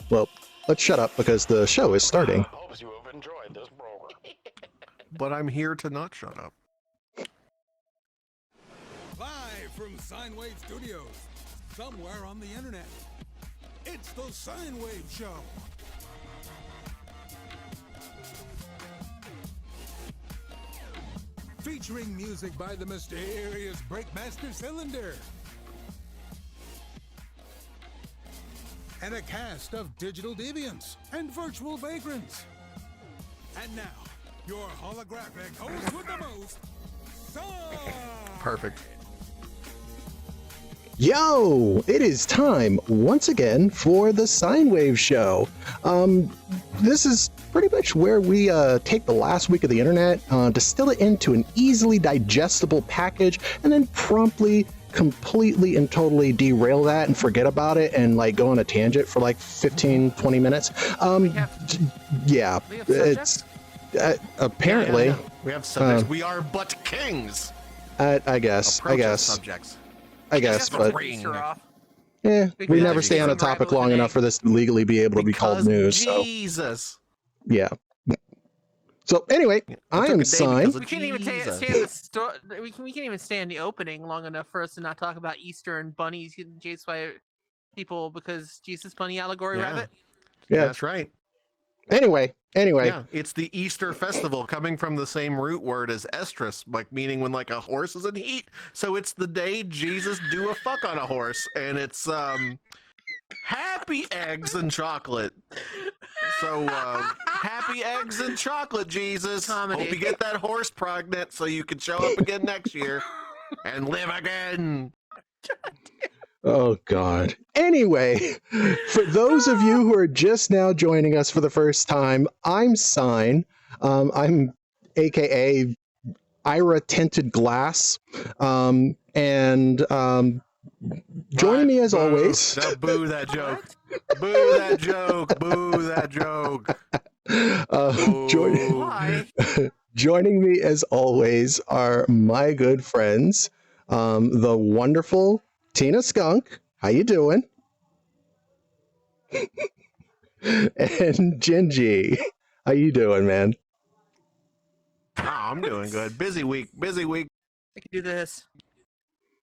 Well, let's shut up because the show is starting. Hopes you have enjoyed this program. But I'm here to not shut up. Live from Scynewave Studios, somewhere on the internet, it's the Scynewave Show. Featuring music by the mysterious Breakmaster Cylinder. And a cast of digital deviants and virtual vagrants. And now, your holographic host with the most, Perfect. Yo, it is time once again for the Scynewave Show. This is pretty much where we take the last week of the internet, distill it into an easily digestible package, and then promptly, completely and totally derail that and forget about it and like go on a tangent for like 15, 20 minutes. Yeah, it's apparently we have subjects. We are but kings. I guess. Subjects. I guess, but Yeah, we never stay on a topic long enough for this to legally be able to be called news. Jesus. So, yeah. So anyway, I am Sign. We can't even we can't even stay in the opening long enough for us to not talk about Easter and bunnies getting chased by people because Jesus bunny allegory rabbit. Yeah, that's right. Anyway. Yeah, it's the Easter festival coming from the same root word as estrus, like meaning when like a horse is in heat. So it's the day Jesus do a fuck on a horse, and it's happy eggs and chocolate. So happy eggs and chocolate, Jesus. Comedy. Hope you get that horse pregnant so you can show up again next year and live again. Oh, God. Anyway, for those of you who are just now joining us for the first time, I'm Sign. I'm AKA Ira Tinted Glass. And joining me as always... Boo that joke. Boo that joke. Boo that joke. Joining me as always are my good friends, the wonderful Tina Skunk. How you doing? And Gingy. How you doing, man? Oh, I'm doing good. Busy week. I can do this.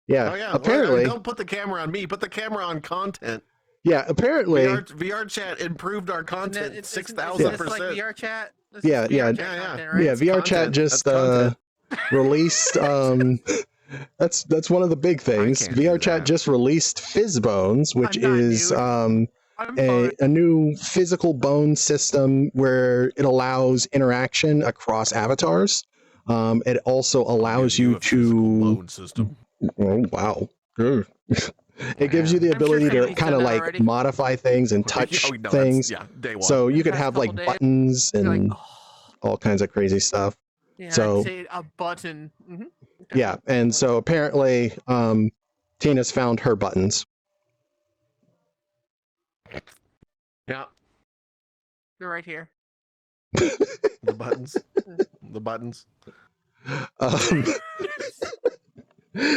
Yeah. Oh, yeah. Apparently, well, don't put the camera on me. Put the camera on content. Yeah. Apparently, VR chat improved our content 6,000%. Like VR chat. Yeah. VR chat just released. That's one of the big things. VR chat just released Fizzbones, which is a new physical bone system where it allows interaction across avatars. It also allows you to bone system. Oh, wow. It gives you the ability to kind of like already modify things and touch things. Day one. So you could have like buttons and all kinds of crazy stuff. Yeah, so I'd say a button. Mm-hmm. Yeah, and so apparently Tina's found her buttons. Yeah. They're right here. The buttons. The buttons.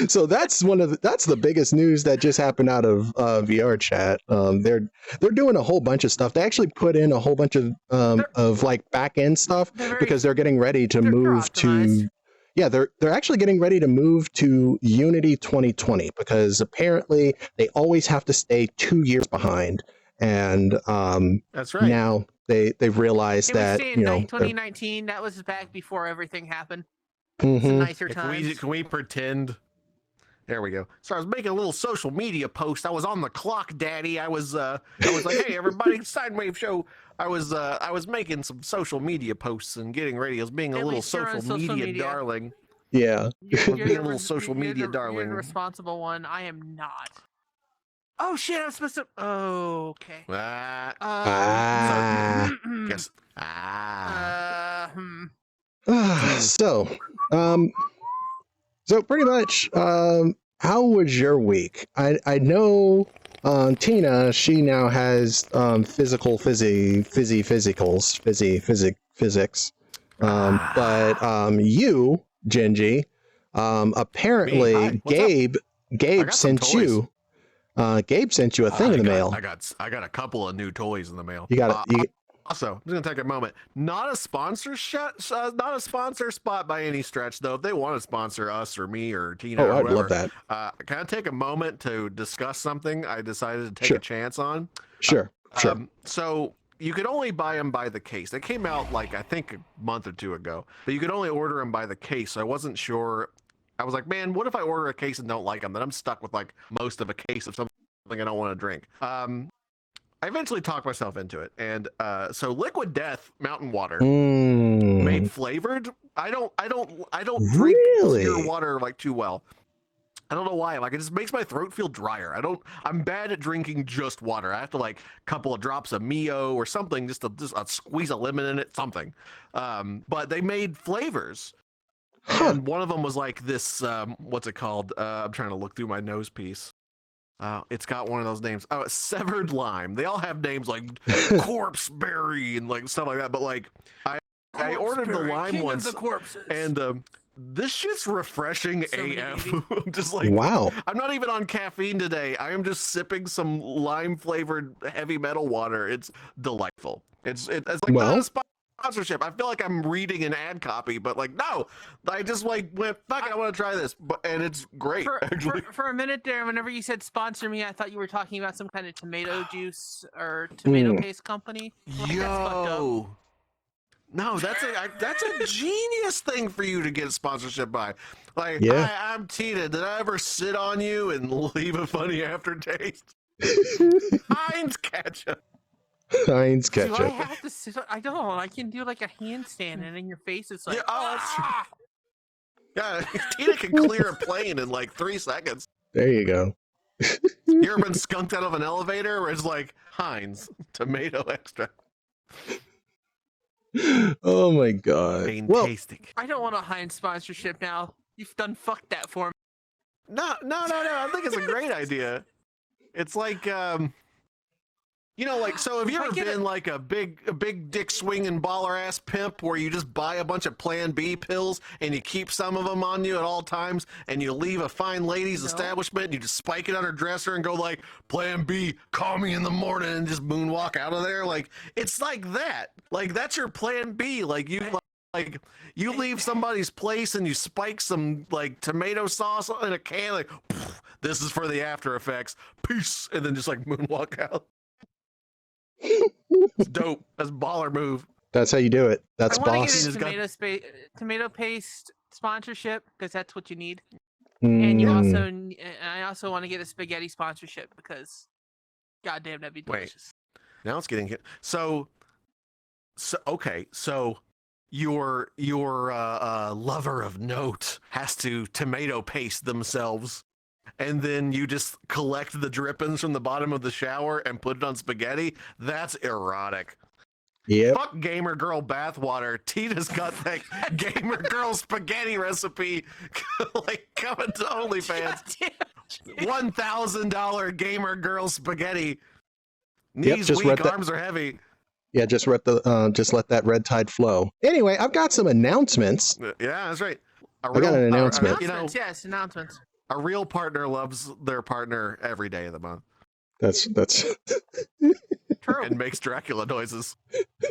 So that's the biggest news that just happened out of VR chat. They're doing a whole bunch of stuff. They actually put in a whole bunch of like back end stuff because they're getting ready to move to. Yeah, they're actually getting ready to move to Unity 2020 because apparently they always have to stay 2 years behind, and that's right. Now they've realized that 2019 that was back before everything happened. Mm-hmm. It's a nicer time. Can we pretend? There we go. So I was making a little social media post. I was on the clock, Daddy. I was like, hey, everybody, Scynewave Show. I was making some social media posts and getting ready. I was being a little social media darling. Yeah. You're being a little social media darling. You're the responsible one. I am not. Oh shit! I'm supposed to. Oh, okay. Yes. So pretty much, how was your week? I know Tina, she now has physics. But you, Gingy, apparently Gabe sent you Gabe sent you a thing in the mail. I got a couple of new toys in the mail. You got it. Also, I'm just gonna take a moment. Not a sponsor spot by any stretch, though. If they want to sponsor us or me or Tina, or I'd whoever, love that. Can I take a moment to discuss something I decided to take a chance on? Sure. So you could only buy them by the case. They came out like I think a month or two ago, but you could only order them by the case. So I wasn't sure. I was like, man, what if I order a case and don't like them? Then I'm stuck with like most of a case of something I don't want to drink. I eventually talked myself into it, and so Liquid Death Mountain Water made flavored. I don't drink pure water like too well. I don't know why. Like it just makes my throat feel drier. I'm bad at drinking just water. I have to like a couple of drops of Mio or something, just squeeze a lemon in it, something. But they made flavors. And one of them was like this, what's it called? I'm trying to look through my nose piece. It's got one of those names. Oh, it's Severed Lime. They all have names like Corpse Berry and like stuff like that. But like, I ordered the lime once, and this shit's refreshing AF. I'm just like, wow. I'm not even on caffeine today. I am just sipping some lime flavored heavy metal water. It's delightful. It's like not a sponsorship. I feel like I'm reading an ad copy, but like no, I just like went fuck it, I want to try this, and it's great. For a minute there, whenever you said sponsor me, I thought you were talking about some kind of tomato juice or tomato paste company. Yo, no, that's a genius thing for you to get a sponsorship by. Like, hi, I'm Tina. Did I ever sit on you and leave a funny aftertaste? Heinz ketchup. Heinz ketchup. Do I have to sit? I don't. I can do like a handstand, and in your face, it's like, yeah, Tina can clear a plane in like 3 seconds. There you go. You ever been skunked out of an elevator where it's like Heinz tomato extract? Oh my god. Fantastic. Well, I don't want a Heinz sponsorship now. You've done fucked that for me. No. I think it's a great idea. It's like, you know, like, so have you ever been like a big dick swinging baller ass pimp where you just buy a bunch of Plan B pills and you keep some of them on you at all times and you leave a fine lady's establishment and you just spike it on her dresser and go like, Plan B, call me in the morning, and just moonwalk out of there? Like, it's like that. Like, that's your Plan B. Like, you leave somebody's place and you spike some like tomato sauce in a can, like, this is for the after effects, peace, and then just like moonwalk out. It's dope. That's a baller move. That's how you do it. That's boss. I want to get a tomato paste sponsorship because that's what you need. And I also want to get a spaghetti sponsorship because, goddamn, that'd be delicious. Wait, now it's getting hit. So okay. So your lover of note has to tomato paste themselves. And then you just collect the drippings from the bottom of the shower and put it on spaghetti. That's erotic. Yeah. Fuck gamer girl bathwater. Tina's got that gamer girl spaghetti recipe like coming to OnlyFans. $1,000 gamer girl spaghetti. Knees weak, arms are heavy. Yeah, just let that red tide flow. Anyway, I've got some announcements. Yeah, that's right. I got an announcement. Yes, announcements. A real partner loves their partner every day of the month. That's true. And makes Dracula noises.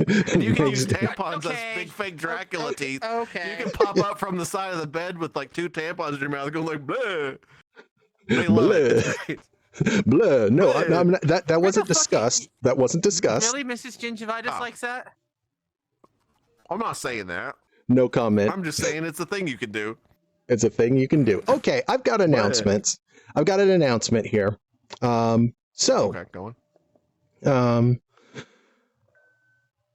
And you can use tampons as big fake Dracula teeth. Okay. You can pop up from the side of the bed with like 2 tampons in your mouth going like bleh. They love it. Bleh. No, that wasn't discussed. That wasn't discussed. Really, Mrs. Gingivitis likes that? I'm not saying that. No comment. I'm just saying it's a thing you can do. It's a thing you can do. Okay, I've got announcements. I've got an announcement here. Okay, go on.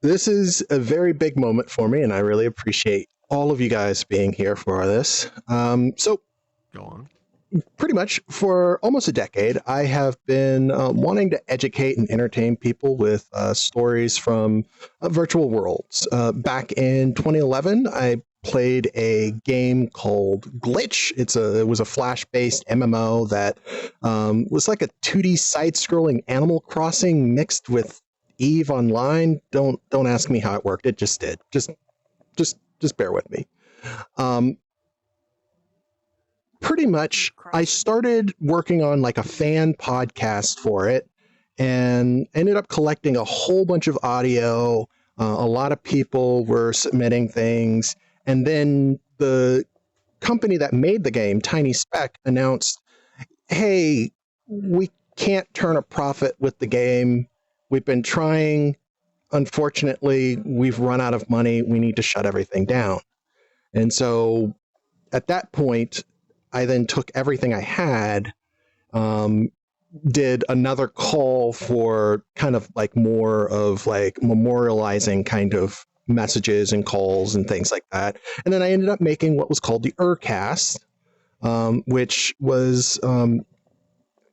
This is a very big moment for me, and I really appreciate all of you guys being here for this. So, go on. Pretty much for almost a decade, I have been wanting to educate and entertain people with stories from virtual worlds. Back in 2011, I played a game called Glitch. It was a Flash-based MMO that was like a 2D side-scrolling Animal Crossing mixed with EVE Online. Don't ask me how it worked. It just did. Just bear with me. pretty much, I started working on like a fan podcast for it and ended up collecting a whole bunch of audio. A lot of people were submitting things. And then the company that made the game, Tiny Speck, announced, hey, we can't turn a profit with the game. We've been trying. Unfortunately, we've run out of money. We need to shut everything down. And so at that point, I then took everything I had, did another call for kind of like more of like memorializing kind of messages and calls and things like that. And then I ended up making what was called the Urcast, which was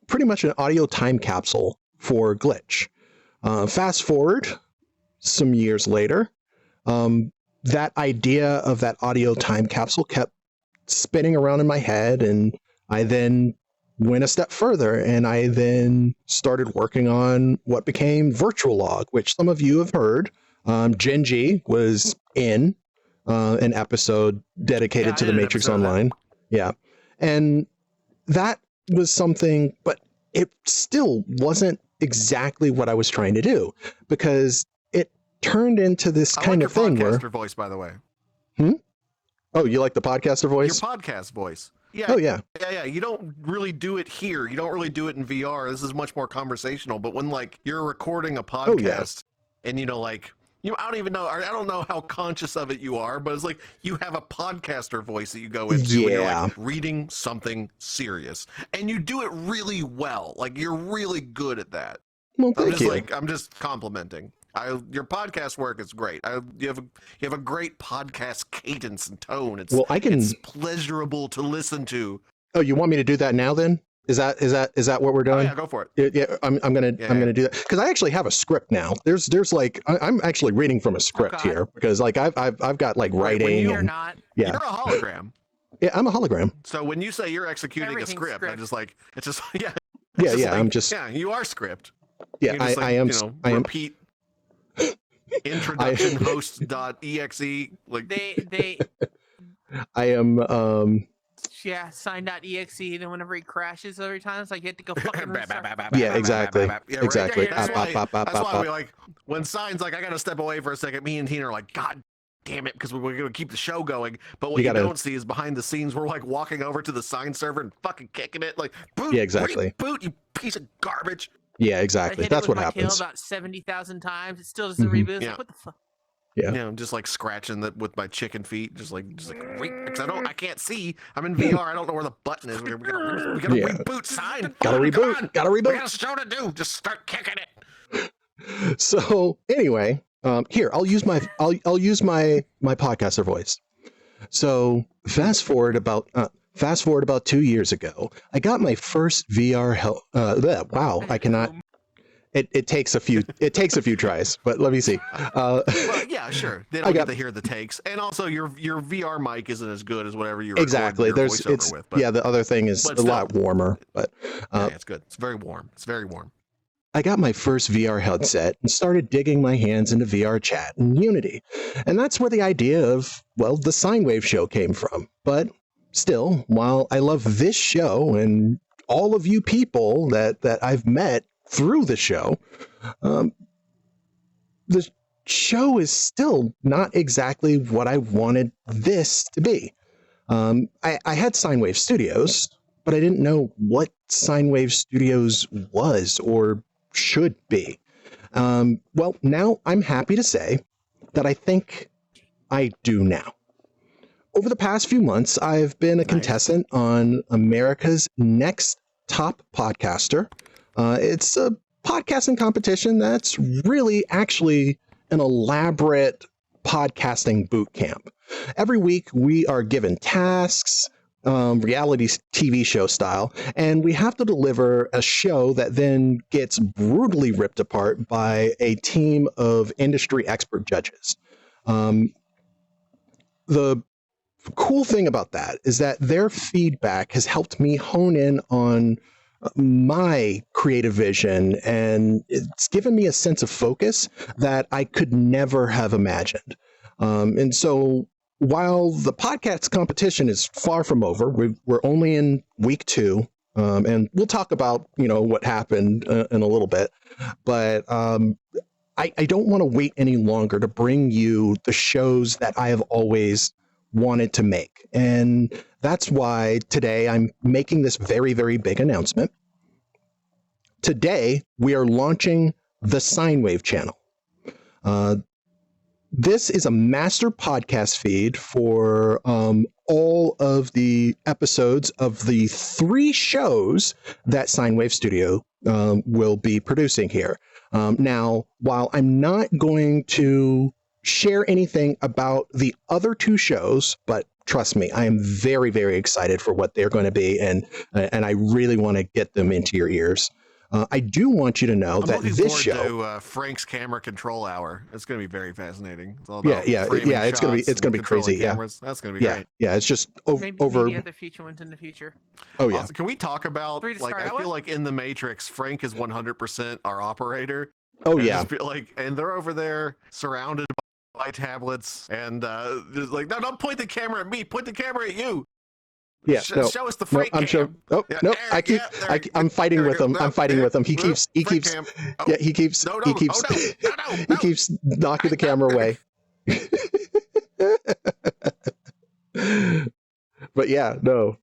pretty much an audio time capsule for Glitch. Fast forward some years later, that idea of that audio time capsule kept spinning around in my head, and I then went a step further, and I then started working on what became Virtual Log, which some of you have heard. Genji was in an episode dedicated to the Matrix Online. Yeah. And that was something, but it still wasn't exactly what I was trying to do, because it turned into this kind of thing where... podcaster voice, by the way. Oh, you like the podcaster voice? Your podcast voice. Yeah. Oh, yeah. Yeah. You don't really do it here. You don't really do it in VR. This is much more conversational. But when like you're recording a podcast and, you know, like, you know, I don't even know. I don't know how conscious of it you are, but it's like you have a podcaster voice that you go into when you're like reading something serious, and you do it really well. Like you're really good at that. Well, thank you. I'm just complimenting. Your podcast work is great. You have a great podcast cadence and tone. It's pleasurable to listen to. Oh, you want me to do that now? Then is that what we're doing? Oh, yeah, go for it. Yeah, I'm gonna do that because I actually have a script now. There's like I'm actually reading from a script here because like I've got like writing. You're not. Yeah, you're a hologram. Yeah, I'm a hologram. So when you say you're executing a script, I just like it's just yeah. Yeah, just yeah. Like, I'm just you are script. Yeah, just, like, I am. You know, I am. Repeat. Introduction host.exe like they I am yeah, sign.exe, and whenever he crashes every time, it's like you have to go fucking restart. Yeah, exactly. Yeah, exactly. That's why we like when Sign's like, I gotta step away for a second, me and Tina are like, God damn it, because we're gonna keep the show going. But what you don't see is behind the scenes, we're like walking over to the Sign server and fucking kicking it, like boot, yeah, exactly. Boot, you piece of garbage. Yeah, exactly. That's what happens. About 70,000 times, it still doesn't reboot. Yeah. Like, what the fuck? Yeah. I'm just like scratching that with my chicken feet, just like because I can't see. I'm in VR. I don't know where the button is. We gotta reboot. Sign. Gotta reboot. Gotta reboot. We got a show to do. Just start kicking it. So anyway, here I'll use my podcaster voice. So fast forward about 2 years ago, I got my first VR wow, I cannot. It takes a few tries, but let me see. Well, yeah, sure. They don't get to hear the takes, and also your VR mic isn't as good as whatever you're exactly. There's it's with, but, the other thing is a lot warmer, but it's good. It's very warm. It's very warm. I got my first VR headset and started digging my hands into VR chat and Unity, and that's where the idea of the Scynewave show came from. But still, while I love this show and all of you people that I've met through the show, the show is still not exactly what I wanted this to be. I had Scynewave Studios, but I didn't know what Scynewave Studios was or should be. Well, now I'm happy to say that I think I do now. Over the past few months, I've been a contestant on America's Next Top Podcaster. It's a podcasting competition that's really actually an elaborate podcasting boot camp. Every week, we are given tasks, reality TV show style, and we have to deliver a show that then gets brutally ripped apart by a team of industry expert judges. The cool thing about that is that their feedback has helped me hone in on my creative vision, and it's given me a sense of focus that I could never have imagined. And so while the podcast competition is far from over, we're only in week 2, and we'll talk about what happened in a little bit. But I don't want to wait any longer to bring you the shows that I have always wanted to make, and that's why today I'm making this very, very big announcement. Today we are launching the Scynewave channel. This is a master podcast feed for all of the episodes of the 3 shows that Scynewave Studio will be producing here. Now, while I'm not going to share anything about the other 2 shows, but trust me, I am very, very excited for what they're going to be, and I really want to get them into your ears. I do want you to know that this show, to Frank's camera control hour. It's going to be very fascinating. It's all yeah, about it's going to be crazy. Cameras. That's going to be great. Yeah, it's just Maybe over. other future ones in the future. Oh yeah. Also, can we talk about Three to like start I out feel with? like in the Matrix, Frank is 100% our operator. Oh And yeah. just like, and they're over there surrounded by tablets, and just like, no, don't point the camera at me. Point the camera at you. Yeah, no, show us the no, Frank I'm sure. cam. Oh Yeah, no, there, I keep, yeah, there, I'm fighting there with we him. go. I'm fighting There, with him. He Frank keeps, cam. Oh, yeah, he keeps, no, he keeps, no, he keeps knocking the camera away. But yeah, no,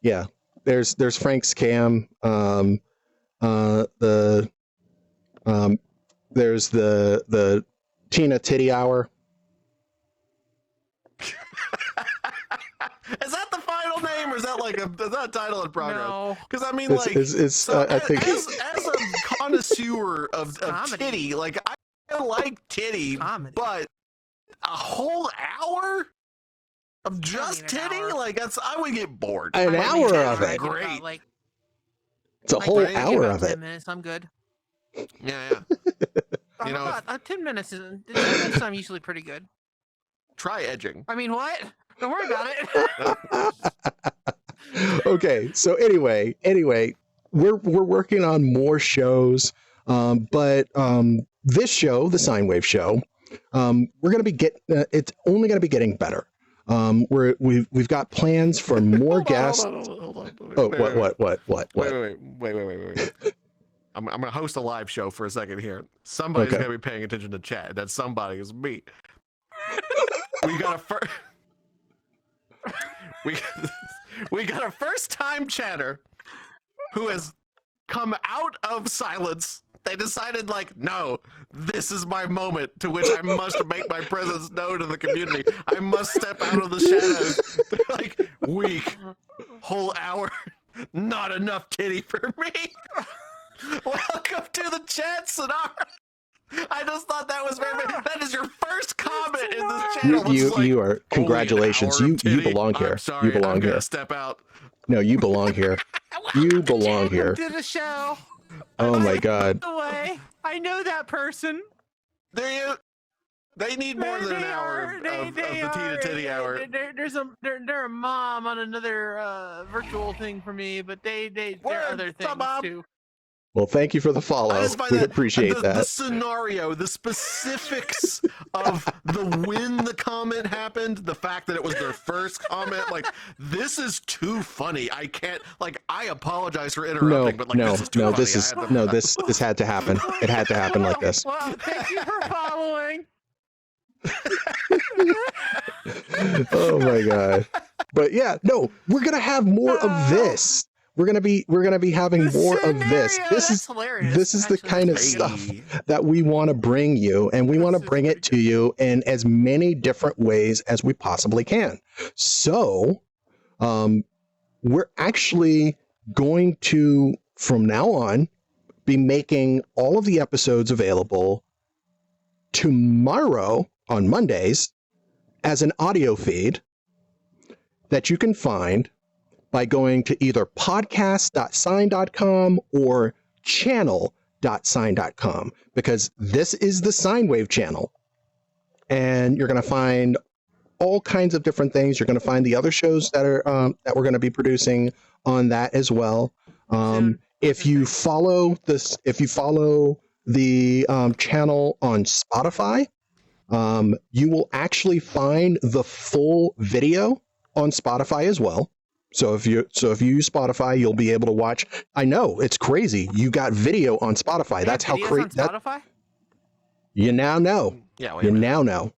yeah. There's Frank's cam. There's the Tina Titty Hour. Is that the final name, or is that like is that a title in progress? No. Because I mean, I think as a connoisseur of Comedy. titty, like I like titty, Comedy. but a whole hour of just an titty, hour. like I would get bored. An I hour mean, of titties it. are Great. Like, it's a like, whole I can give hour about of 10 it. minutes. I'm good. Yeah. You know, 10 minutes isn't. 10 minutes I'm usually pretty good. Try edging. I mean, what? Don't worry about it. Okay, so anyway, we're working on more shows, but this show, the Scynewave show, we're gonna be it's only gonna be getting better. We've got plans for more guests. Hold on. Oh, what? Wait. I'm gonna host a live show for a second here. Somebody's Okay. gonna be paying attention to chat. That somebody is me. We got a first. We got a first-time chatter who has come out of silence. They decided, like, no, this is my moment to which I must make my presence known to the community. I must step out of the shadows. They're like, weak, whole hour, not enough titty for me. Welcome to the chat, Sonara. I just thought that was very. That is your first comment in this channel. You are, congratulations. Only an hour You of titty? belong here. I'm sorry, You belong I'm gonna here. Step out. No, you belong here. You belong here. To the show. Oh my God. By the way, I know that person. They need more than an hour of the Tina Titty hour. They're a mom on another virtual thing for me, but they're other things Mom? too. Well, thank you for the follow. I just find We that appreciate the that. scenario, the specifics of when the comment happened, the fact that it was their first comment, like, this is too funny. I can't, like, I apologize for interrupting, but like, this is too funny. This had to happen. It had to happen like this. Well, thank you for following. Oh my God. But yeah, no, we're gonna have more of this. We're gonna be having more of this. This is the kind of stuff that we want to bring you, and we want to bring it to you in as many different ways as we possibly can. So, we're actually going to, from now on, be making all of the episodes available tomorrow on Mondays as an audio feed that you can find by going to either podcast.sign.com or channel.sign.com, because this is the Scynewave channel. And you're going to find all kinds of different things. You're going to find the other shows that are that we're going to be producing on that as well. If you follow the channel on Spotify, You will actually find the full video on Spotify as well. So if you use Spotify, you'll be able to watch. I know it's crazy. You got video on Spotify. That's how crazy. Spotify? You now know. Yeah, you now know.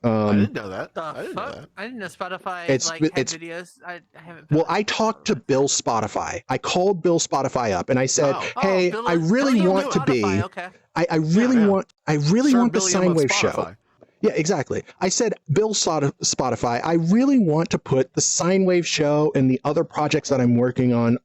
I didn't know that. I didn't know Spotify had videos. I haven't. Well, I talked to Bill Spotify. I called Bill Spotify up and I said, "Hey, I really want to be. Okay. I really want the Scynewave show." Spotify. Yeah, exactly. I said, Bill Spotify, I really want to put the Scynewave show and the other projects that I'm working on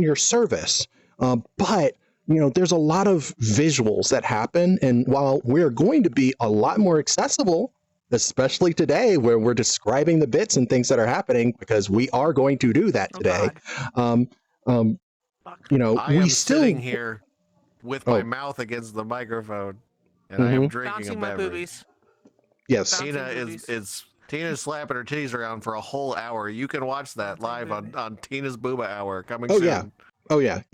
your service. But, there's a lot of visuals that happen. And while we're going to be a lot more accessible, especially today where we're describing the bits and things that are happening, because we are going to do that today. I am sitting here with my mouth against the microphone and I am drinking Bouncing a my beverage. boobies. Yes. Tina's slapping her titties around for a whole hour. You can watch that live on Tina's Booba Hour coming soon. Yeah.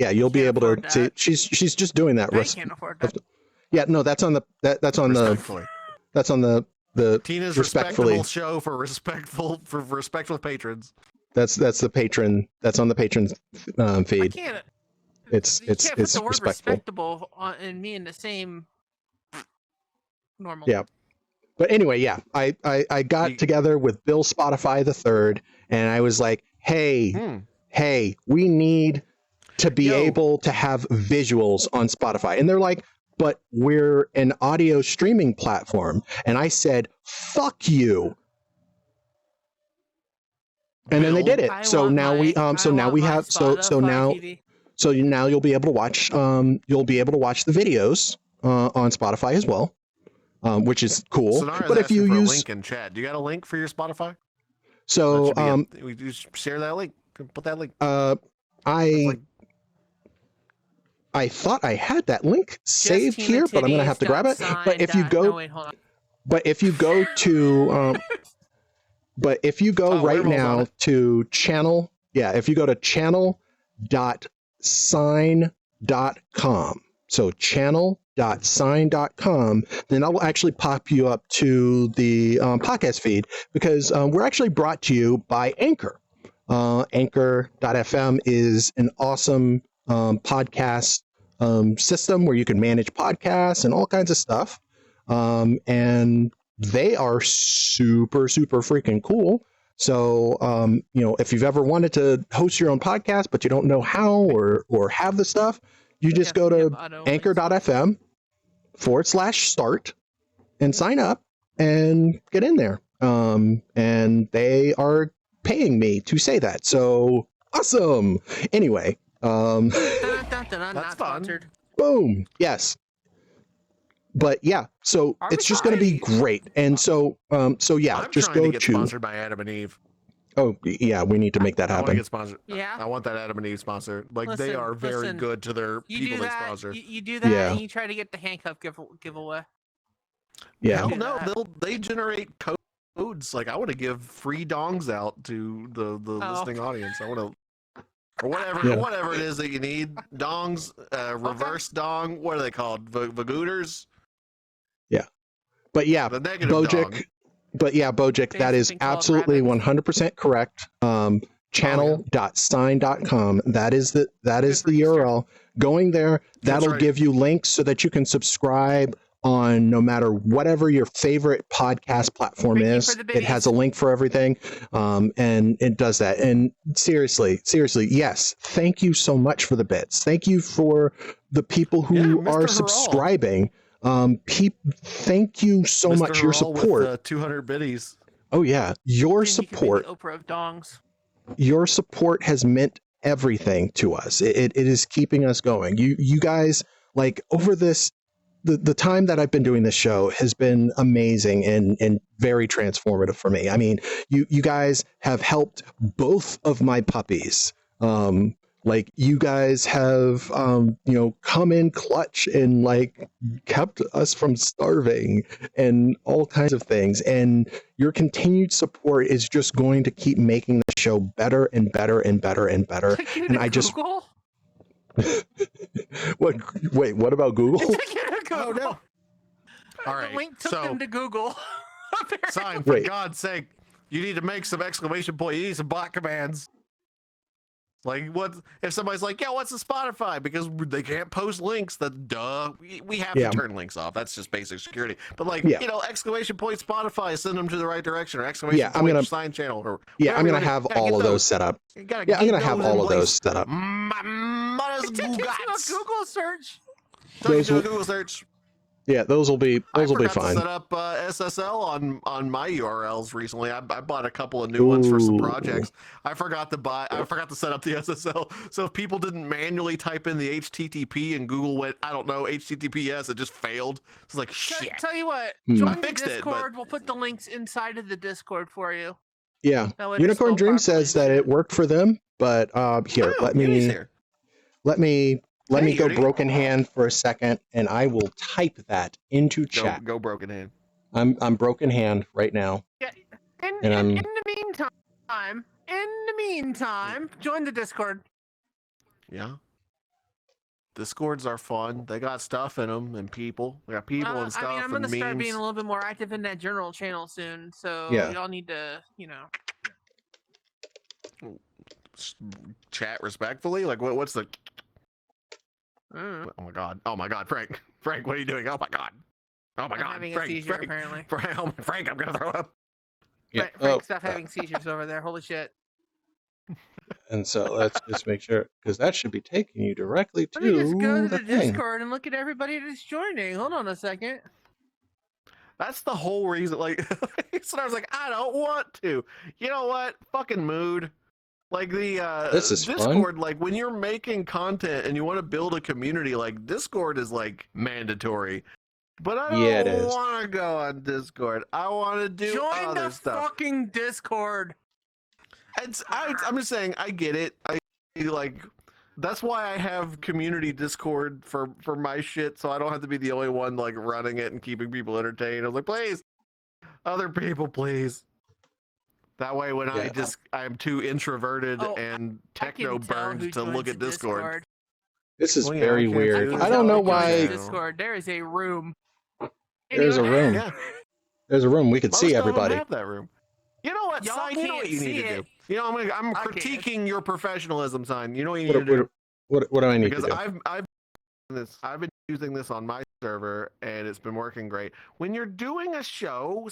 You'll be able to see. She's just doing that. I can't afford that. Yeah, no, that's on the Tina's respectfully respectable show for respectful patrons. That's the patron. That's on the patron feed. Can't It's put the word respectable. and me in the same normal. Yeah. But anyway, yeah, I got together with Bill Spotify the third, and I was like, hey, we need to be able to have visuals on Spotify. And they're like, but we're an audio streaming platform. And I said, fuck you. And then they did it. So now now you'll be able to watch the videos on Spotify as well. Which is cool. Sonara's but if you use a link in chat, do you got a link for your Spotify? So we just share that link. Put that link. I thought I had that link saved here, but I'm gonna have to grab it. But if you go, if you go right now to channel, if you go to channel.sign.com, so channel.sign.com, then I'll actually pop you up to the podcast feed, because we're actually brought to you by Anchor. Anchor.fm is an awesome podcast system where you can manage podcasts and all kinds of stuff. And they are super, super freaking cool. So, if you've ever wanted to host your own podcast, but you don't know how or have the stuff, you just go to anchor.fm/start and sign up and get in there. And they are paying me to say that. So awesome. Anyway, That's sponsored. Boom. Yes. But yeah, so it's just going to be great. And so yeah, I'm just trying go to get sponsored by Adam and Eve. Oh yeah, we need to make that I want to happen. get sponsored. Yeah. I want that Adam and Eve sponsor. Like they are very good to their people they sponsor. You do that, Yeah. and you try to get the handcuff giveaway. Yeah. Hell no, they generate codes. Like I want to give free dongs out to the listening audience. I want to, or whatever it is that you need. Dongs, reverse dong. What are they called? Vagooters. Yeah. But yeah, The negative dong. Bojic, that is Basically called absolutely rabbits. 100% correct. Channel.sign.com. That is the URL. Going there, that'll right. give you links so that you can subscribe on no matter whatever your favorite podcast platform Thank you is. for the It has a link for everything. And it does that. And seriously, yes, thank you so much for the bits. Thank you for the people who Mr. are Harrell. subscribing. Thank you so Mr. much. Your Harrell support. with, 200 biddies. Oh yeah, your Then you could be the support. Oprah of dongs. Your support has meant everything to us. It is keeping us going. You guys, like, over this, the time that I've been doing this show has been amazing and very transformative for me. I mean, you guys have helped both of my puppies. Like, you guys have, come in clutch and, like, kept us from starving and all kinds of things. And your continued support is just going to keep making the show better and better and better and better. Took you And to I just, Google? wait, what about Google? Took you to Google. Oh no. All right. The link took so them to Google. Sign, for Wait. God's sake, you need to make some exclamation point. You need some bot commands. Like, what if somebody's like, yeah, what's a Spotify? Because they can't post links. That duh, we have Yeah. to turn links off. That's just basic security. But like, Yeah. you know, exclamation point Spotify, send them to the right direction, or exclamation Yeah, I'm point gonna- sign channel. Or Yeah, I'm whatever gonna you have gotta all get of those set up. You gotta Yeah, I'm get gonna have those in all of place. those set up. Mothers It took you to a Googats. Google search. Took you Those to a will- Google search. Yeah, those will be I fine. forgot to set up SSL on my URLs recently. I bought a couple of new ones for some Ooh. projects. I forgot to set up the SSL. So if people didn't manually type in the HTTP and Google went, I don't know, HTTPS, it just failed. It's like shit. Tell you what, Hmm. join I the fixed it, Discord. but- We'll put the links inside of the Discord for you. Yeah, That way they're Unicorn spelled Dream properly. says that it worked for them, but here, Oh, let Unity's me here. let Hey, me go Unity. broken hand for a second, and I will type that into chat. Go broken hand. I'm broken hand right now. Yeah. In And the meantime, join the Discord. Yeah. Discords are fun. They got stuff in them and people. They got people and stuff I mean, I'm and gonna start being a memes. little bit more active in that general channel soon. So Yeah. y'all need to, you know. Chat respectfully. Like what's the? Mm. Oh my God, Frank, what are you doing? Oh my God, I'm having a seizure apparently. Frank, I'm gonna throw up. Yeah. Frank, stop having seizures over there. Holy shit. And so let's just make sure, because that should be taking you directly Let me just to go to the the thing. Discord and look at everybody that's joining. Hold on a second. That's the whole reason. Like, so I was like, I don't want to. You know what? Fucking mood. Like the This is fun. Discord. Like when you're making content and you want to build a community, like Discord is like mandatory. But I Yeah, it don't is. want to go on Discord. I want to do Join other the stuff. fucking Discord. I'm just saying, I get it. I like. That's why I have community Discord for my shit, so I don't have to be the only one like running it and keeping people entertained. I was like, please, other people, please. That way, when Yeah. I'm too introverted Oh, and I can techno tell who burned to joins look at the Discord. This is Well, yeah, very I can't weird. do I that. don't know Who joins why. the Discord. There is a room. There's a Anyway, room. Yeah, There's a room. We could most see of them everybody. have that room. You know what, Y'all Sign? You know can't what you need see to it. do. You know, I'm I can't. critiquing your professionalism, Sign. You know what you need What, to do. what do I need Because to do? I've been using this on my server and it's been working great. When you're doing a show,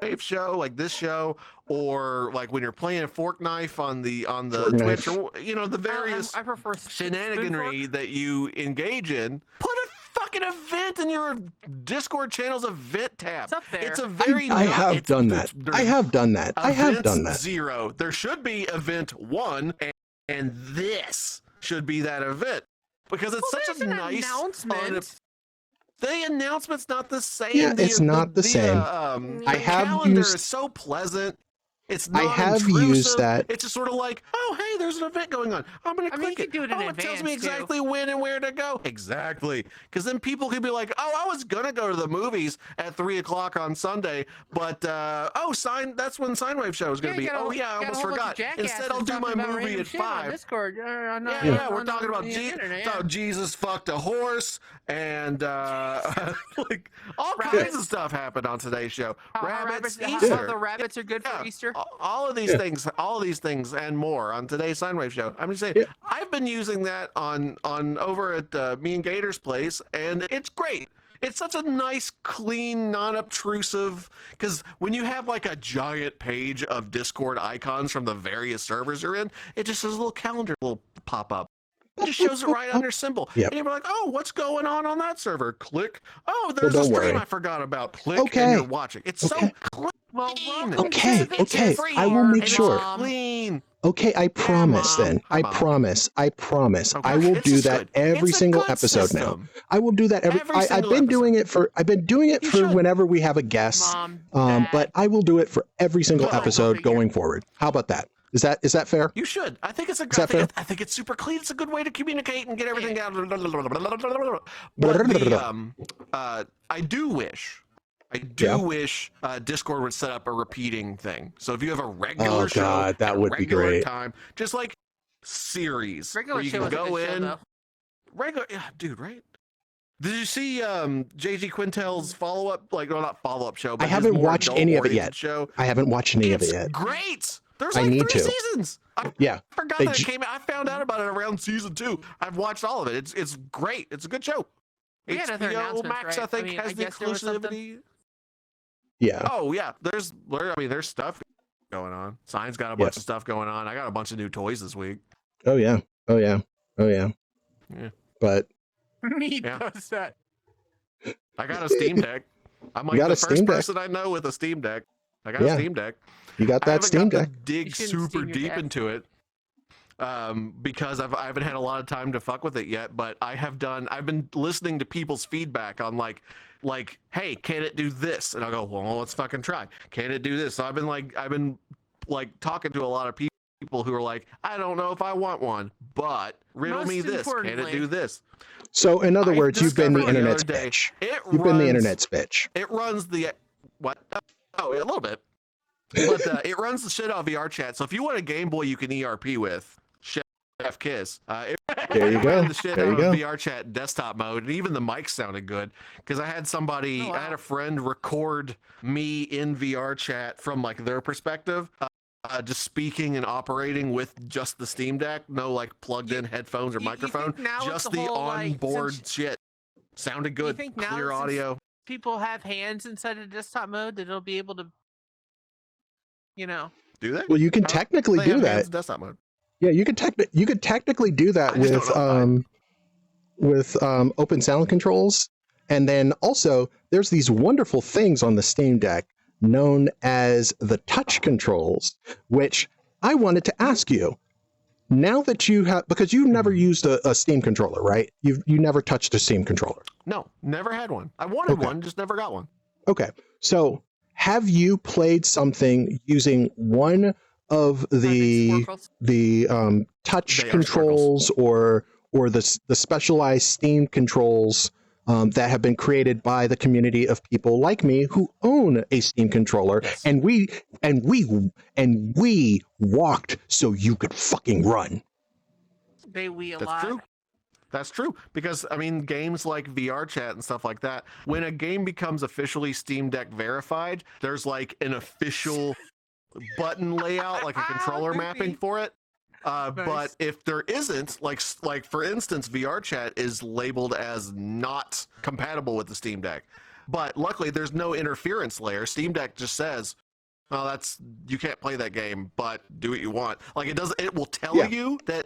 Scynewave show like this show, or like when you're playing a fork knife on the Fork Twitch, knife. or you know the various I prefer shenaniganry that you engage in, put a fucking event in your Discord channel's event tab. It's up there. It's a very I not- have it's- done that. there's I have done that. I have events done that. 0. There should be event 1, and this should be that event because it's Well, such there's a an nice announcement. The announcement's not the same. Yeah, it's not the same. I have calendar used- is so pleasant. It's I not have intrusive. used that. It's just sort of like, oh, hey, there's an event going on. I'm gonna I mean, click you it. can do it in oh, it tells me advance, too. exactly when and where to go. Exactly, because then people can be like, oh, I was gonna go to the movies at 3:00 on Sunday, but that's when Scynewave show is gonna be. Oh yeah, I almost forgot. Instead, I'll do my movie at 5. Discord. Yeah, we're talking about Jesus fucked a horse and like all kinds of stuff happened on today's show. Rabbits, How Easter. the rabbits are good Yeah. for Easter. All of these things and more on today's Scynewave show. I'm just saying, Yeah. I've been using that on over at me and Gator's place, and it's great. It's such a nice, clean, non-obtrusive. Because when you have like a giant page of Discord icons from the various servers you're in, it just has a little calendar will pop up. It just shows it right on your symbol. Yep. And you're like, oh, what's going on that server? Click. Oh, Well, there's a don't stream worry. I forgot about. Click, Okay. and you're watching. It's Okay. so clean. Well, welcome Okay, to the okay, Discord, I will make It's sure. clean. Okay, I promise Mom. then. Hi, I Mom. promise. I promise. Okay. I will It's do just that good. every It's a single good episode now. system. I will do that Every I've single been doing episode. it for. I've been doing it You for should. whenever we have a guest. Mom, But I will do it for every single Well, episode figure. going forward. How about that? Is that fair? You should. I think it's a. that fair? I think it's super clean. It's a good way to communicate and get everything out. But I do wish. Yeah. Discord would set up a repeating thing. So if you have a regular Oh, show, God, that at a would be regular great. time, just like series regular where you show can is a go good show, in. though. Regular, yeah, dude, right? Did you see JG Quintel's follow-up, like, well, not follow-up show, but I his haven't more watched any of it adult-oriented yet. show? I haven't watched any of it It's yet. great. There's I like need 3 to. seasons. I Yeah. forgot They that it ju- came out. I found out about it around season 2. I've watched all of it. It's great. It's a good show. We had other HBO announcements, Max, right? I think, I has the guess there was something. exclusivity. Yeah. Oh yeah, there's stuff going on. Sign's got a Yeah. bunch of stuff going on. I got a bunch of new toys this week. Oh yeah. Oh yeah. Oh yeah. Yeah. But Me Yeah. does that. I got a Steam Deck. I'm You like got the a first Steam Deck? person I know with a Steam Deck. I got Yeah. a Steam Deck. you got I that haven't Steam got Deck. to dig You shouldn't super Steam your deep deck. into it because I haven't had a lot of time to fuck with it yet. But I've been listening to people's feedback on like, hey, can it do this? And I'll go, well, let's fucking try. Can it do this? So I've been talking to a lot of people who are like, I don't know if I want one, but riddle Most me this. Can it importantly- do this? So in other I words, you've been the discovered the internet's other day, bitch. It You've been the runs- internet's bitch. It runs the what? Oh, a little bit, but it runs the shit out of VR chat. So if you want a Game Boy, you can ERP with Chef Kiss. There you go. The shit There you out go. of VR chat desktop mode, and even the mic sounded good because I had somebody, Oh, wow. I had a friend record me in VR chat from like their perspective. Just speaking and operating with just the Steam Deck, no like plugged in headphones or you think microphone, now with just the the whole, like, onboard since- shit. Sounded good, think now clear since- audio. People have hands inside of desktop mode that it'll be able to, Do they? Well, you can How- technically They do have that. hands in desktop mode. Yeah, you could technically do that I just don't with open sound controls, and then also there's these wonderful things on the Steam Deck known as the touch controls, which I wanted to ask you. Now that you have, because you've never used a Steam controller, right? You never touched a Steam controller. No, never had one. I wanted Okay. one, just never got one. Okay, so have you played something using one of the touch They are controls or the specialized Steam controls that have been created by the community of people like me who own a Steam controller, Yes. and we walked so you could fucking run. they wee a That's lot. true. That's true. Because, I mean, games like VR chat and stuff like that, when a game becomes officially Steam Deck verified, there's like an official button layout, like a controller mapping for it. But Nice. if there isn't, like for instance, VR chat is labeled as not compatible with the Steam Deck. But luckily, there's no interference layer. Steam Deck just says, "Oh, you can't play that game, but do what you want." Like it will tell Yeah. you that,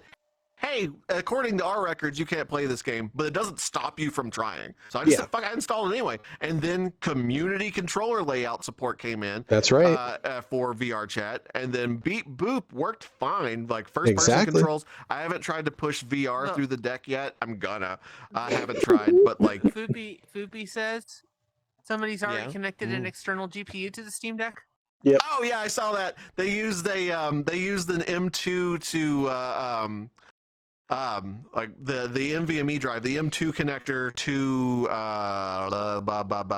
hey, according to our records, you can't play this game, but it doesn't stop you from trying. So I just Yeah. said, fuck, I installed it anyway. And then community controller layout support came in. That's right. For VR chat, and then Beep Boop worked fine, like first Exactly. person controls. I haven't tried to push VR Look. through the deck yet. I haven't tried, but like, Foopy says somebody's already Yeah. connected an external GPU to the Steam Deck. oh yeah, I saw that. They used an M2 to like the NVMe drive, the M2 connector to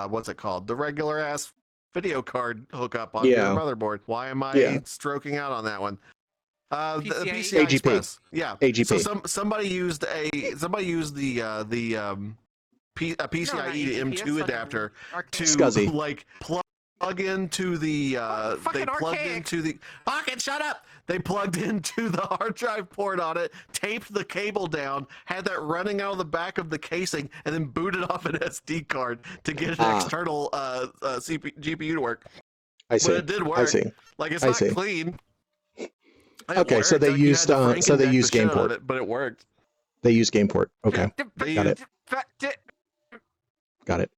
what's it called? The regular ass video card hookup on your Yeah. motherboard. Why am I Yeah. stroking out on that one? The PCIe. PCI AGP. Express. Yeah. AGP. So somebody used a PCIe to M2 adapter to Scuzzy. like plug into the Fucking they plugged archaic. into the fucking shut up. They plugged into the hard drive port on it, taped the cable down, had that running out of the back of the casing, and then booted off an SD card to get an external GPU to work. I see. But it did work. I see. Like it's I not see. clean. It Okay, so worked. they Like, you used, had to so they Franken-deck used the shit out Gameport. of it, but it worked. They use Gameport. Okay, They got it. Got it.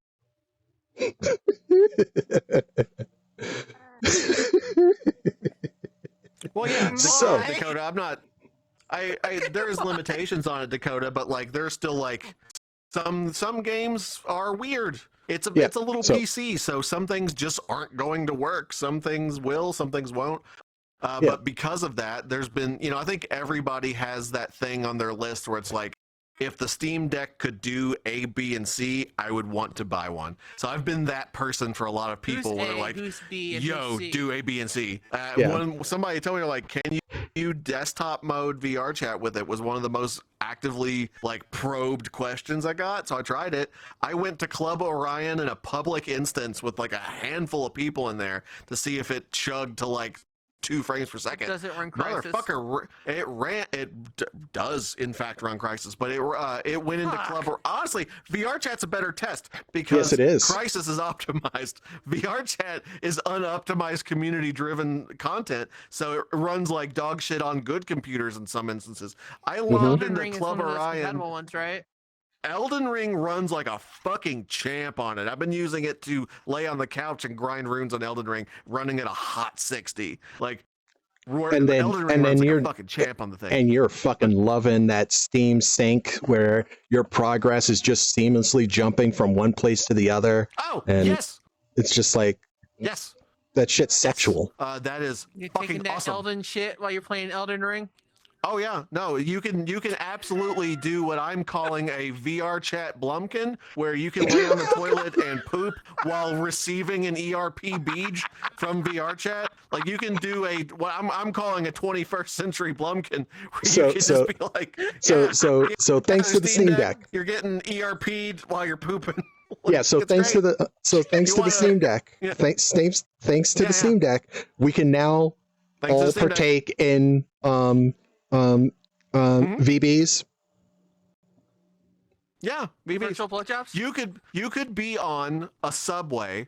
Well, yeah. So- Dakota, I'm not. There's limitations on it, Dakota, but like there's still like some games are weird. It's a little so- PC, so some things just aren't going to work. Some things will, some things won't. Yeah. But because of that, there's been, I think everybody has that thing on their list where it's like, if the Steam Deck could do A, B, and C, I would want to buy one. So I've been that person for a lot of people where they're like, who's B, and yo, who's C? do A, B, and C. Yeah. When somebody told me, like, can you new desktop mode VR chat with it was one of the most actively like probed questions I got. So I tried it. I went to Club Orion in a public instance with like a handful of people in there to see if it chugged to like 2 frames per second. Does it run Crysis? Motherfucker, it does in fact run Crysis, but it went into Club. Honestly, VR chat's a better test because yes, it is. Crysis is optimized. VR chat is unoptimized community-driven content, so it runs like dog shit on good computers in some instances. I loved in the Club Orion. Ones, right? Elden Ring runs like a fucking champ on it. I've been using it to lay on the couch and grind runes on Elden Ring, running at a hot 60. Like, and then you're like a fucking champ on the thing. And you're fucking loving that Steam Sync where your progress is just seamlessly jumping from one place to the other. Oh, and yes. It's just like, yes, that shit's sexual. That is you're fucking taking that awesome. Elden shit while you're playing Elden Ring. Oh yeah, no, you can absolutely do what I'm calling a VR chat Blumpkin, where you can lay on the toilet and poop while receiving an ERP beej from VR chat. Like you can do what I'm calling a 21st century Blumpkin, where you can just be like, so thanks to the Steam Deck, you're getting ERP'd while you're pooping. Like, yeah, so thanks great. to the Steam Deck, yeah. thanks to the Steam Deck, we can now all partake in VBs. Yeah, VBs. Virtual blowjobs. You could be on a subway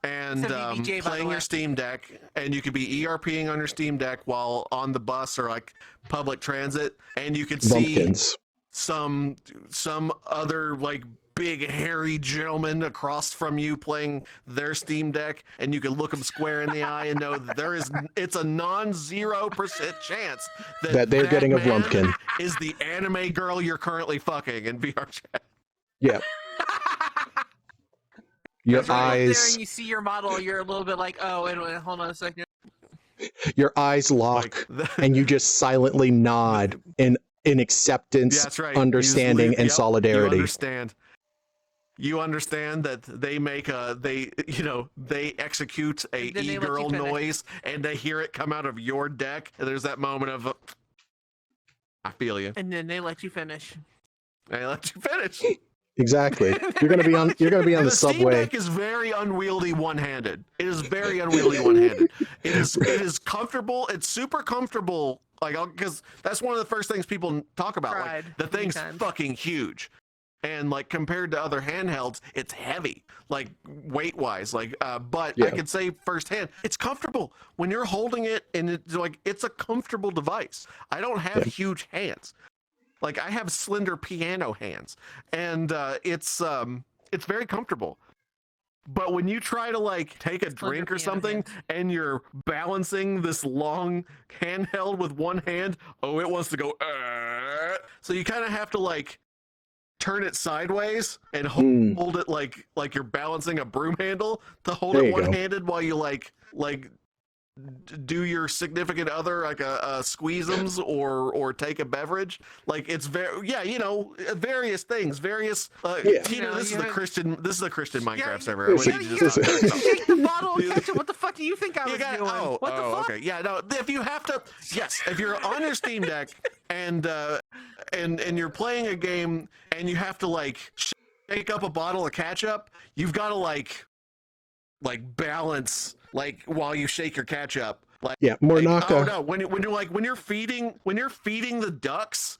and playing your Steam Deck, and you could be ERPing on your Steam Deck while on the bus or like public transit, and you could see some other like big hairy gentleman across from you playing their Steam Deck, and you can look them square in the eye and know that it's a non-0% chance that they're getting a Blumpkin is the anime girl you're currently fucking in VR chat. Yeah. Your eyes. There and you see your model, you're a little bit like, oh, wait, hold on a second. Your eyes lock, and you just silently nod in acceptance, understanding, and solidarity. You understand that they execute a e-girl noise and they hear it come out of your deck, and there's that moment of I feel you. And then they let you finish. They let you finish. Exactly. You're gonna be on the subway. Steam Deck is very unwieldy one-handed. It is very unwieldy one-handed. It is comfortable. It's super comfortable. Like, because that's one of the first things people talk about. Like, the thing's fucking huge. And like compared to other handhelds, it's heavy, like weight-wise. Like, but I could say firsthand, it's comfortable when you're holding it, and it's a comfortable device. I don't have huge hands, like I have slender piano hands, and it's very comfortable. But when you try to like take a drink or something, and you're balancing this long handheld with one hand, it wants to go. So you kind of have to like turn it sideways and hold it like you're balancing a broom handle to hold it one-handed while you like do your significant other like a squeezems or take a beverage. Like it's various things, this is the Christian Minecraft server. Shake the bottle and catch it. What the fuck do you think I was doing? What the fuck? Okay. Yeah, no, if you're on your Steam Deck and you're playing a game and you have to like shake up a bottle of ketchup, you've got to like balance like while you shake your ketchup. Like Mornaka. Oh no, when you're feeding the ducks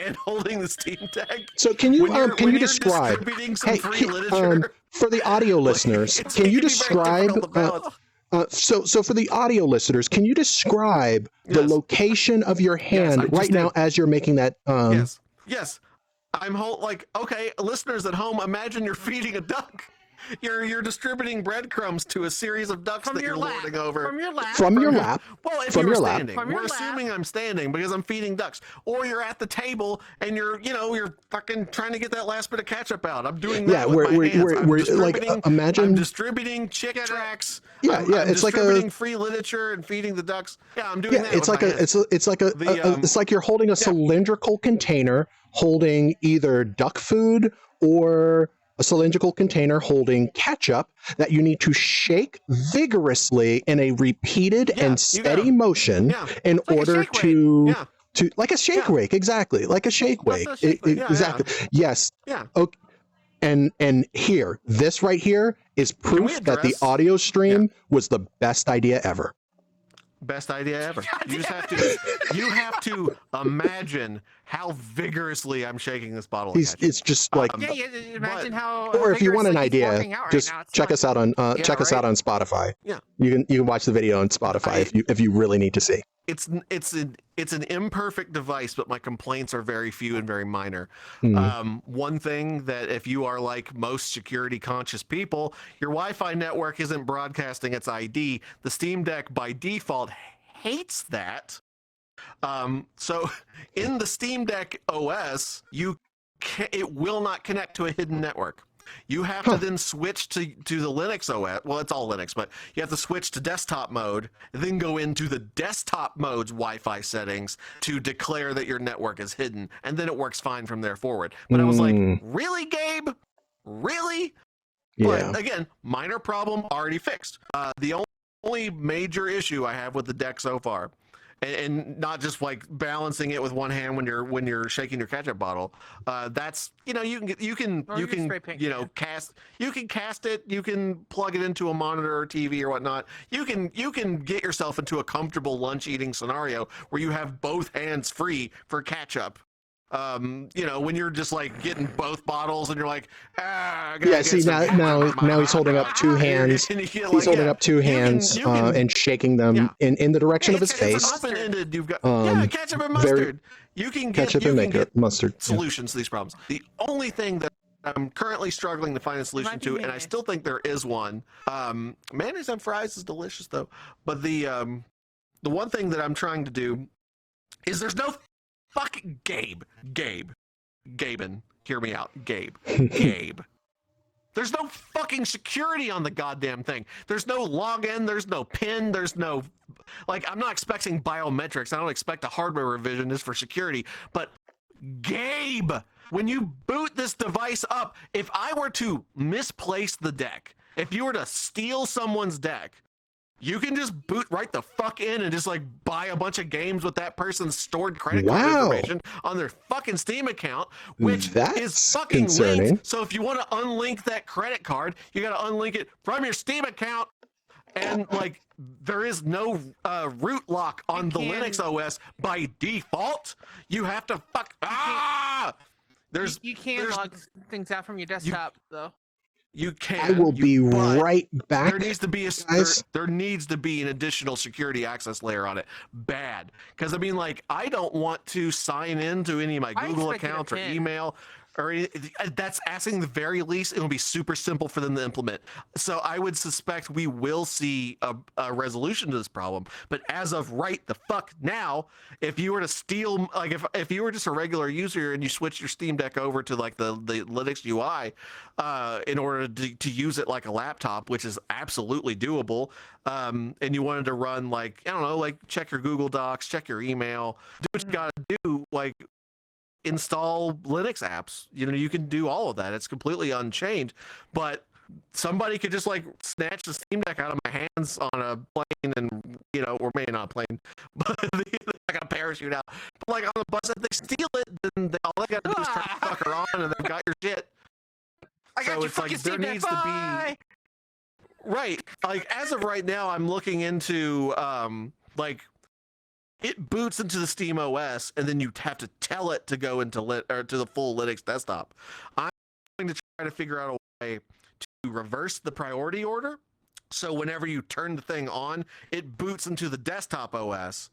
and holding the Steam Deck. So can you describe for the audio listeners? Can you describe? So for the audio listeners, can you describe the location of your hand right now as you're making that? Yes. I'm okay, listeners at home, imagine you're feeding a duck. You're distributing breadcrumbs to a series of ducks that you're lording over. From your lap. Well, if you're standing. We're assuming I'm standing because I'm feeding ducks. Or you're at the table and you're fucking trying to get that last bit of ketchup out. I'm doing that with my hands. I'm distributing Chick Tracts. It's like distributing free literature and feeding the ducks. Yeah, I'm doing that. It's like you're holding a cylindrical container holding either duck food or a cylindrical container holding ketchup that you need to shake vigorously in a repeated and steady motion in like order to like a shake Yeah. rake, exactly, like a shake wake. Exactly. Yes. Yeah. Okay. And here, this right here is proof that the audio stream was the best idea ever. Best idea ever. You have to imagine how vigorously I'm shaking this bottle of ketchup. It's just like imagine how. Or if you want an idea, right just check us out on us out on Spotify. Yeah, you can watch the video on Spotify if you really need to see. It's an imperfect device, but my complaints are very few and very minor. One thing that if you are like most security conscious people, your Wi-Fi network isn't broadcasting its ID. The Steam Deck by default hates that. So in the Steam Deck OS, it will not connect to a hidden network. You have to then switch to the Linux OS. Well, it's all Linux, but you have to switch to desktop mode, then go into the desktop mode's Wi-Fi settings to declare that your network is hidden, and then it works fine from there forward. But I was like, really, Gabe? Really? Yeah. But again, minor problem already fixed. The only major issue I have with the deck so far, and not just like balancing it with one hand when you're shaking your ketchup bottle. That's you can cast it, you can plug it into a monitor or TV or whatnot. You can get yourself into a comfortable lunch eating scenario where you have both hands free for ketchup. When you're just like getting both bottles and you're like, see now he's holding up two hands. He's holding up two hands and shaking them in the direction of his face. Open-ended, you've got ketchup and mustard. You can get mustard solutions to these problems. The only thing that I'm currently struggling to find a solution to, and I still think there is one. Mayonnaise on fries is delicious though, but the one thing that I'm trying to do is there's no fucking Gaben, hear me out, Gabe. There's no fucking security on the goddamn thing. There's no login, there's no PIN, there's no, I'm not expecting biometrics. I don't expect a hardware revision just for security, but Gabe, when you boot this device up, if I were to misplace the deck, if you were to steal someone's deck, you can just boot right the fuck in and just buy a bunch of games with that person's stored credit card information on their fucking Steam account, which is fucking linked. So if you want to unlink that credit card, you got to unlink it from your Steam account. And there is no root lock on the Linux OS by default. You have to You can't log things out from your desktop though. You can. I will be right back. There needs to be there needs to be an additional security access layer on it. Bad, because I don't want to sign into any of my Google accounts or email or that's asking the very least. It will be super simple for them to implement. So I would suspect we will see a resolution to this problem. But as of right the fuck now, if you were to steal, if you were just a regular user and you switch your Steam Deck over to the Linux UI in order to use it like a laptop, which is absolutely doable, and you wanted to run check your Google Docs, check your email, do what you gotta do, install Linux apps. You can do all of that. It's completely unchained, but somebody could just snatch the Steam Deck out of my hands on a plane and or maybe not a plane, but like a parachute out, but on the bus, if they steal it, then all they gotta do is turn the fucker on and they've got your shit. So it's there needs to be right. As of right now, I'm looking into it boots into the Steam OS, and then you have to tell it to go into to the full Linux desktop. I'm going to try to figure out a way to reverse the priority order. So whenever you turn the thing on, it boots into the desktop OS,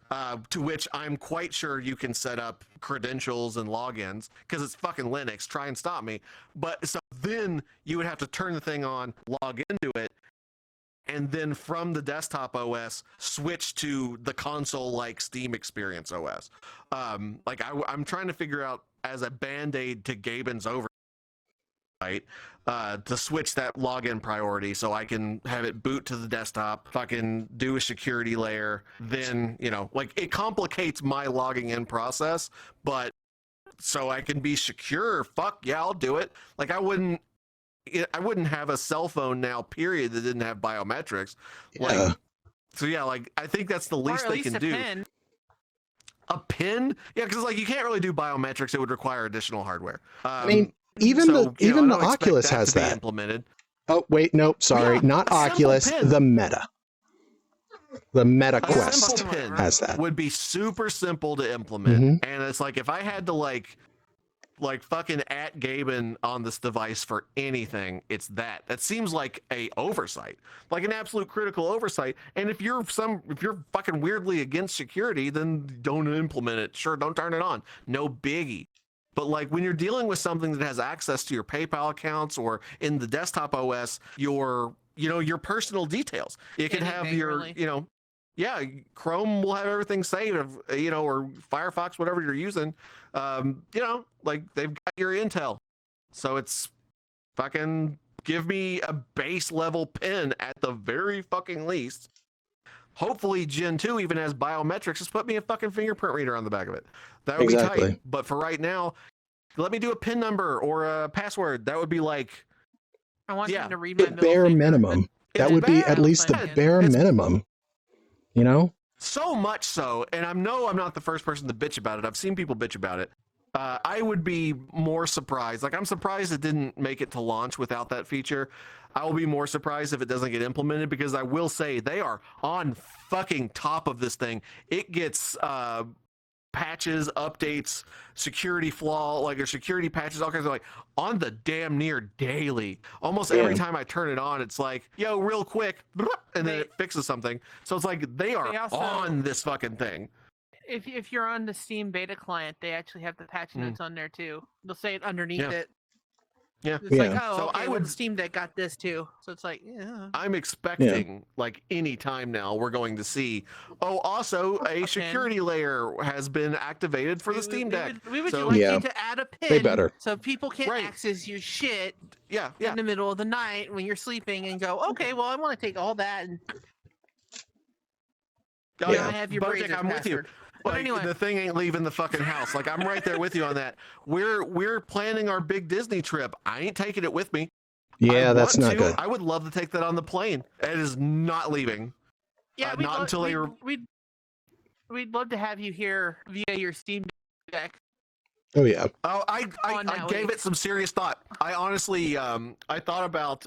to which I'm quite sure you can set up credentials and logins because it's fucking Linux. Try and stop me. But so then you would have to turn the thing on, log into it, and then from the desktop OS, switch to the console-like Steam Experience OS. I'm trying to figure out, as a band-aid to Gaben's oversight, to switch that login priority so I can have it boot to the desktop, fucking do a security layer, then, it complicates my logging in process, but so I can be secure, fuck yeah, I'll do it. I wouldn't, I wouldn't have a cell phone now, period, that didn't have biometrics. Like, Yeah. so yeah, like I think that's the Or least at they least can a do. pen. A pin? Yeah, because like you can't really do biometrics. It would require additional hardware. I mean, even so, the you know, I even the don't expect Oculus that has to be that. implemented. Oh wait, nope, sorry, Yeah, not a simple Oculus. pin. The Meta. The Meta A Quest simple pin has that. would be super simple to implement. Mhm. And it's like if I had to like fucking at Gaben on this device for anything, it's that. That seems like a oversight, like an absolute critical oversight. And if you're fucking weirdly against security, then don't implement it. Sure, don't turn it on. No biggie. But like when you're dealing with something that has access to your PayPal accounts or in the desktop OS, your personal details, it can have Anything, your, really. Yeah, Chrome will have everything saved, or Firefox, whatever you're using. Like they've got your intel. So it's fucking give me a base level pin at the very fucking least. Hopefully Gen 2 even has biometrics. Just put me a fucking fingerprint reader on the back of it. That would be Exactly. tight. But for right now, let me do a PIN number or a password. That would be like, I want yeah, them to read my The middle bare finger. minimum. That It's would be bad. at least the It's- bare minimum. You know? so much so, and I'm not the first person to bitch about it. I've seen people bitch about it. I would be more surprised. Like, I'm surprised it didn't make it to launch without that feature. I will be more surprised if it doesn't get implemented, because I will say they are on fucking top of this thing. It gets patches, updates, security flaw, like, or security patches, all kinds of, like, on the damn near daily. Almost every time I turn it on, it's like, yo, real quick, and then it fixes something. So it's like they are They also- on this fucking thing. If you're on the Steam beta client, they actually have the patch notes on there too. They'll say it underneath Yeah. it. Yeah. It's like, Yeah. oh, So okay, I well, would- the Steam Deck got this too. So it's like, yeah. I'm expecting, like, any time now we're going to see, also a security layer has been activated for the Steam Deck. We would So- like Yeah. you to add a pin They better. so people can't Right. access your shit Yeah, in the middle of the night when you're sleeping and go, okay, well, I want to take all that and Oh, Yeah. I have your Bojack, Brazos I'm with you. password. But Like, anyway. the thing ain't leaving the fucking house. Like, I'm right there with you on that. We're planning our big Disney trip. I ain't taking it with me. Yeah, I that's want not to. good. I would love to take that on the plane. It is not leaving. Yeah, not until they were- we'd love to have you here via your Steam Deck. Oh yeah. Oh, I now gave we- it some serious thought. I honestly, I thought about,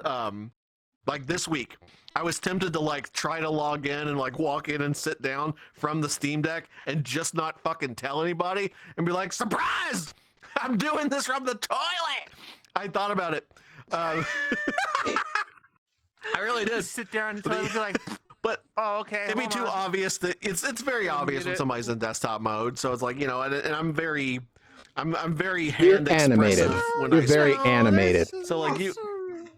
like, this week, I was tempted to, like, try to log in and, like, walk in and sit down from the Steam Deck and just not fucking tell anybody and be like, surprise! I'm doing this from the toilet! I thought about it. I really did. Just sit there on the toilet and be like, But oh, okay. it'd be hold too on. obvious that it's very obvious when it. somebody's in desktop mode. So it's like, and I'm very You're hand animated. expressive when You're I very say- animated. So, like, you-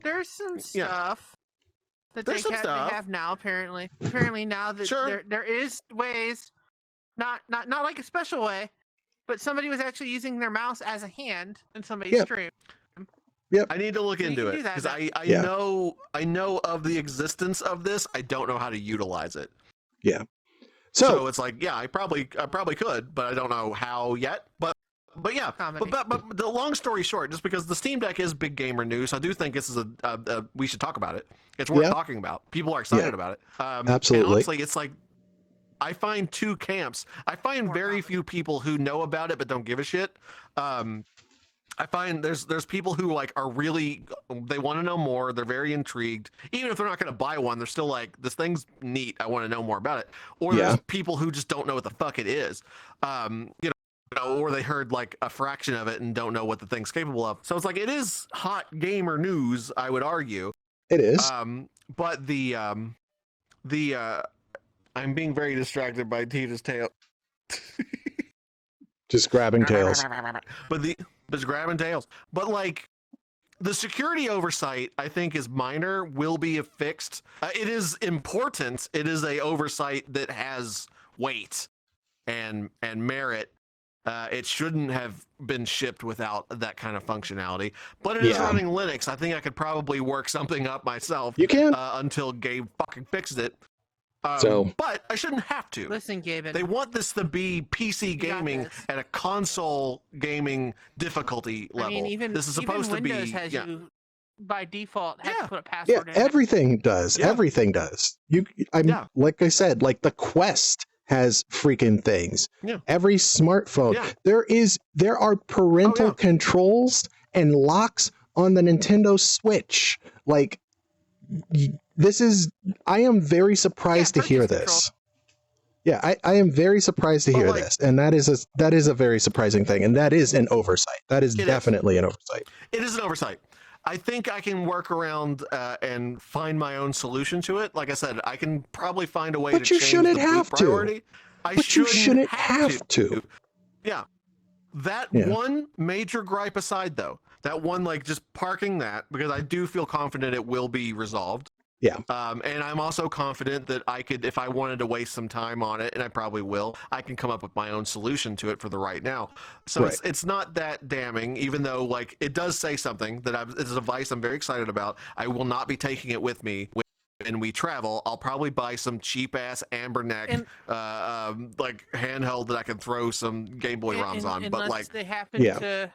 there's some Yeah. stuff that There's some stuff. they have now. Apparently now that Sure. there is ways, not like a special way, but somebody was actually using their mouse as a hand in somebody's Yep. stream. I need to look You into can it do that because now. I Yeah. know of the existence of this. I don't know how to utilize it. So So it's like, yeah, I probably could, but I don't know how yet. But yeah, Comedy. but the long story short, just because the Steam Deck is big gamer news, I do think this is a we should talk about it. It's worth Yeah. talking about. People are excited Yeah. about it. Absolutely. And honestly, it's like I find two camps. I find More very comedy. few people who know about it but don't give a shit. I find there's people who, like, are really, they want to know more. They're very intrigued. Even if they're not going to buy one, they're still like, this thing's neat. I want to know more about it. Or Yeah. there's people who just don't know what the fuck it is. Or they heard, like, a fraction of it and don't know what the thing's capable of. So it's like, it is hot gamer news, I would argue. it is. But I'm being very distracted by Tita's tail. Just grabbing tails. But it's grabbing tails. But, like, the security oversight, I think, is minor, will be fixed. It is important. It is a oversight that has weight and merit. It shouldn't have been shipped without that kind of functionality. But it is Yeah. running Linux. I think I could probably work something up myself You can. until Gabe fucking fixes it. But I shouldn't have to. Listen, Gaben. They want this to be PC got gaming this. at a console gaming difficulty level. I mean, even this is even supposed to Windows be. has Yeah. you by default have to put a Yeah, password in it. everything does. Yeah. Everything does. Like I said, like the Quest has freaking things. Yeah. Every smartphone. Yeah. There are parental controls and locks on the Nintendo Switch. Like I am very surprised to hear purchase this. Yeah, I am very surprised to hear this, and that is a very surprising thing, and that is an oversight. That is definitely an oversight. It is an oversight. I think I can work around and find my own solution to it. Like I said, I can probably find a way to change the boot priority. But you shouldn't have to. Yeah. One major gripe aside, though, that one, like, just parking that, because I do feel confident it will be resolved. Yeah. And I'm also confident that I could, if I wanted to waste some time on it, and I probably will, I can come up with my own solution to it for the right now. So it's not that damning, even though, like, it does say something that it's a device I'm very excited about. I will not be taking it with me when we travel. I'll probably buy some cheap ass Amberneck like handheld that I can throw some Game Boy ROMs on. But like they happen to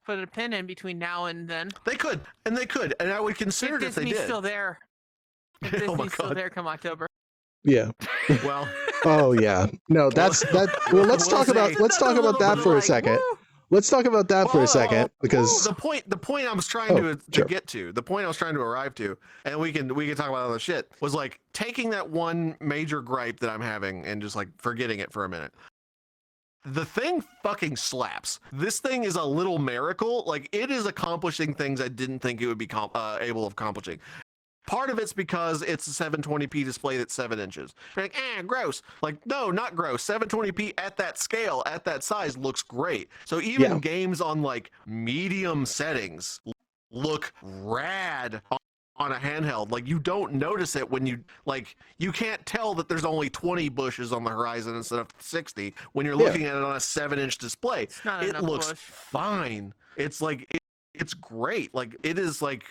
put a pin in between now and then. They could, and I would consider it if they did. Still there. If Disney's still there come October. Yeah. Well. Oh yeah. No, that's that. Well, let's talk about that for a second. Let's talk about that for a second, because the point I was trying to get to, the point I was trying to arrive to, and we can talk about other shit, was like taking that one major gripe that I'm having and just like forgetting it for a minute. The thing fucking slaps. This thing is a little miracle. Like, it is accomplishing things I didn't think it would be able of accomplishing. Part of it's because it's a 720p display that's 7 inches. You're like, gross. Like, no, not gross. 720p at that scale, at that size, looks great. So even games on like medium settings look rad on a handheld. Like, you don't notice it when you can't tell that there's only 20 bushes on the horizon instead of 60 when you're looking at it on a 7-inch display. It looks fine. It's like, it's great. Like, it is like,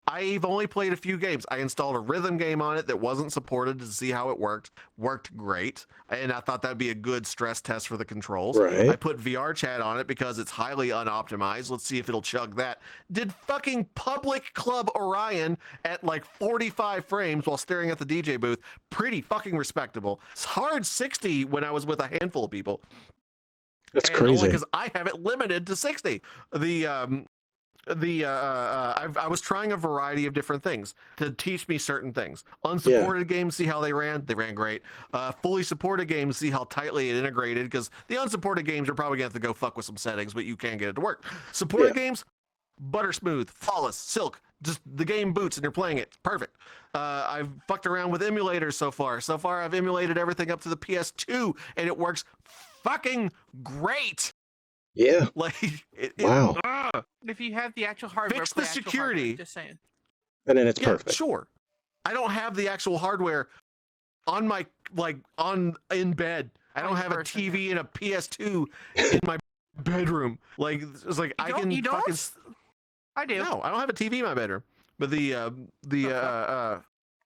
I've only played a few games. I installed a rhythm game on it that wasn't supported to see how it worked. Worked great. And I thought that'd be a good stress test for the controls. Right. I put VR chat on it because it's highly unoptimized. Let's see if it'll chug that. Did fucking Public Club Orion at like 45 frames while staring at the DJ booth. Pretty fucking respectable. It's hard 60 when I was with a handful of people. That's crazy. Because I have it limited to 60. I was trying a variety of different things to teach me certain things. Unsupported games, see how they ran great. Fully supported games, see how tightly it integrated, because the unsupported games are probably gonna have to go fuck with some settings, but you can get it to work. Supported games, butter smooth, flawless, silk, just the game boots and you're playing it, perfect. I've fucked around with emulators so far I've emulated everything up to the PS2 and it works fucking great. Yeah. Like, wow. If you have the actual hardware, fix the security. Hardware, just saying. And then it's perfect. Sure. I don't have the actual hardware on my in bed. I don't have a TV and a PS2 in my bedroom. Like, it's like I can fucking. I do. No, I don't have a TV in my bedroom. But the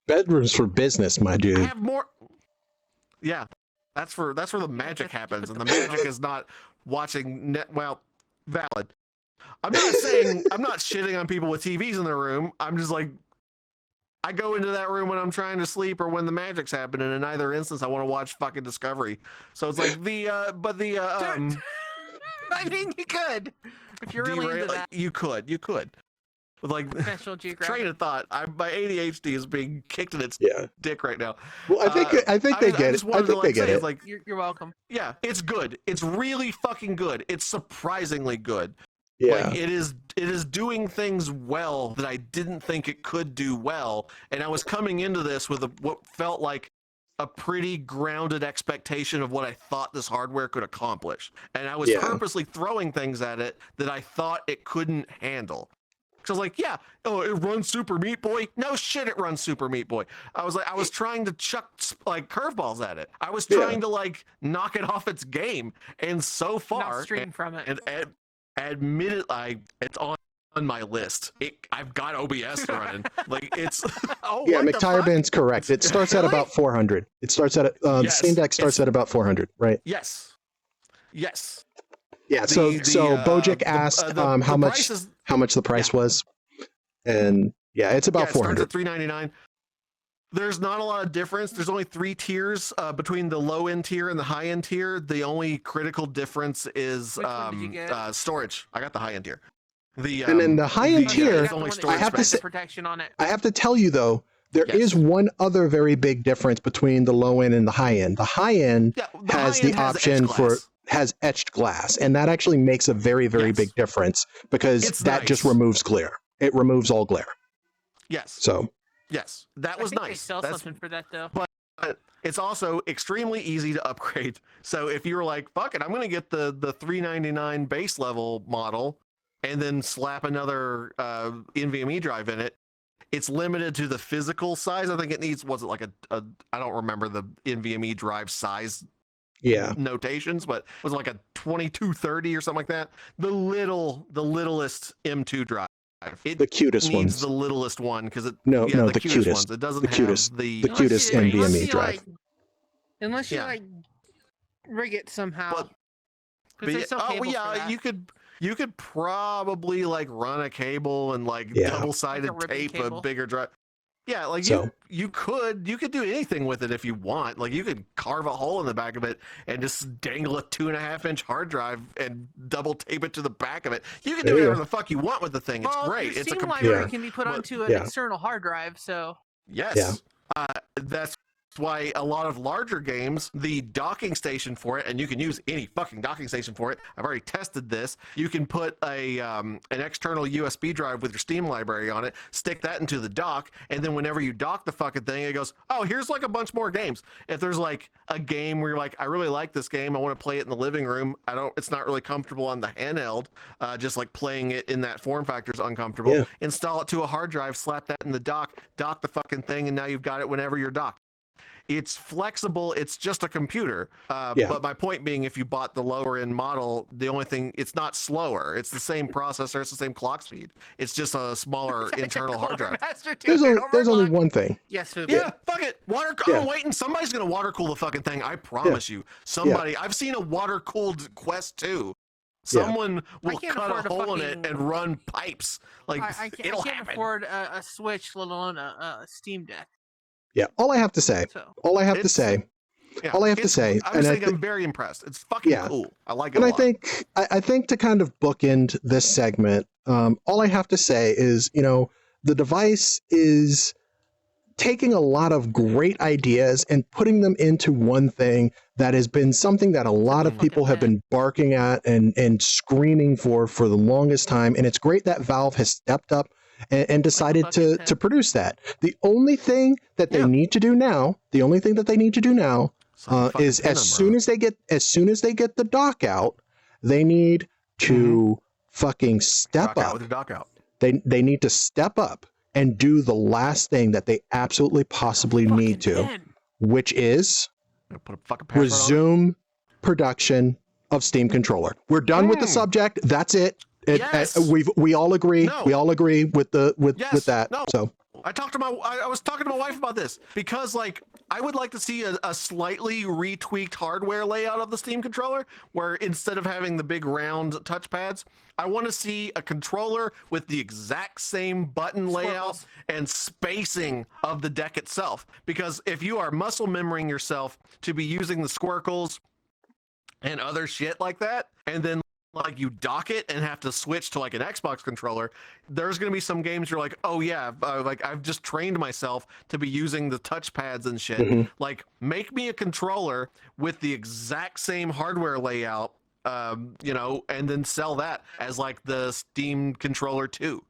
bedrooms for business, my dude. I have more. Yeah, that's where the magic happens, and the magic is not watching valid. I'm not saying I'm not shitting on people with TVs in their room. I'm just like, I go into that room when I'm trying to sleep or when the magic's happening. And in either instance, I want to watch fucking Discovery. So it's like I mean, you could if you're really into that. You could. With like train of thought, my ADHD is being kicked in its dick right now. Well, I think they get it. I think they get it. Like, you're welcome. Yeah, it's good. It's really fucking good. It's surprisingly good. Yeah, like, it is doing things well that I didn't think it could do well, and I was coming into this with what felt like a pretty grounded expectation of what I thought this hardware could accomplish, and I was purposely throwing things at it that I thought it couldn't handle. So I was like, it runs Super Meat Boy. No shit, it runs Super Meat Boy. I was trying to chuck like curveballs at it. I was trying to like knock it off its game, and so far, not stream from it. And admittedly, it's on my list. I've got OBS running. Like, it's. McTireben's correct. It starts at about 400. It starts at Steam Deck starts at about 400, right? Yes. Yeah. So Bojic asked how much the price was. And yeah, it's about it starts at $400. $399. There's not a lot of difference. There's only 3 tiers between the low end tier and the high end tier. The only critical difference is Which one did you get? storage. I got the high end tier. And then the high end tier, is only storage I have to space. say, protection on it. I have to tell you though, there Yes. is one other very big difference between the low end and the high end. The high end the has high the end has option edge for glass. has etched glass, and that actually makes a very, very Yes. big difference because It's that just nice. removes glare. It removes all glare. Yes. So Yes. That I was think They nice. sell That's something for that though. It's also extremely easy to upgrade. So if you were like, fuck it, I'm going to get the $399 base level model and then slap another NVMe drive in it, it's limited to the physical size. I think it needs, was it like a I don't remember the NVMe drive size yeah, notations, but it was like a 2230 or something like that. The littlest M2 drive. It the cutest needs ones. the littlest one because it No, yeah, no, the the cutest cutest. ones. It doesn't The have cutest. the The cutest NVMe drive. Unless you Yeah. like rig it somehow. But- 'Cause they sell cables for that. you could probably like run a cable and like Yeah. double-sided Like a ribbon tape cable. a bigger drive. Yeah, like So- you could do anything with it if you want. Like you could carve a hole in the back of it and just dangle a 2.5-inch hard drive and double tape it to the back of it. You can do There you whatever go. the fuck you want with the thing. It's Well, great. your It's a Steam computer. library can be put but- onto an Yeah. external hard drive, so Yes. Yeah. That's why a lot of larger games, the docking station for it, and you can use any fucking docking station for it. I've already tested this. You can put an external USB drive with your Steam library on it, stick that into the dock, and then whenever you dock the fucking thing, it goes, oh, here's like a bunch more games. If there's like a game where you're like, I really like this game, I want to play it in the living room. It's not really comfortable on the handheld. Just like playing it in that form factor is uncomfortable. Yeah. Install it to a hard drive, slap that in the dock the fucking thing, and now you've got it whenever you're docked. It's flexible. It's just a computer. Yeah. But my point being, if you bought the lower end model, the only thing, it's not slower. It's the same processor. It's the same clock speed. It's just a smaller internal hard drive. There's only one thing. Yes, Fubi. Yeah, fuck it. Yeah. I'm waiting. Somebody's going to water cool the fucking thing. I promise you. Somebody. I've seen a water cooled Quest 2. Yeah. Someone will can't cut afford a a hole in it fucking- and run pipes. Like, I it'll can't happen. afford a Switch, let alone a Steam Deck. Yeah, all I have to say, So all I have to It's- say, Yeah, all I have to say, I'm and I saying thi- I'm very impressed. It's fucking Yeah. cool. I like it and a I lot. think I think to kind of bookend this segment, all I have to say is, the device is taking a lot of great ideas and putting them into one thing that has been something that a lot of people have been barking at and screaming for the longest time. And it's great that Valve has stepped up and decided fucking to pen. produce that. The only thing that they need to do now, Some fucking is pin 'em, as soon as they get the dock out, they need to fucking step Dock out up. with the dock out. They need to step up and do the last thing that they absolutely possibly need to, Pen. which is Put a fucking password on it. resume production of Steam controller. We're done with the subject. That's it. Yes. We all agree. No. We all agree with Yes. that. No. So I was talking to my wife about this because like I would like to see a slightly retweaked hardware layout of the Steam controller where instead of having the big round touchpads, I want to see a controller with the exact same button layout Squirrels. and spacing of the deck itself. Because if you are muscle memorying yourself to be using the squircles and other shit like that, and then like you dock it and have to switch to like an Xbox controller, there's going to be some games you're like, oh yeah, like I've just trained myself to be using the touchpads and shit. Mhm. Like make me a controller with the exact same hardware layout, and then sell that as like the Steam controller too.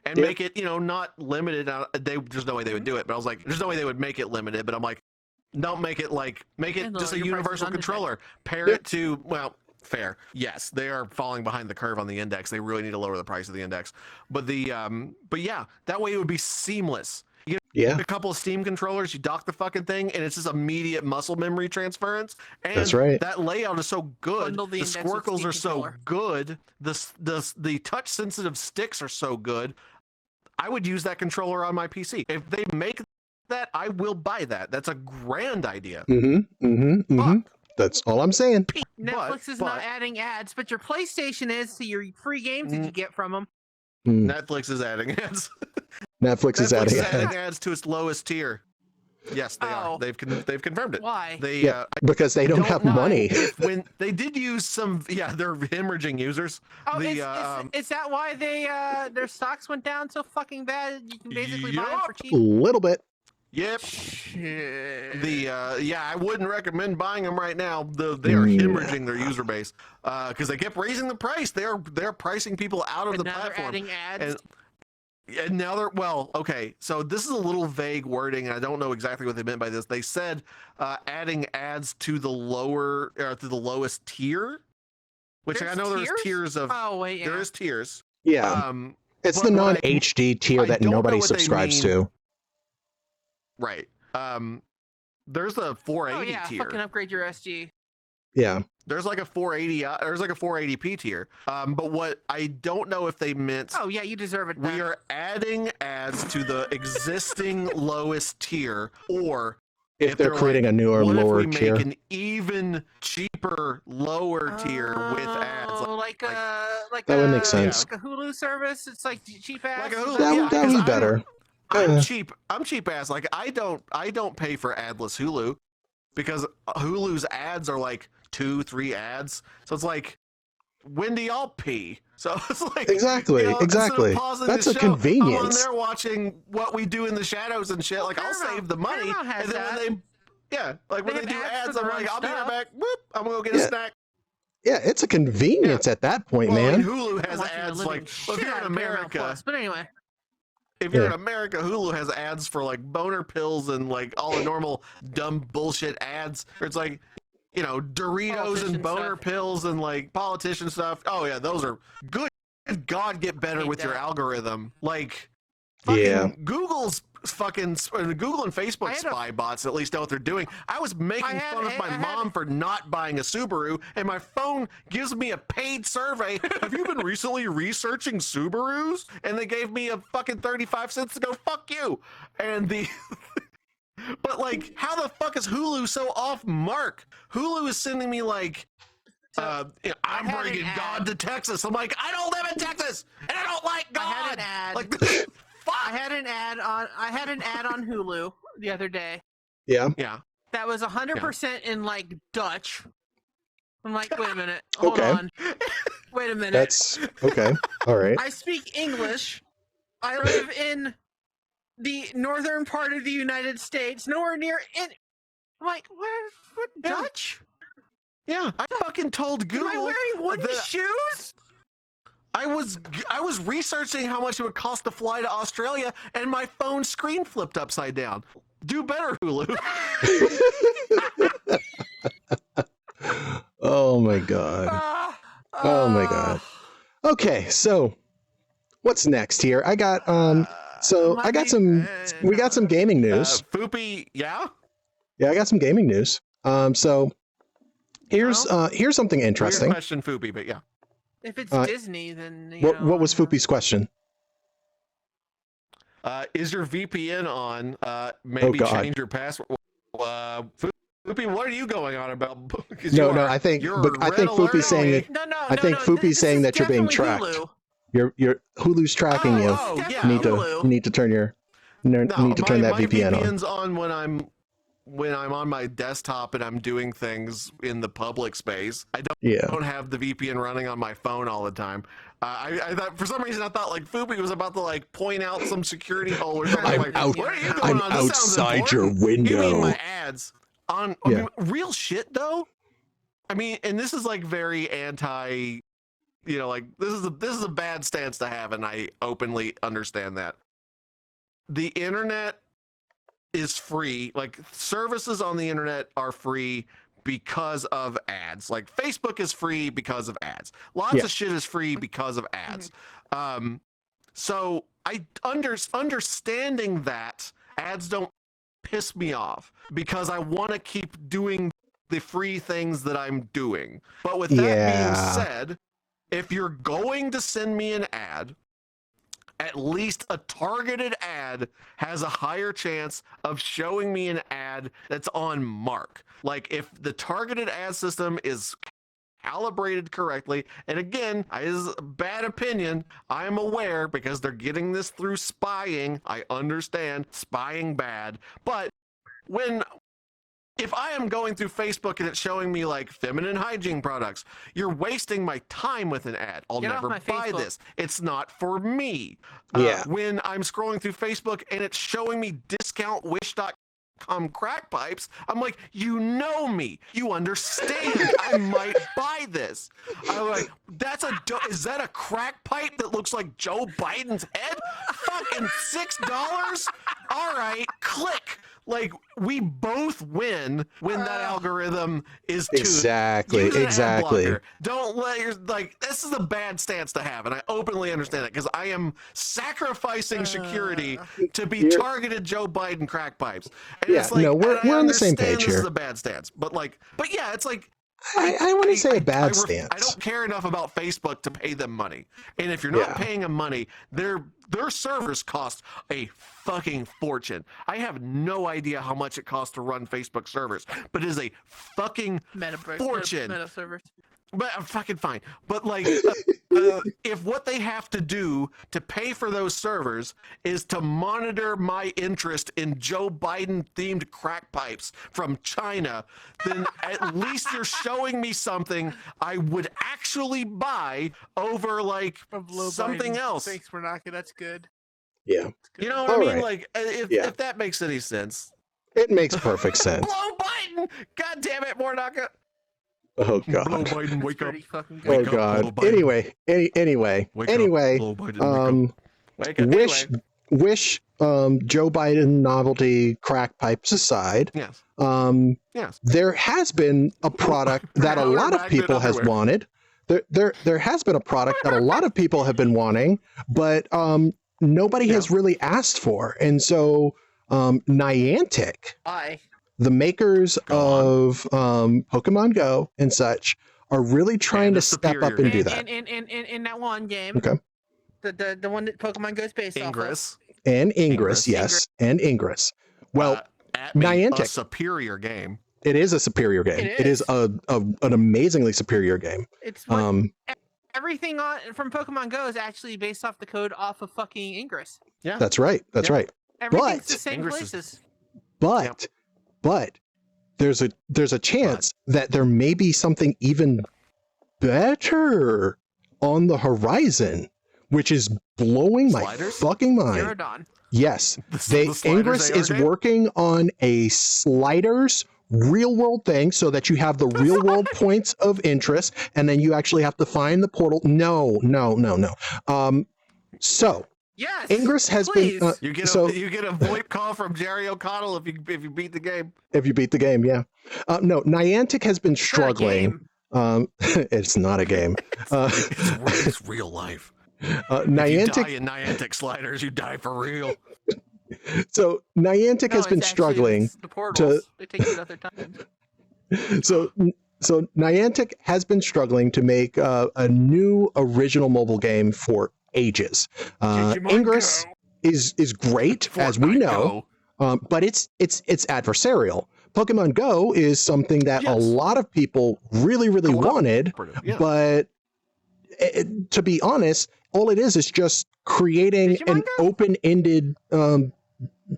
And Yeah. make it, not limited. There's no way they would do it, but I was like, there's no way they would make it limited. But I'm like, don't make it Yeah, no, just a your price is universal undefended. controller. Pair Yeah. it to, well, fair. Yes, they are falling behind the curve on the index. They really need to lower the price of the index. But but yeah, that way it would be seamless. You yeah, get a couple of Steam controllers, you dock the fucking thing, and it's just immediate muscle memory transference. And That's right. that layout is so good. Bundle the The index with squircles Steam are so controller. good. The touch sensitive sticks are so good. I would use that controller on my PC. If they make that, I will buy that. That's a grand idea. Fuck. That's all I'm saying. Netflix is but- not adding ads, but your PlayStation is to your free games that you get from them. Mm. Netflix is adding ads. Netflix is Netflix is adding adding ads to its lowest tier. Yes, they are. Oh. They've confirmed it. Why? They Yeah, because they don't have know money. if when they did use some, they're hemorrhaging users. Oh, The, is that why their stocks went down so fucking bad? You can basically buy them for Yup. A cheap. little bit. Yep. Shit. I wouldn't recommend buying them right now. They are hemorrhaging their user base because they kept raising the price. They're pricing people out of And the now platform. they're adding ads. And now okay. So this is a little vague wording, and I don't know exactly what they meant by this. They said adding ads to the lowest tier, which I There's know there's tiers? tiers of. Oh wait, yeah. There is tiers. Yeah. It's but the what non-HD tier I that don't know nobody what they subscribes mean. to. Right. There's a 480 Oh yeah, tier. fucking upgrade your SG. Yeah. There's like a 480. There's like a 480p tier. But what I don't know if they meant. Oh yeah, you deserve it. We then. are adding ads to the existing lowest tier, or If they're creating a newer, what lower if we tier. make an even cheaper lower tier with ads? Oh, like That would make sense. Like a Hulu service. It's like cheap ads. Like a Hulu, That yeah, would be 'cause better. I'm cheap. I'm cheap ass. Like I don't pay for adless Hulu because Hulu's ads are like 2-3 ads. So it's like, when do y'all pee? So it's like Exactly, exactly. instead of pausing That's the a show, I'm on convenience. there watching What We Do in the Shadows and shit. Like I'll Paramount- save the money, Paramount has and then that. when They they do have ads ads, for I'm their like, own I'll be right stuff. back. Whoop! I'm gonna go get a Yeah. snack. Yeah, it's a convenience at that point, Well, man. Hulu I'm has watching the ads living like, well, if shit you're in out of Paramount America, Plus. But anyway, if you're in Yeah. America, Hulu has ads for like boner pills and like all the normal dumb bullshit ads. Where it's like, Doritos Politician and boner stuff. pills and like politician stuff. Oh yeah, those are good. God, get better Hate with your that. algorithm. Like, Yeah. Google and Facebook I had a- spy bots at least know what they're doing. I was making fun of my mom for not buying a Subaru, and my phone gives me a paid survey. Have you been recently researching Subarus? And they gave me a fucking 35 cents to go fuck you. And but like, how the fuck is Hulu so off mark? Hulu is sending me like, I'm had bringing an ad. God to Texas. I'm like, I don't live in Texas, and I don't like God. I had an ad. Like, fuck. I had an ad on Hulu the other day. Yeah. Yeah. That was 100% in like Dutch. I'm like, wait a minute, hold Okay. on, wait a minute. That's okay. All right. I speak English. I live in the northern part of the United States, nowhere near in. I'm like, what Yeah. Dutch? Yeah, I fucking told Google. Am I wearing wooden that shoes? I was researching how much it would cost to fly to Australia, and my phone screen flipped upside down. Do better, Hulu. Oh my god. Oh my god. Okay, so what's next here? I got we got some gaming news. Foopy, yeah. Yeah, I got some gaming news. So here's something Weird interesting. question, Foopy, but yeah. If it's Uh, Disney, then What was Foopy's question? Is your VPN on? Maybe God. change your password. Foopy, what are you going on about? 'Cause No, you no, are- I think you're but I red think alert Foopy's saying me. that No, I think Foopy's this saying is that you're being definitely tracked. Hulu. Your Hulu's tracking you. Oh, It's yeah. You need to Hulu. you need to turn your need to turn that my VPN on. VPN's on when I'm on my desktop and I'm doing things in the public space. I Yeah. don't have the VPN running on my phone all the time. I thought for some reason I thought like Foopy was about to like point out some security hole or something. I'm Like, out- what are you I'm going on? This sounds outside your important. You mean window. my ads on? I Yeah. mean, real shit though. I mean, and this is like very anti. Like this is a bad stance to have, and I openly understand that. The internet is free. Like services on the internet are free because of ads. Like Facebook is free because of ads. Lots Yeah. of shit is free because of ads. So I understanding that ads don't piss me off because I want to keep doing the free things that I'm doing. But with that Yeah. being said, if you're going to send me an ad, at least a targeted ad has a higher chance of showing me an ad that's on mark. Like if the targeted ad system is calibrated correctly. And again, is a bad opinion. I'm aware because they're getting this through spying. I understand spying bad, but if I am going through Facebook and it's showing me like feminine hygiene products, you're wasting my time with an ad. I'll Get off never my buy Facebook. this. It's not for me. Yeah. When I'm scrolling through Facebook and it's showing me discount wish.com crack pipes, I'm like, you know me. You understand. I might buy this. I'm like, is that a crack pipe that looks like Joe Biden's head? Fucking $6? All right, click. Like, we both win when that algorithm is tuned. Exactly, Use an ad exactly. blocker. Don't let this is a bad stance to have, and I openly understand it because I am sacrificing security to be targeted Joe Biden crack pipes. And Yeah, it's like, no, we're and I on the same understand page this here. is a bad stance, but yeah, it's like, I wouldn't say a bad I stance. don't care enough about Facebook to pay them money. And if you're not Yeah. paying them money, their servers cost a fucking fortune. I have no idea how much it costs to run Facebook servers, but it is a fucking fortune. Meta servers. But I'm fucking fine. But like, if what they have to do to pay for those servers is to monitor my interest in Joe Biden themed crack pipes from China, then at least you're showing me something I would actually buy over like From Low something Biden. else. Thanks, Bernanke. That's good. Yeah, You know what I All mean? right. Like, Yeah. if that makes any sense. it makes perfect sense. Blow Biden! God damn it, Mornaka! Oh Blow God. Biden, wake up. Pretty fucking Oh good. Wake up, God. blow Biden. Anyway, anyway, Wake up, anyway. blow Biden, wake up. Wake up. Wish Anyway. wish Joe Biden novelty crack pipes aside, Yes. Yes. there has been a product that a Powder lot of magnet people has underwear. wanted. There has been a product that a lot of people have been wanting, but nobody has really asked for. And so Niantic, the makers of Pokemon Go and such, are really trying And to a step up superior and do in, that. in that one game, Okay. the one that Pokemon Go's based off of. Ingress. And Ingress, Ingress. yes, and Ingress. Well, At me, Niantic. a superior game. it is a superior game. It It is is. an amazingly superior game. It's what, Um, everything on from Pokemon Go is actually based off the code off of fucking Ingress. Yeah. that's right. That's Yeah. right. Everything's But- the same Ingress is- places. But there's a chance that there may be something even better on the horizon, which is blowing my Sliders? fucking mind. Zero Yes, The sliders Ingress AR is game? working on a sliders real world thing so that you have the real world points of interest, and then you actually have to find the portal. No. So Yes. Ingress has please. been You get so a VoIP call from Jerry O'Connell if you beat the game. if you beat the game, yeah. No, Niantic has been It's not a struggling. game. It's not a game. It's real life. If you die Niantic. in Niantic sliders, you die for real. So Niantic No, has been it's actually struggling. the portals. They take you to other times. So Niantic has been struggling to make a new original mobile game for ages. Ingress is great, as we Fortnite know, but it's adversarial. Pokemon Go is something that a Yes. lot of people really wanted, Yeah. but to be honest, all it is just creating Digimon an Go? open-ended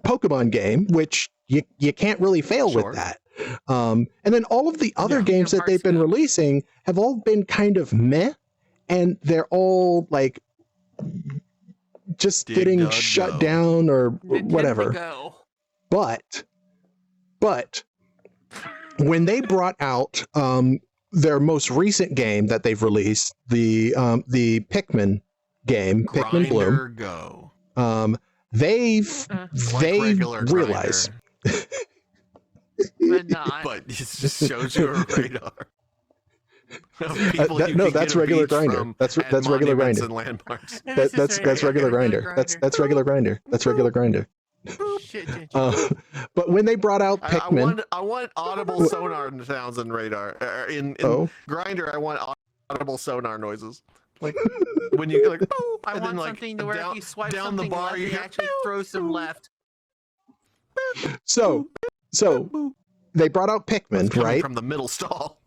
Pokemon game, which you can't really fail Sure. with that. And then all of the other Yeah. games that they've been Hearthstone. releasing have all been kind of meh, and they're all like just Dig getting dug shut go. down or Nintendo whatever. Go. But when they brought out their most recent game that they've released, the Pikmin game, Pikmin Grinder Go. Bloom, they've Uh. Like regular realized. Grindr, But not. but it just shows you a radar. Of people you no, can that's get a regular beach Grindr. from That's at regular monuments Grindr. and landmarks. That's regular grinder. That's regular grinder. That's regular grinder. Shit, shit, shit. But when they brought out I Pikmin, want audible sonar sounds in radar. In Oh. Grinder, I want audible sonar noises. Like when you like, boop, I and want then, like, something to where down, if you swipe down the something bar, left, you it hear actually throws some left. so they brought out It's Pikmin, coming right? from the middle stall.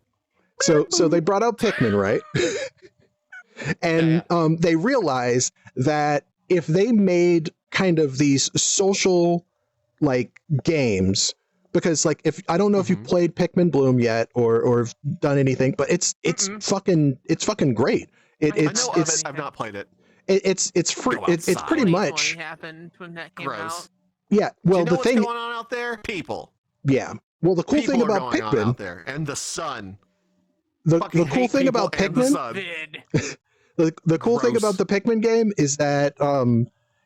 So they brought out Pikmin, right? And they realized that if they made kind of these social like games, because like if I don't know if you've played Pikmin Bloom yet or done anything, but it's fucking great. It's I've not played it. It's free. It's pretty much happened when that came gross. out. Yeah. Well, Do you know the thing. what's going on out there? People. Yeah. Well, the cool People thing are about going on out Pikmin, there, and the sun. the Fucking cool hate thing people about and the Pikmin, sun. Vid. the cool thing Gross. about the Pikmin game is that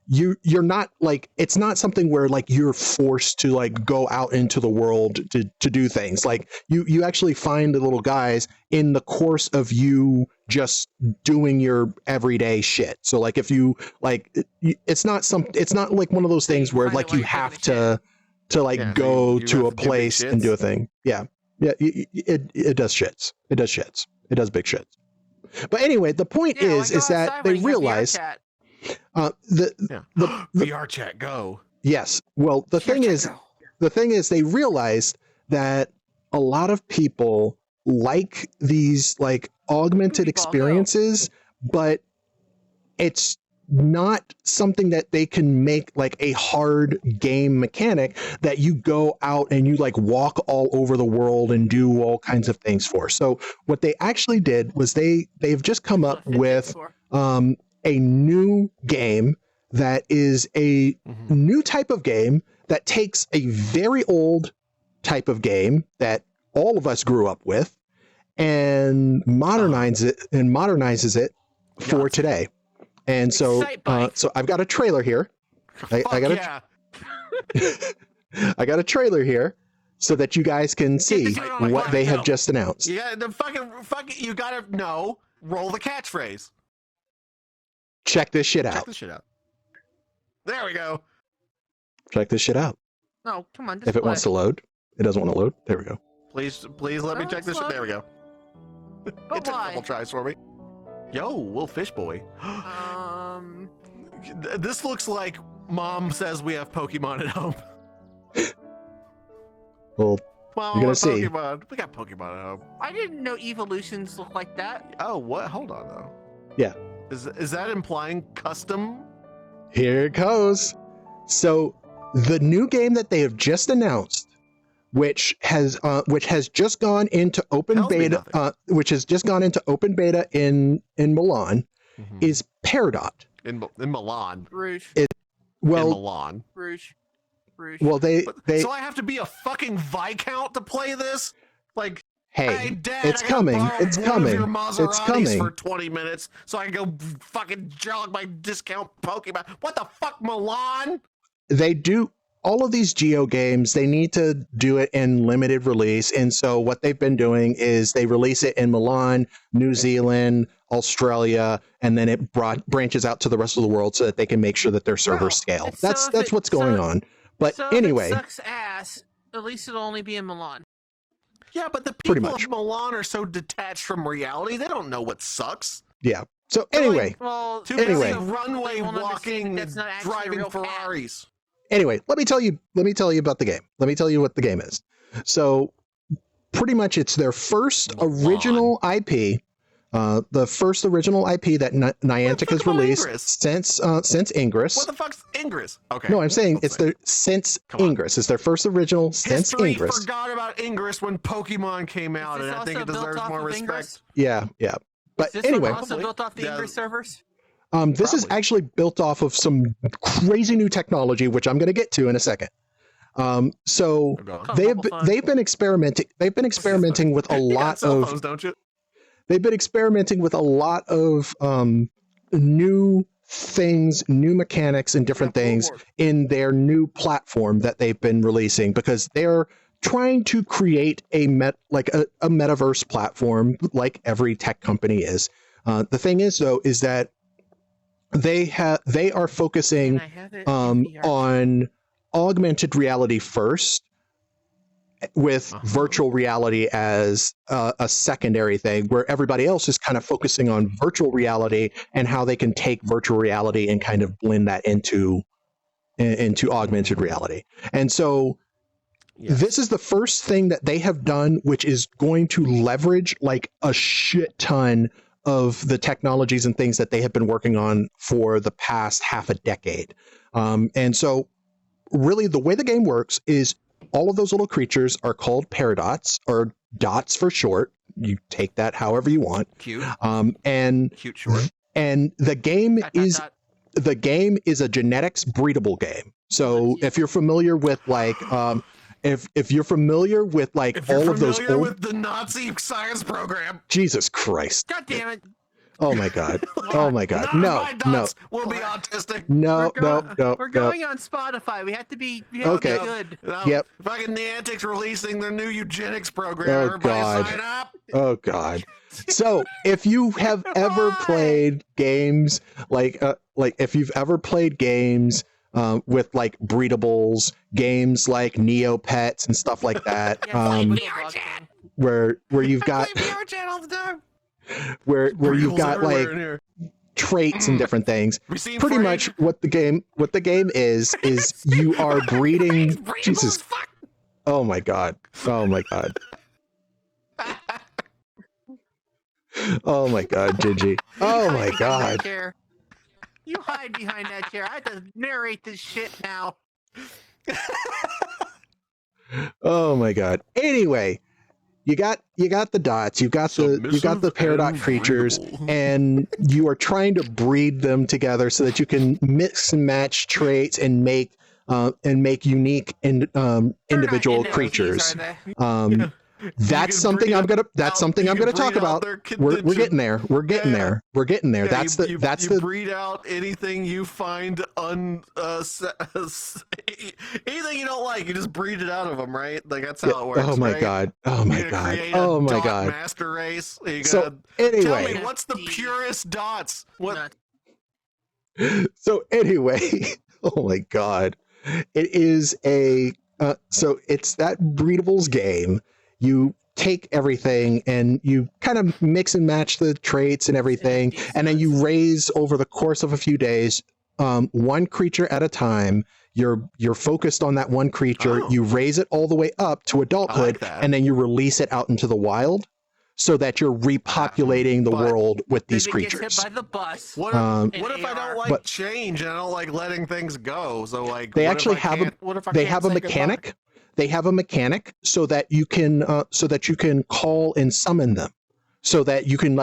you're not like, it's not something where like you're forced to like go out into the world to do things. Like you actually find the little guys in the course of you just doing your everyday shit. So like if you like, it's not like one of those things where Find it like while you you're have taking a to like Yeah, so go you to have a to do big place and do a shits? thing. Yeah. It does shits. It does shits. It does big shits. But anyway, the point Yeah, is that they realized the VR chat, go. yes. Well, the thing is they realized that a lot of people like these like augmented People, go. experiences, but it's not something that they can make like a hard game mechanic that you go out and you like walk all over the world and do all kinds of things for. So what they actually did was they've just come up with a new game that is a new type of game that takes a very old type of game that all of us grew up with and modernizes it for today. And so so I've got a trailer here. I got I got a trailer here so that you guys can see what they have just announced. Yeah, the fucking you gotta roll the catchphrase. Check this shit Check out. this shit out. There we go. Check this shit out. No, come on. If it wants to load, it doesn't want to load. There we go. Please let me check this shit. There we go. It took a couple tries for me. Yo, little fish boy. This looks like Mom says we have Pokemon at home. Well, you're gonna see. Pokemon. We got Pokemon at home. I didn't know evolutions look like that. Oh, what? Hold on though. Yeah. Is that implying custom? Here it goes. So the new game that they have just announced, which has just gone into open beta, in Milan, is Peridot. In Milan. Rouge. In Milan. Rouge. Well, they so I have to be a fucking Viscount to play this? Like, hey, Dad, it's coming. It's coming. It's coming for 20 minutes so I can go fucking jog my discount Pokemon. What the fuck, Milan? They do all of these Geo games. They need to do it in limited release, and so what they've been doing is they release it in Milan, New Zealand, Australia, and then it branches out to the rest of the world so that they can make sure that their servers scale. That's what's going on. But anyway, if it sucks ass, at least it'll only be in Milan. Yeah, but the people of Milan are so detached from reality, they don't know what sucks. Yeah. So anyway, runway walking, driving Ferraris. Anyway, let me tell you about the game. Let me tell you what the game is. So pretty much it's their first original IP. The first original IP that Niantic has released since Ingress. What the fuck's Ingress? Okay. No, I'm saying it's since Ingress. It's their first original since Ingress. Forgot about Ingress when Pokemon came out, and I think it deserves more respect. Yeah. But is this anyway, also built off the Ingress servers? This is actually built off of some crazy new technology, which I'm going to get to in a second. So they've been experimenting. They've been experimenting with a lot of. Phones, don't you? They've been experimenting with a lot of new things, new mechanics, and different things in their new platform that they've been releasing because they're trying to create a metaverse platform like every tech company is. The thing is, though, is that they are focusing on augmented reality first, with virtual reality as a secondary thing, where everybody else is kind of focusing on virtual reality and how they can take virtual reality and kind of blend that into augmented reality. And so This is the first thing that they have done, which is going to leverage like a shit ton of the technologies and things that they have been working on for the past half a decade. And so really the way the game works is all of those little creatures are called paradots, or dots for short. You take that however you want. Cute. Cute short. And the game is a genetics breedable game. So if you're familiar with like if you're familiar with like all of those old, with the Nazi science program. Jesus Christ. God damn it. Oh my God. Oh my God. No. We'll be autistic. No. We're going on Spotify. We have to be Okay. good. Yep. Fucking Niantic's releasing their new eugenics program. Oh, Everybody God. sign up. Oh God. So if you have ever played games like if you've ever played games with like breedables, games like Neopets and stuff like that, where you've got all the time. where you've got like Here. traits and different things. We seen Pretty Frank? much what the game is you are breeding. Breedables, Jesus. fuck. Oh my God. Oh my God. Oh my God, Gigi. Oh my God. You hide behind that chair. I have to narrate this shit now. Oh my God. Anyway, you got the dots, you got the paradot creatures, and you are trying to breed them together so that you can mix and match traits and make unique individual creatures. That's something I'm gonna talk about. We're getting there. We're getting there. Yeah, That's you breed out anything you find anything you don't like. You just breed it out of them, right? Like that's how it works. Oh my right? God. Oh my God. Oh my God. Master race. So anyway, tell me what's the purest dots? What? So anyway, oh my God, it is so it's that breedables game. You take everything and you kind of mix and match the traits and everything, and then you raise over the course of a few days, one creature at a time. You're focused on that one creature. You raise it all the way up to adulthood, and then you release it out into the wild, so that you're repopulating the world with these creatures. Gets hit by the bus. What if I don't like change and I don't like letting things go? So like they actually have a mechanic. They have a mechanic so that you can call and summon them, so that you can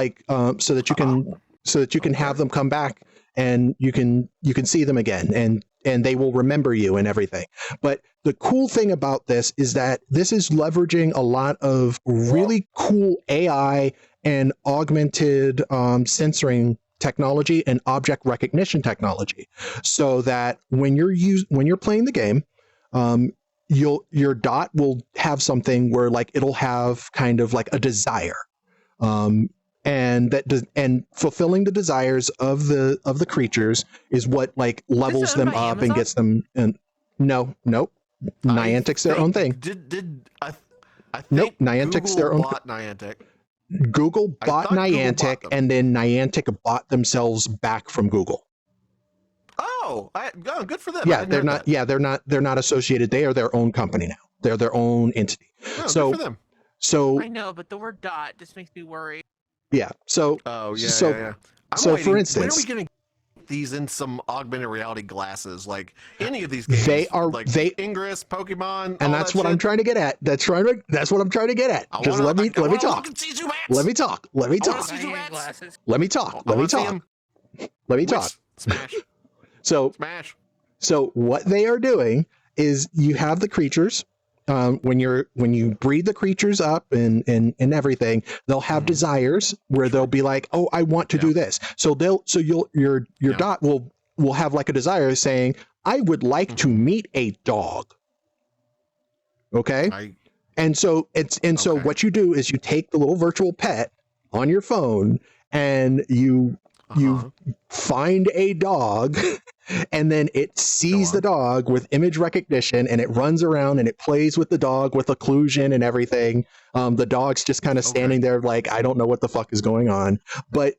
have them come back and you can see them again and they will remember you and everything. But the cool thing about this is that this is leveraging a lot of really cool AI and augmented censoring technology and object recognition technology, so that when you're playing the game, your dot will have something where like it'll have kind of like a desire, and fulfilling the desires of the creatures is what like levels them up and gets them. And nope, Niantic's their own thing. Nope, Niantic's their own. Niantic. Google bought Niantic, and then Niantic bought themselves back from Google. Oh, good for them. Yeah, they're not. Yeah, they're not associated. They are their own company now. They're their own entity. Oh, so, good for them. So I know, but the word dot just makes me worry. Yeah. So. Oh yeah. So. Yeah. So for instance, when are we gonna get these in some augmented reality glasses? Like any of these games. They are. Like Ingress, Pokemon. And that's what I'm trying to get at. That's what I'm trying to get at. Just let me talk. Let me talk. Let me talk. Smash. So what they are doing is you have the creatures. When you breed the creatures up and everything, they'll have desires where they'll be like, oh, I want to do this. So your dot will have like a desire saying, I would like to meet a dog. Okay. So what you do is you take the little virtual pet on your phone and you find a dog, and then it sees the dog with image recognition, and it runs around and it plays with the dog with occlusion and everything. The dog's just kind of standing there like, I don't know what the fuck is going on. But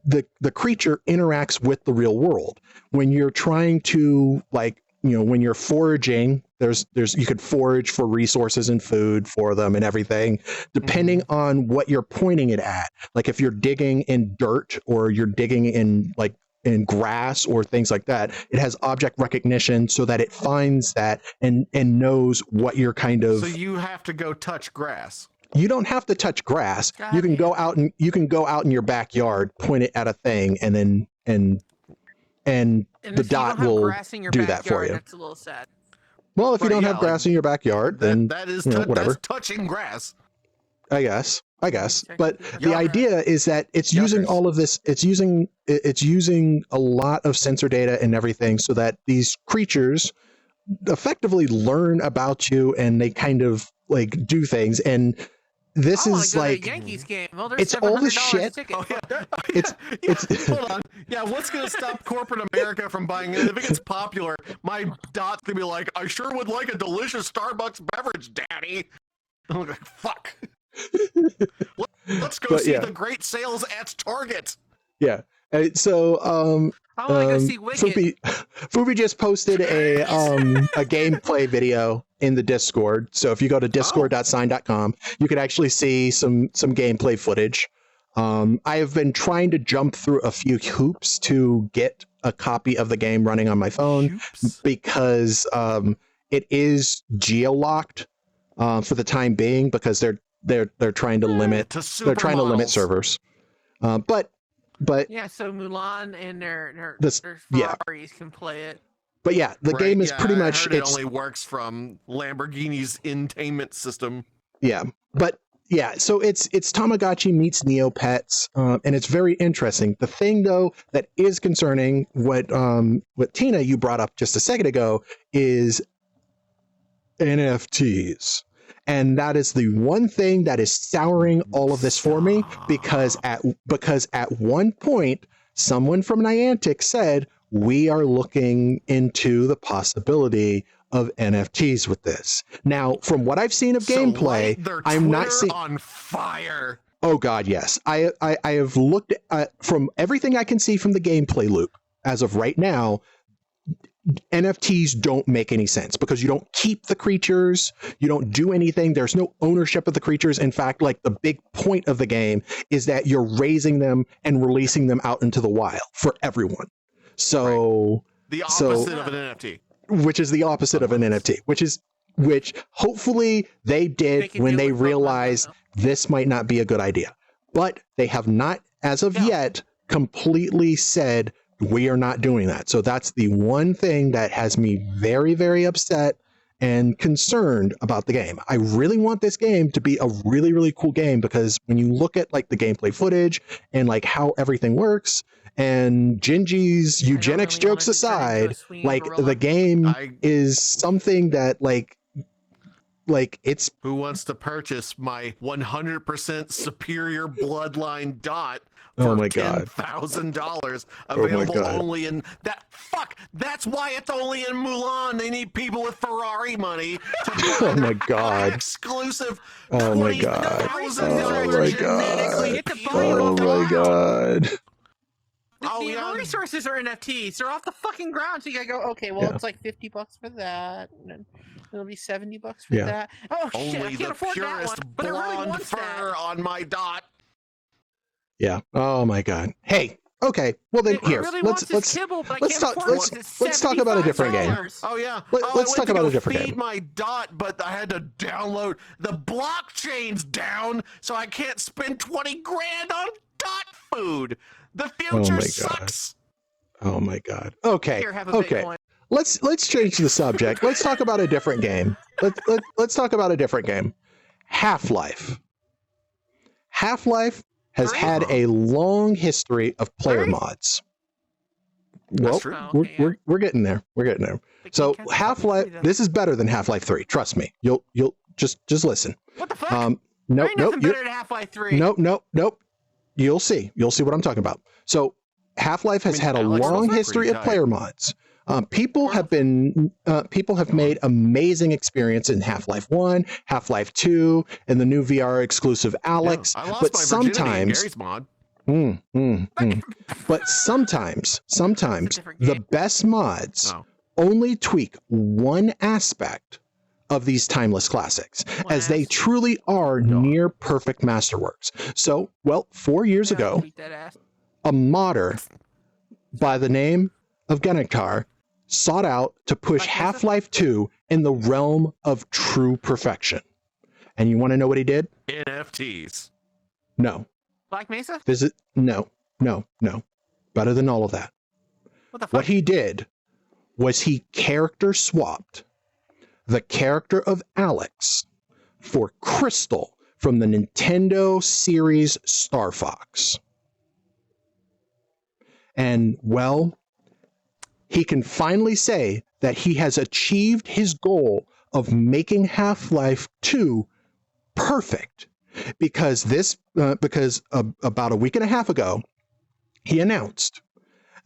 the creature interacts with the real world. When you're trying to like when you're foraging, there's you could forage for resources and food for them and everything, depending on what you're pointing it at. Like if you're digging in dirt or you're digging in grass or things like that, it has object recognition so that it finds that and knows what you're kind of. So you have to go touch grass. You don't have to touch grass. You can go out in your backyard, point it at a thing, and then and the dot will do that for you. That's a little sad. Well, if you don't have grass in your backyard, then that is whatever. That's touching grass. I guess. But the idea is that it's using all of this. It's using a lot of sensor data and everything, so that these creatures effectively learn about you and they kind of like do things. And this is like a Yankees game. Well, it's all the shit. Oh, yeah. It's hold on. Yeah, what's gonna stop corporate America from buying it? If it gets popular, my dot's gonna be like, I sure would like a delicious Starbucks beverage, Daddy. I'm like, fuck. Let's go see the great sales at Target. Yeah. So I want to go see Wicked. Fubi just posted a gameplay video in the Discord. So if you go to discord.sign.com, you can actually see some gameplay footage. I have been trying to jump through a few hoops to get a copy of the game running on my phone because it is geo-locked for the time being because they're trying to limit servers. But yeah, so Mulan and their Ferraris can play it. But yeah, the game is pretty much it only works from Lamborghini's infotainment system. Yeah, but yeah, so it's Tamagotchi meets Neopets, and it's very interesting. The thing though that is concerning, what Tina you brought up just a second ago, is NFTs. And that is the one thing that is souring all of this for me, because at one point, someone from Niantic said, we are looking into the possibility of NFTs with this. Now, from what I've seen of gameplay, I'm not seeing on fire. Oh God, yes. I have looked at, from everything I can see from the gameplay loop as of right now, NFTs don't make any sense because you don't keep the creatures, you don't do anything, there's no ownership of the creatures. In fact, like the big point of the game is that you're raising them and releasing them out into the wild for everyone. So the opposite of an NFT. Which is the opposite of an NFT, which hopefully they did when they realized this might not be a good idea. But they have not, as of yet, completely said we are not doing that. So that's the one thing that has me very, very upset and concerned about the game. I really want this game to be a really, really cool game because when you look at like the gameplay footage and like how everything works, and Gingy's eugenics jokes aside, like the game is something that like it's. Who wants to purchase my 100% superior bloodline dot for $10,000 available only in that? Fuck, that's why it's only in Mulan. They need people with Ferrari money to buy oh my god exclusive. Oh my god. Oh my god. Oh my god. The resources are NFTs. They're off the fucking ground. So you gotta go, okay, well, it's like $50 for that. And then it'll be $70 for that. Oh, only shit, I can't afford that one. But it really wants fur that. on my dot. Yeah. Oh my god. Hey. Okay. Well then, here. Really let's talk about a different game. Oh yeah. Let's talk about a different game. Feed my dot, but I had to download the blockchain's down, so I can't spend 20 grand on dot food. The future sucks. Oh my god. Okay. Okay. Let's change the subject. Let's talk about a different game. Let's talk about a different game. Half-Life. Half-Life has had a long history of player mods. Well, we're getting there. We're getting there. So Half-Life, this is better than Half-Life 3. Trust me. You'll just listen. What the fuck? Nope. Better than Half-Life 3. Nope. You'll see what I'm talking about. So Half-Life has had a long history of player mods. People have made amazing experience in Half-Life 1, Half-Life 2, and the new VR exclusive Alex. I lost but my sometimes Gary's mod. But sometimes the best mods only tweak one aspect of these timeless classics, as they truly are near perfect masterworks. So, well, 4 years ago, a modder by the name of Genektar sought out to push Half-Life 2 in the realm of true perfection. And you want to know what he did? NFTs. No. Black Mesa? No. Better than all of that. What the fuck? What he did was he character swapped the character of Alex for Crystal from the Nintendo series Star Fox. And, well, he can finally say that he has achieved his goal of making Half-Life 2 perfect, because about a week and a half ago, he announced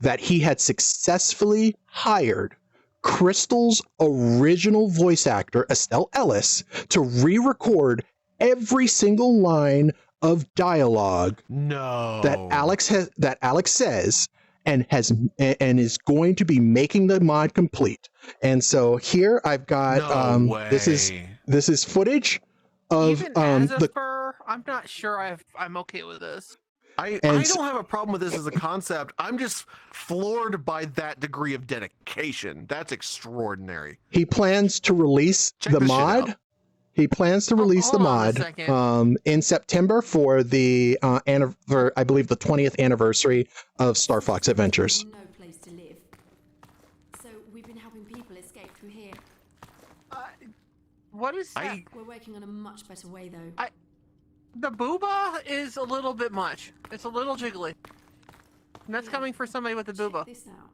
that he had successfully hired Crystal's original voice actor, Estelle Ellis, to re-record every single line of dialogue that Alex says, and is going to be making the mod complete. And so here I've got this is footage of Even as a fur, I'm not sure I'm okay with this. I don't have a problem with this as a concept. I'm just floored by that degree of dedication. That's extraordinary. He plans to release the mod. He plans to release the mod in September for the I believe the 20th anniversary of Star Fox Adventures. No place to live. So we've been helping people escape through here. What is that? We're working on a much better way, though. The booba is a little bit much. It's a little jiggly. And that's coming for somebody with a booba. Check this out.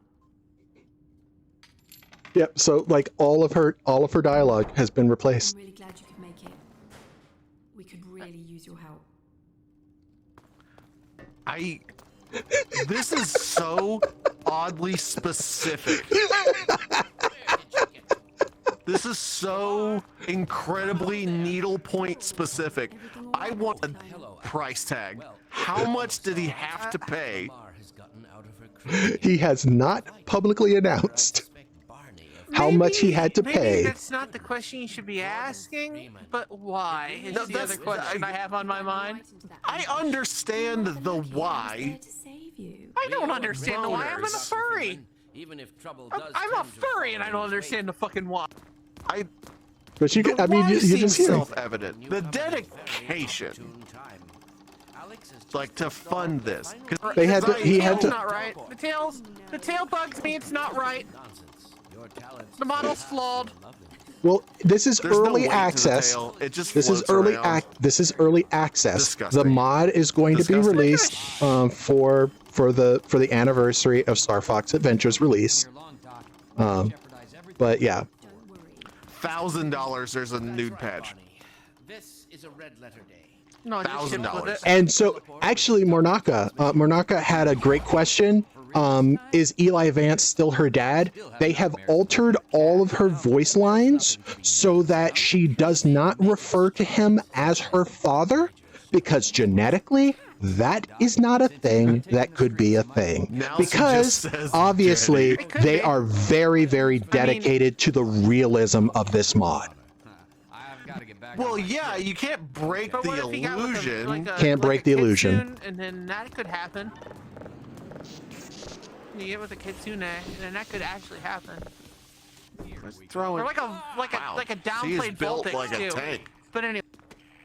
Yep. So like all of her dialogue has been replaced. I'm really glad you could make it. We could really use your help. This is so oddly specific. This is so incredibly needlepoint specific. I want a price tag. How much did he have to pay? He has not publicly announced how much he had to pay. Maybe that's not the question you should be asking, but why is the other question I have on my mind. I understand the why. I don't understand the why. I'm a furry. I'm a furry and I don't understand the fucking why. But you can, I mean, you seems just hear self-evident. The dedication, like to fund this, he had to. Not right. The tail bugs me. It's not right. The model's flawed. Well, this is There's no early weight to the access. tail. It just This is floats around. This is early access. Disgusting. The mod is going to be released for the anniversary of Star Fox Adventures release. But yeah. $1,000. There's a nude patch. This is a red letter day. No, just ship with $1,000. it. And so, actually, Mornaka had a great question. Is Eli Vance still her dad? They have altered all of her voice lines so that she does not refer to him as her father, because genetically, that is not a thing that could be a thing. Now she Because just says obviously, Jenny. It could they be. are very, very dedicated to the realism of this mod. Well, yeah, you can't break But the what if he got like a- illusion. like a- Can't break like the a illusion. kitsune, and then that could happen. You get with a kitsune, and then that could actually happen. Throwing. Or like a Wow. like a She is downplayed built voltage like a too. tank. But anyway,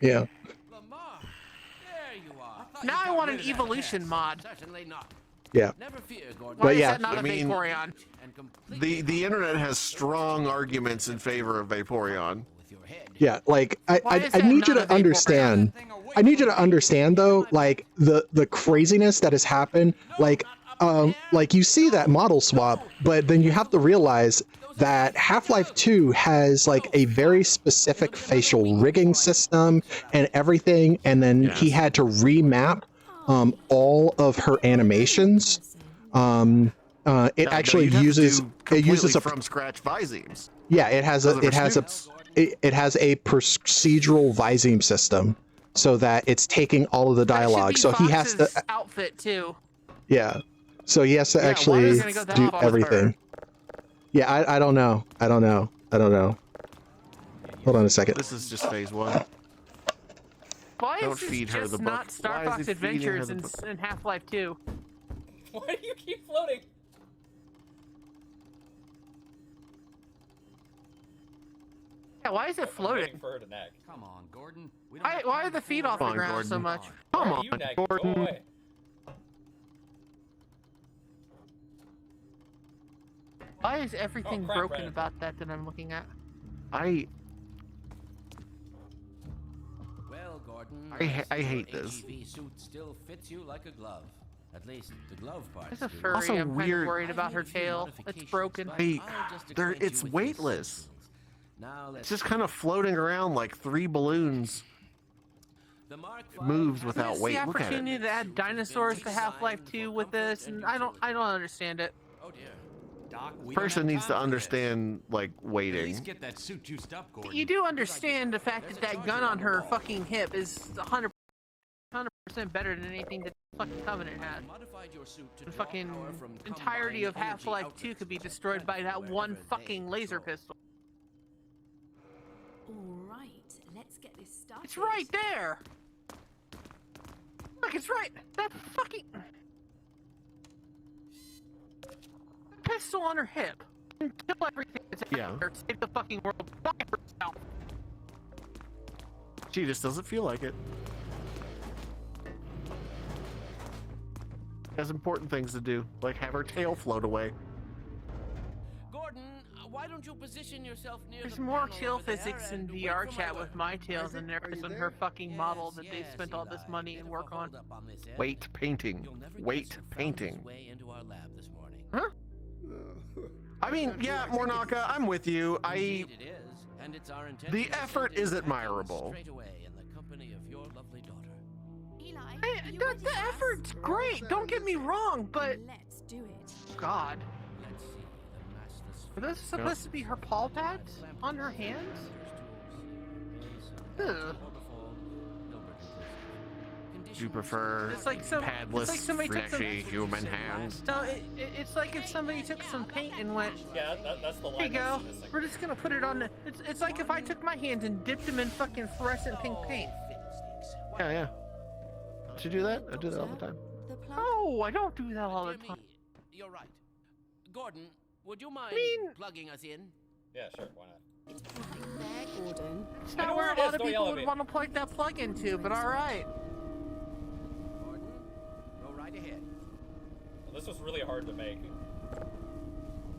Yeah. Lamar, there you are. now I want an evolution mod. Certainly not. Yeah. Never fear, Gordon. Why But is yeah, that not I a mean- Vaporeon? And completely The internet has strong arguments in favor of Vaporeon. with your head. Yeah, like Why I is need that you not to a Vaporeon? understand. I need you to understand though, like the craziness that has happened. Like you see that model swap, but then you have to realize that Half-Life 2 has like a very specific facial rigging system and everything, and then he had to remap all of her animations. It actually uses a from scratch Visemes. yeah, it has a procedural viseme system, so that it's taking all of the dialogue. So he has to outfit too. so he has to why actually is it gonna go that do far with everything. Yeah, I don't know. I don't know. Hold on a second. This is just phase 1. Why Don't is this feed her just the book. not Star Why is Fox he feeding her Adventures the in Half-Life 2? Why do you keep floating? Yeah, why is it I'm floating? waiting for her to nag. Come on, Gordon. We don't have Why time are the to feet fool off the around. ground so much? Come Why are on, you nagging? Go Gordon. away. Why is everything crap, broken Brandon. about that I'm looking at? Well, Gordon, I your hate this. HEV suit still fits you like a glove. At least the glove part. There's a do. furry. Also I'm kind weird- of worried I've about made her a few tail. It's modifications, broken. but Hey, I'll just there- acquaint it's you with the weightless. essentials. Now let's It's just kind of floating around like 3 balloons. The Mark It moves V without has It's weight. the Look at it. opportunity to add dinosaurs to Half-Life 2 with this, and I don't understand it. Oh dear. Doc, we Person don't have needs to time for this. understand like At least waiting. get that suit juiced up, Gordon. You do understand the fact There's that a that gun charger on the her wall. fucking hip is 100% better than anything that fucking Covenant had. Modified your suit to The draw fucking power from entirety combined of Half-Life energy 2 could be outlets destroyed by that wherever one they fucking laser go. pistol. All right, let's get this started. It's right there! Look, it's right! That fucking... pistol on her hip. Kill everything that's Yeah. out there. Save the fucking world. Die herself. She just doesn't feel like it. Has important things to do, like have her tail float away. Gordon, why don't you position yourself near There's the more panel tail over there physics in and wait VR for my chat word? with my tail than there is on her fucking model that they Yes, spent all this Eli, money bit and of work a on. hold-up on this, eh? Weight painting. You'll never guess Weight who found his painting. way into our lab this morning. Huh? I mean, yeah, Mornaka, I'm with you. Indeed it is, and it's our intention The to effort send in is the package admirable. Straight away in the company of your lovely daughter. Eli, Hey, you the ready for us? effort's great, don't get me wrong, but... Let's do it. God. Let's see the massless Are those supposed to be her paw pads on her hands? Ugh. Do you prefer It's like some- padless, it's like somebody took some- fleshy human hands? No, it's like if somebody took some paint and went, Yeah, that's the line. here you go, that's missing. we're just gonna put it on the... It's like if I took my hands and dipped them in fucking fluorescent pink paint. Yeah, yeah. Should you do that? I do that all the time. The plug. No, I don't do that all the Dear time. me, you're right. Gordon, would you mind mean- plugging us in? Yeah, sure. Why not? It's right there, Gordon. It's I not know where where a it lot is, of don't people yell at would me. want to plug that plug into, but alright. Gordon, go right ahead. Well, this was really hard to make.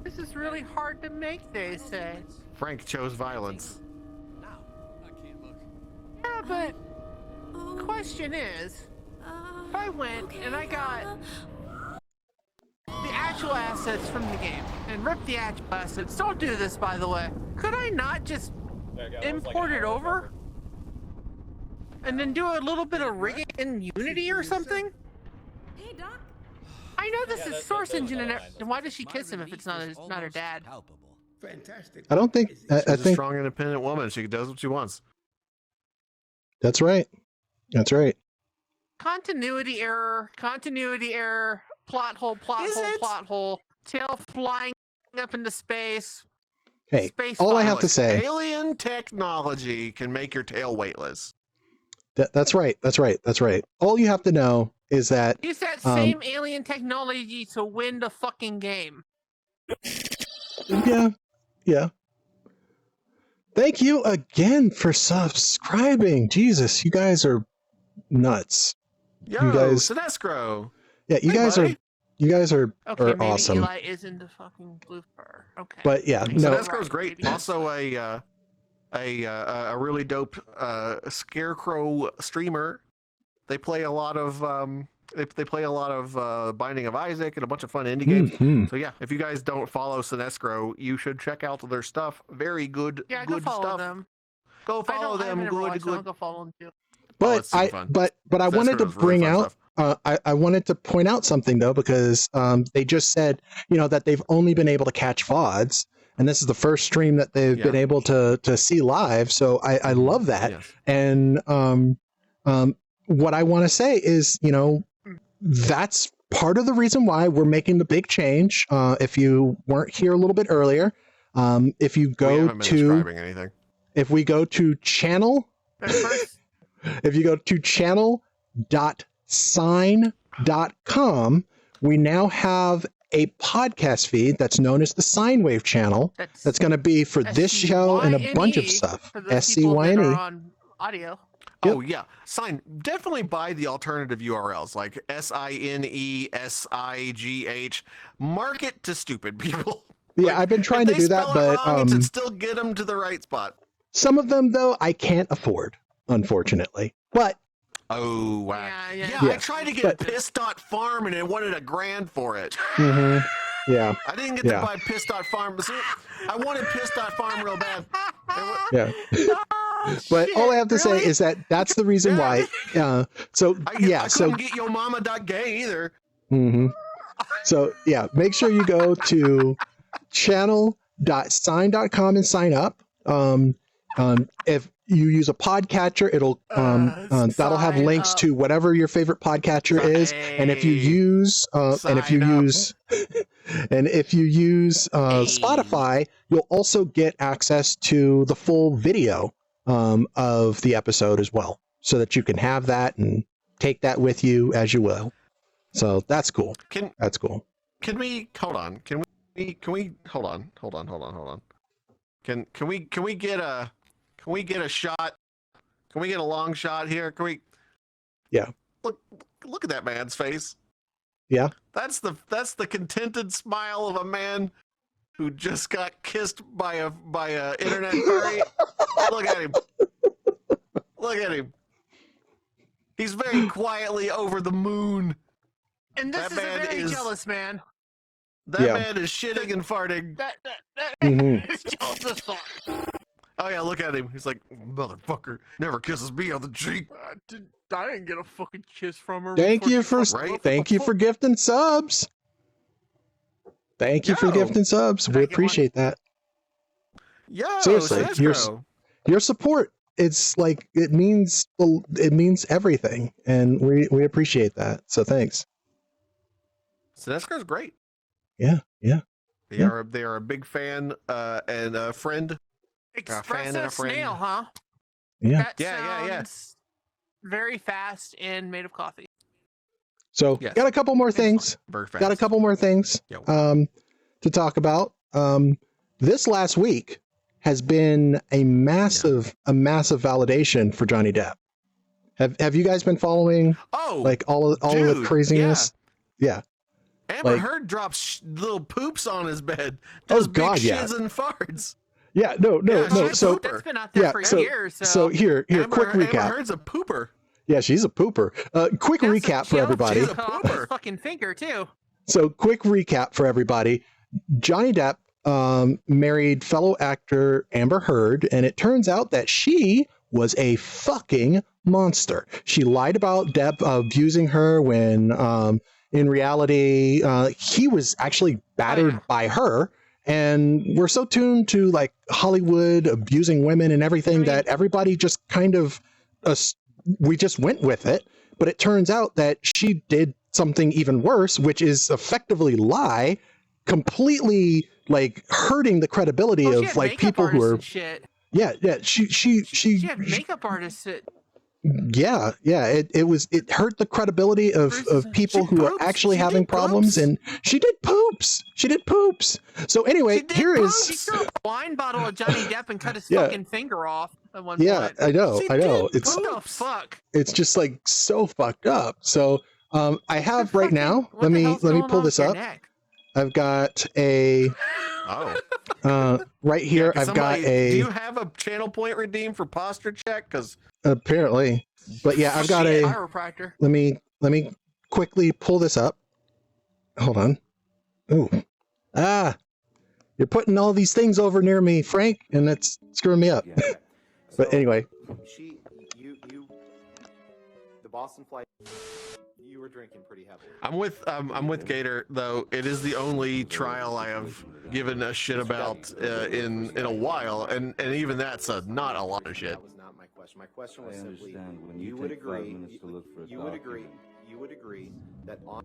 This is really hard to make, they say. Frank chose violence. Now, I can't look. Yeah, but Oh, question is, if I went okay, and I got the actual assets from the game and ripped the actual assets, don't do this by the way, could I not just There you go. That was like import an it hour over effort. and then do a little bit of rigging in Unity or something? Hey, Doc. I know this Yeah, is that- Source that was Engine and another line. then why does she My kiss him if relief it's not is not her almost dad? palpable. Fantastic. I don't think. I She's a think strong, independent woman. She does what she wants. that's right. That's right. Continuity error, plot hole, Is it? plot hole, tail flying up into space. Hey, Space all I fire. have to say. Alien technology can make your tail weightless. That's right. That's right. That's right. All you have to know is that Use that same alien technology to win the fucking game. yeah, yeah. Thank you again for subscribing. Jesus, you guys are nuts. Yo, You guys- Sinestro. Yeah, you Hey, guys buddy. Okay, are maybe awesome. Eli is into fucking blue fur. Okay. But yeah, Makes no, sense. Sinestro is great. Maybe. Also a really dope scarecrow streamer. They play a lot of they play a lot of Binding of Isaac and a bunch of fun indie games. Mhm. So yeah, if you guys don't follow Sinestro, you should check out their stuff. Very good, Yeah, good go follow stuff. them. Go I follow don't, I them. haven't ever Good, watched them. I'll good. go follow them too. But it's super fun. but I wanted to Sinestro is really bring fun out stuff. I wanted to point out something though, because they just said, that they've only been able to catch VODs, and this is the first stream that they've been Yeah. able to see live. So I love that. Yes. And what I want to say is, that's part of the reason why we're making the big change. If you weren't here a little bit earlier, if you We go haven't been to describing anything. if we go to channel First, if you go to channel.sign.com, we now have a podcast feed that's known as the Scynewave channel. That's going to be for this show and a bunch of stuff. For those people that are SCYNE. on audio. Oh yeah, sign. Definitely buy the alternative URLs like SINESIGH. Market to stupid people. Yeah, Like, I've been trying if to they do that, spell it but wrong, it should still get them to the right spot. some of them though I can't afford, unfortunately. But Oh wow. Yeah. I tried to get piss.farm and it wanted $1,000 for it. yeah, I didn't get to buy piss.farm. But I wanted piss.farm real bad. yeah. But all I have to say is that that's the reason why. I couldn't get yomama.gay either. So yeah, make sure you go to channel.sign.com and sign up. If you use a podcatcher, it'll that'll have links to whatever your favorite podcatcher is. And if you use Spotify, you'll also get access to the full video of the episode as well, so that you can have that and take that with you as you will. So that's cool. That's cool. Can we hold on? Can we hold on? Can we get a shot? Can we get a long shot here? Can we? Yeah. Look at that man's face. Yeah. That's the contented smile of a man who just got kissed by a internet furry. Look at him. Look at him. He's very quietly over the moon. And this is a very jealous man. That man is shitting and farting. That is jealous as fuck. Oh yeah, look at him. He's like, motherfucker, never kisses me on the cheek. I didn't get a fucking kiss from her. Thank you for gifting subs. Thank you for gifting subs. We appreciate that. Yeah, seriously, your support. It's like it means everything, and we appreciate that. So thanks. Sinestро's great. Yeah. They are a big fan and a friend. Espresso snail, huh? Yeah. That sounds very fast and made of coffee. So got a couple more things. Got a couple more things to talk about. This last week has been a massive validation for Johnny Depp. Have you guys been following? Like all of the craziness? Yeah. Amber Heard drops little poops on his bed. Does big shits and farts. Yeah, no. So that's been out there for years. So here, quick recap. Amber Heard's a pooper. Yeah, she's a pooper. Quick recap for everybody. She's a pooper. Fucking finger too. So quick recap for everybody. Johnny Depp married fellow actor Amber Heard, and it turns out that she was a fucking monster. She lied about Depp abusing her when in reality he was actually battered by her. And we're so tuned to like Hollywood abusing women and everything that everybody just kind of we just went with it. But it turns out that she did something even worse, which is effectively lie, completely like hurting the credibility of like people who are shit. Yeah. She had makeup artists. It hurt the credibility of people who are actually having problems, and she did poops. So anyway, she threw a wine bottle of Johnny Depp and cut his fucking finger off at one point. I know. It's what the fuck? It's just like so fucked up. So I have right now. Let me pull this up. I've got a right here. I've got a. Do you have a channel point redeemed for posture check? Because apparently, but yeah, I've got a chiropractor. Let me quickly pull this up. Hold on. Ooh, you're putting all these things over near me, Frank, and that's screwing me up. But anyway, the Boston flight. You were drinking pretty heavily. I'm with Gator though. It is the only trial I have given a shit about in a while, and even that's not a lot of shit. That was not my question. My question was simply, you would agree that on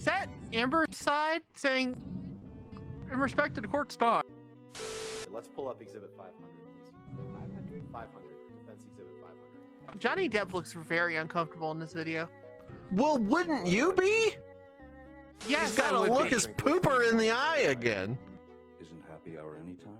Is that Amber's side saying, in respect to the court's dog? Let's pull up Exhibit 500, please. 500. Defense Exhibit 500. Johnny Depp looks very uncomfortable in this video. Well, wouldn't you be? Yes, He's got to I would look be. his pooper in the eye again. Isn't happy hour anytime?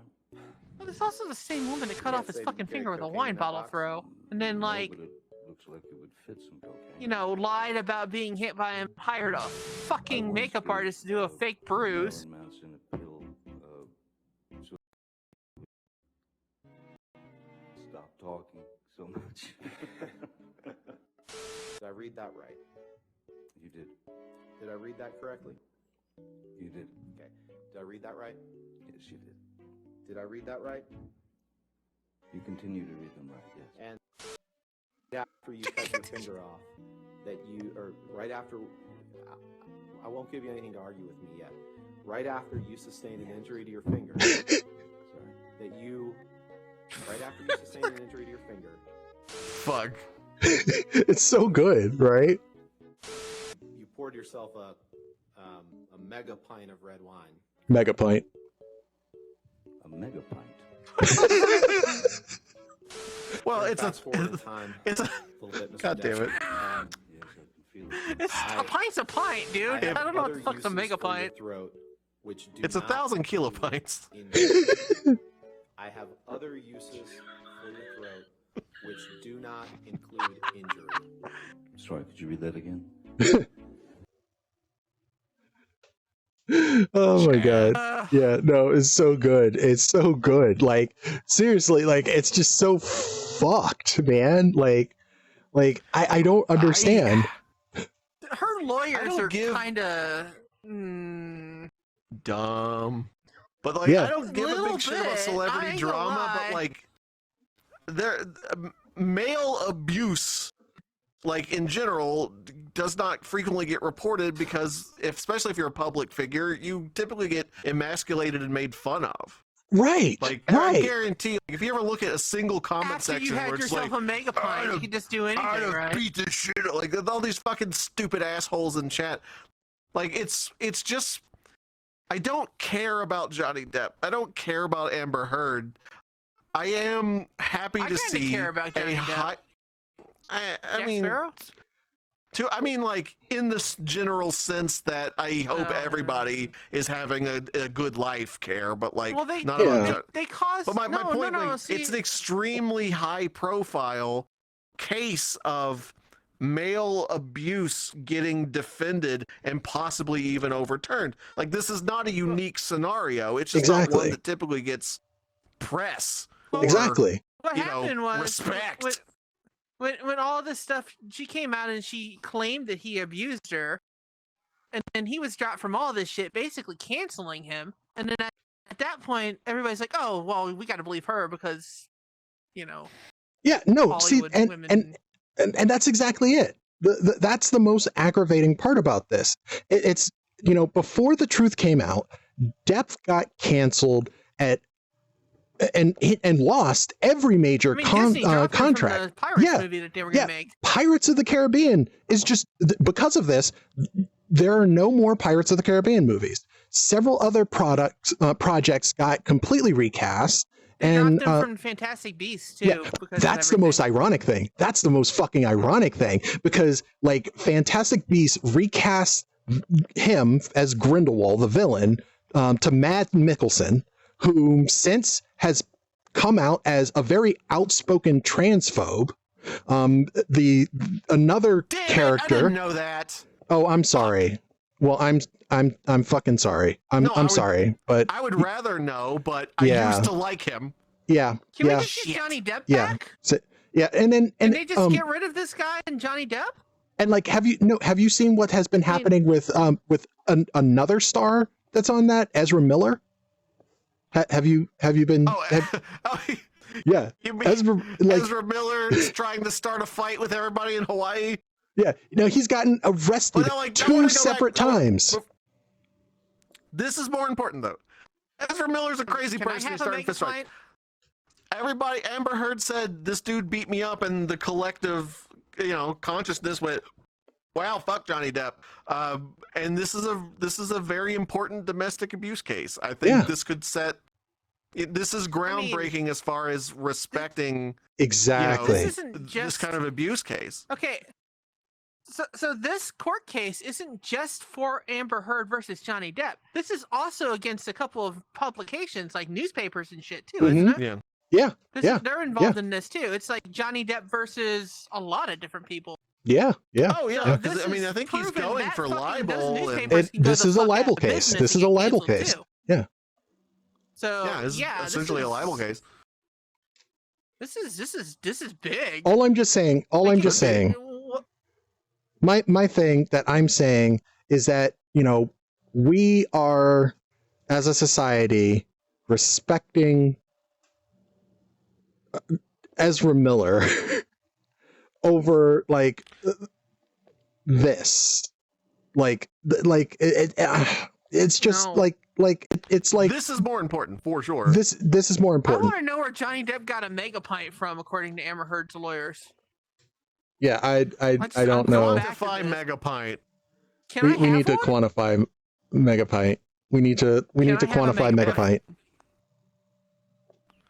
Well, there's also the same woman that cut Yeah, off his say fucking carry finger with a cocaine wine in that bottle box. throw, and then No, like, but it looks like it would fit some cocaine. you know, lied about being hit by him, hired a fucking once makeup did, artist to do a fake bruise. Marilyn Manson a pill, so stop talking so much. Did I read that right? You did. Did I read that correctly? You did. Okay. Did I read that right? Yes, you did. Did I read that right? You continue to read them right, yes. And after you cut your finger off, that you, or right after, I won't give you anything to argue with me yet. Right after you sustained an injury to your finger, Sorry. that you, right after you sustained an injury to your finger, Fuck. It's so good, right? you poured yourself a mega pint of red wine. Mega pint. A mega pint. Well, And it's fast a, forward in time, it's a. a little bit, Mr. God damn Depp. it. Yes, I can feel it. A pint's a pint, dude. I have don't know what other the fuck's a uses mega for your pint. throat, which do It's not 1,000 include kilopints. injury. I have other uses for your throat, which do not include injury. Sorry, could you read that again? Oh my god. Yeah, no, it's so good. It's so good. Like, seriously, like, it's just so fucked, man. Like I don't understand. Her lawyers don't are give- kind of. Dumb. But like, Yeah. I don't give a Little big shit about bit, I celebrity ain't gonna drama, lie. but like, there, male abuse, like in general, does not frequently get reported because, especially if you're a public figure, you typically get emasculated and made fun of. Right. Like, I right. guarantee, if you ever look at a single comment After you section had where it's yourself like, a mega pint, you could just do anything, I'd have right? beat the shit out, like all these fucking stupid assholes in chat. Like it's just, I don't care about Johnny Depp. I don't care about Amber Heard. I am happy I to kinda see care about Johnny a Depp. high. I Jack mean, Sparrow? I mean, like in this general sense that I hope Oh. everybody is having a good life, care, but like Well, they not Yeah. about they, Jo- they caused. But my no, point, no, no. like, See, it's an extremely high profile case of male abuse getting defended and possibly even overturned. Like, this is not a unique scenario. It's just not Exactly. one that typically gets press. or, Exactly. what you know, happened was respect. when all this stuff, she came out and she claimed that he abused her, and then he was dropped from all this shit, basically canceling him. And then at that point, everybody's like, "Oh, well, we got to believe her because, you know, Yeah, no, see, Hollywood and, women." and that's exactly it. That's the most aggravating part about this. It's, you know, before the truth came out, Depp got canceled and lost every major I mean, Disney dropped him contract. from the Pirates Yeah, movie that they were gonna yeah. make. Pirates of the Caribbean is just because of this. There are no more Pirates of the Caribbean movies. Several other projects got completely recast. They And dropped him from Fantastic Beasts too. yeah, because that's of the most everything. ironic thing. That's the most fucking ironic thing, because like Fantastic Beasts recast him as Grindelwald, the villain, to Matt Mikkelsen, who since has come out as a very outspoken transphobe. Another Damn it, I character. didn't know that. Oh, I'm sorry. Well, I'm fucking sorry. I'm No, I would- sorry, but I would rather know, but I Yeah. used to like him. yeah, Can yeah, we just get Johnny Depp yeah. back? So, yeah, and then Can and they just get rid of this guy and Johnny Depp? and like have you seen what has been happening with another star that's on that, Ezra Miller? Have you been? Oh, Yeah, you mean Ezra, like, Ezra Miller is trying to start a fight with everybody in Hawaii? yeah, he's gotten arrested Well, no, like, I wanna two go separate back- times. This is more important though. Ezra Miller's a crazy Can I person. have He's a starting mega fist fight. fight? Everybody, Amber Heard said this dude beat me up, and the collective, consciousness went, Wow, fuck Johnny Depp. And this is a very important domestic abuse case. I think Yeah. this could set. This is groundbreaking as far as respecting Exactly. This isn't this just kind of abuse case. okay. So this court case isn't just for Amber Heard versus Johnny Depp. This is also against a couple of publications like newspapers and shit too, isn't it? Yeah. Yeah. They're involved in this too. It's like Johnny Depp versus a lot of different people. Yeah. Oh yeah, So because this I mean, is I think he's proven going that for fucking those libel. And, newspapers can go this the is a fuck libel out of case. business This and is a get libel canceled, case. too. Yeah. So yeah, it's essentially a libel case. This is big. All I'm just saying. My thing that I'm saying is that, we are, as a society, respecting Ezra Miller over like this, it's just No. it's like This is more important for sure. this is more I important. want to know where Johnny Depp got a mega pint from, according to Amber Heard's lawyers. Yeah, I Let's don't go know. back to Quantify this. megapint. Can I We have need to one? quantify megapint. We need to Can I have a quantify megapint? megapint.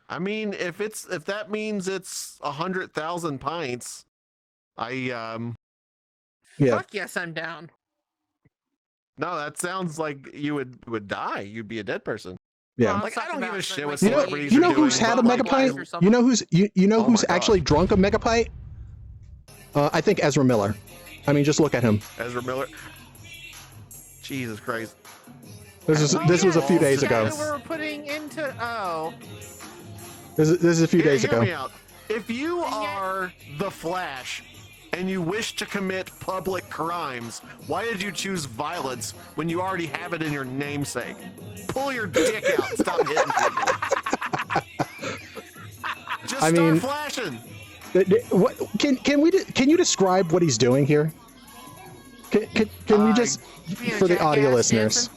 I mean, if that means it's 100,000 pints, Yeah. Fuck yes, I'm down. no, that sounds like you would die. You'd be a dead person. Yeah. Like, I don't give a shit what You know, celebrities you are know who's doing, had a but, like, megapint? You know who's Oh who's my actually gosh. drunk a megapint? I think Ezra Miller. I mean, just look at him. Ezra Miller. Jesus Christ. This was a few days ago. We were putting into This is a few days Hear ago. me out. If you are the Flash and you wish to commit public crimes, why did you choose violence when you already have it in your namesake? Pull your dick out and stop hitting people. Just start flashing. What can you describe what he's doing here? Can we just being a for the audio jackass listeners?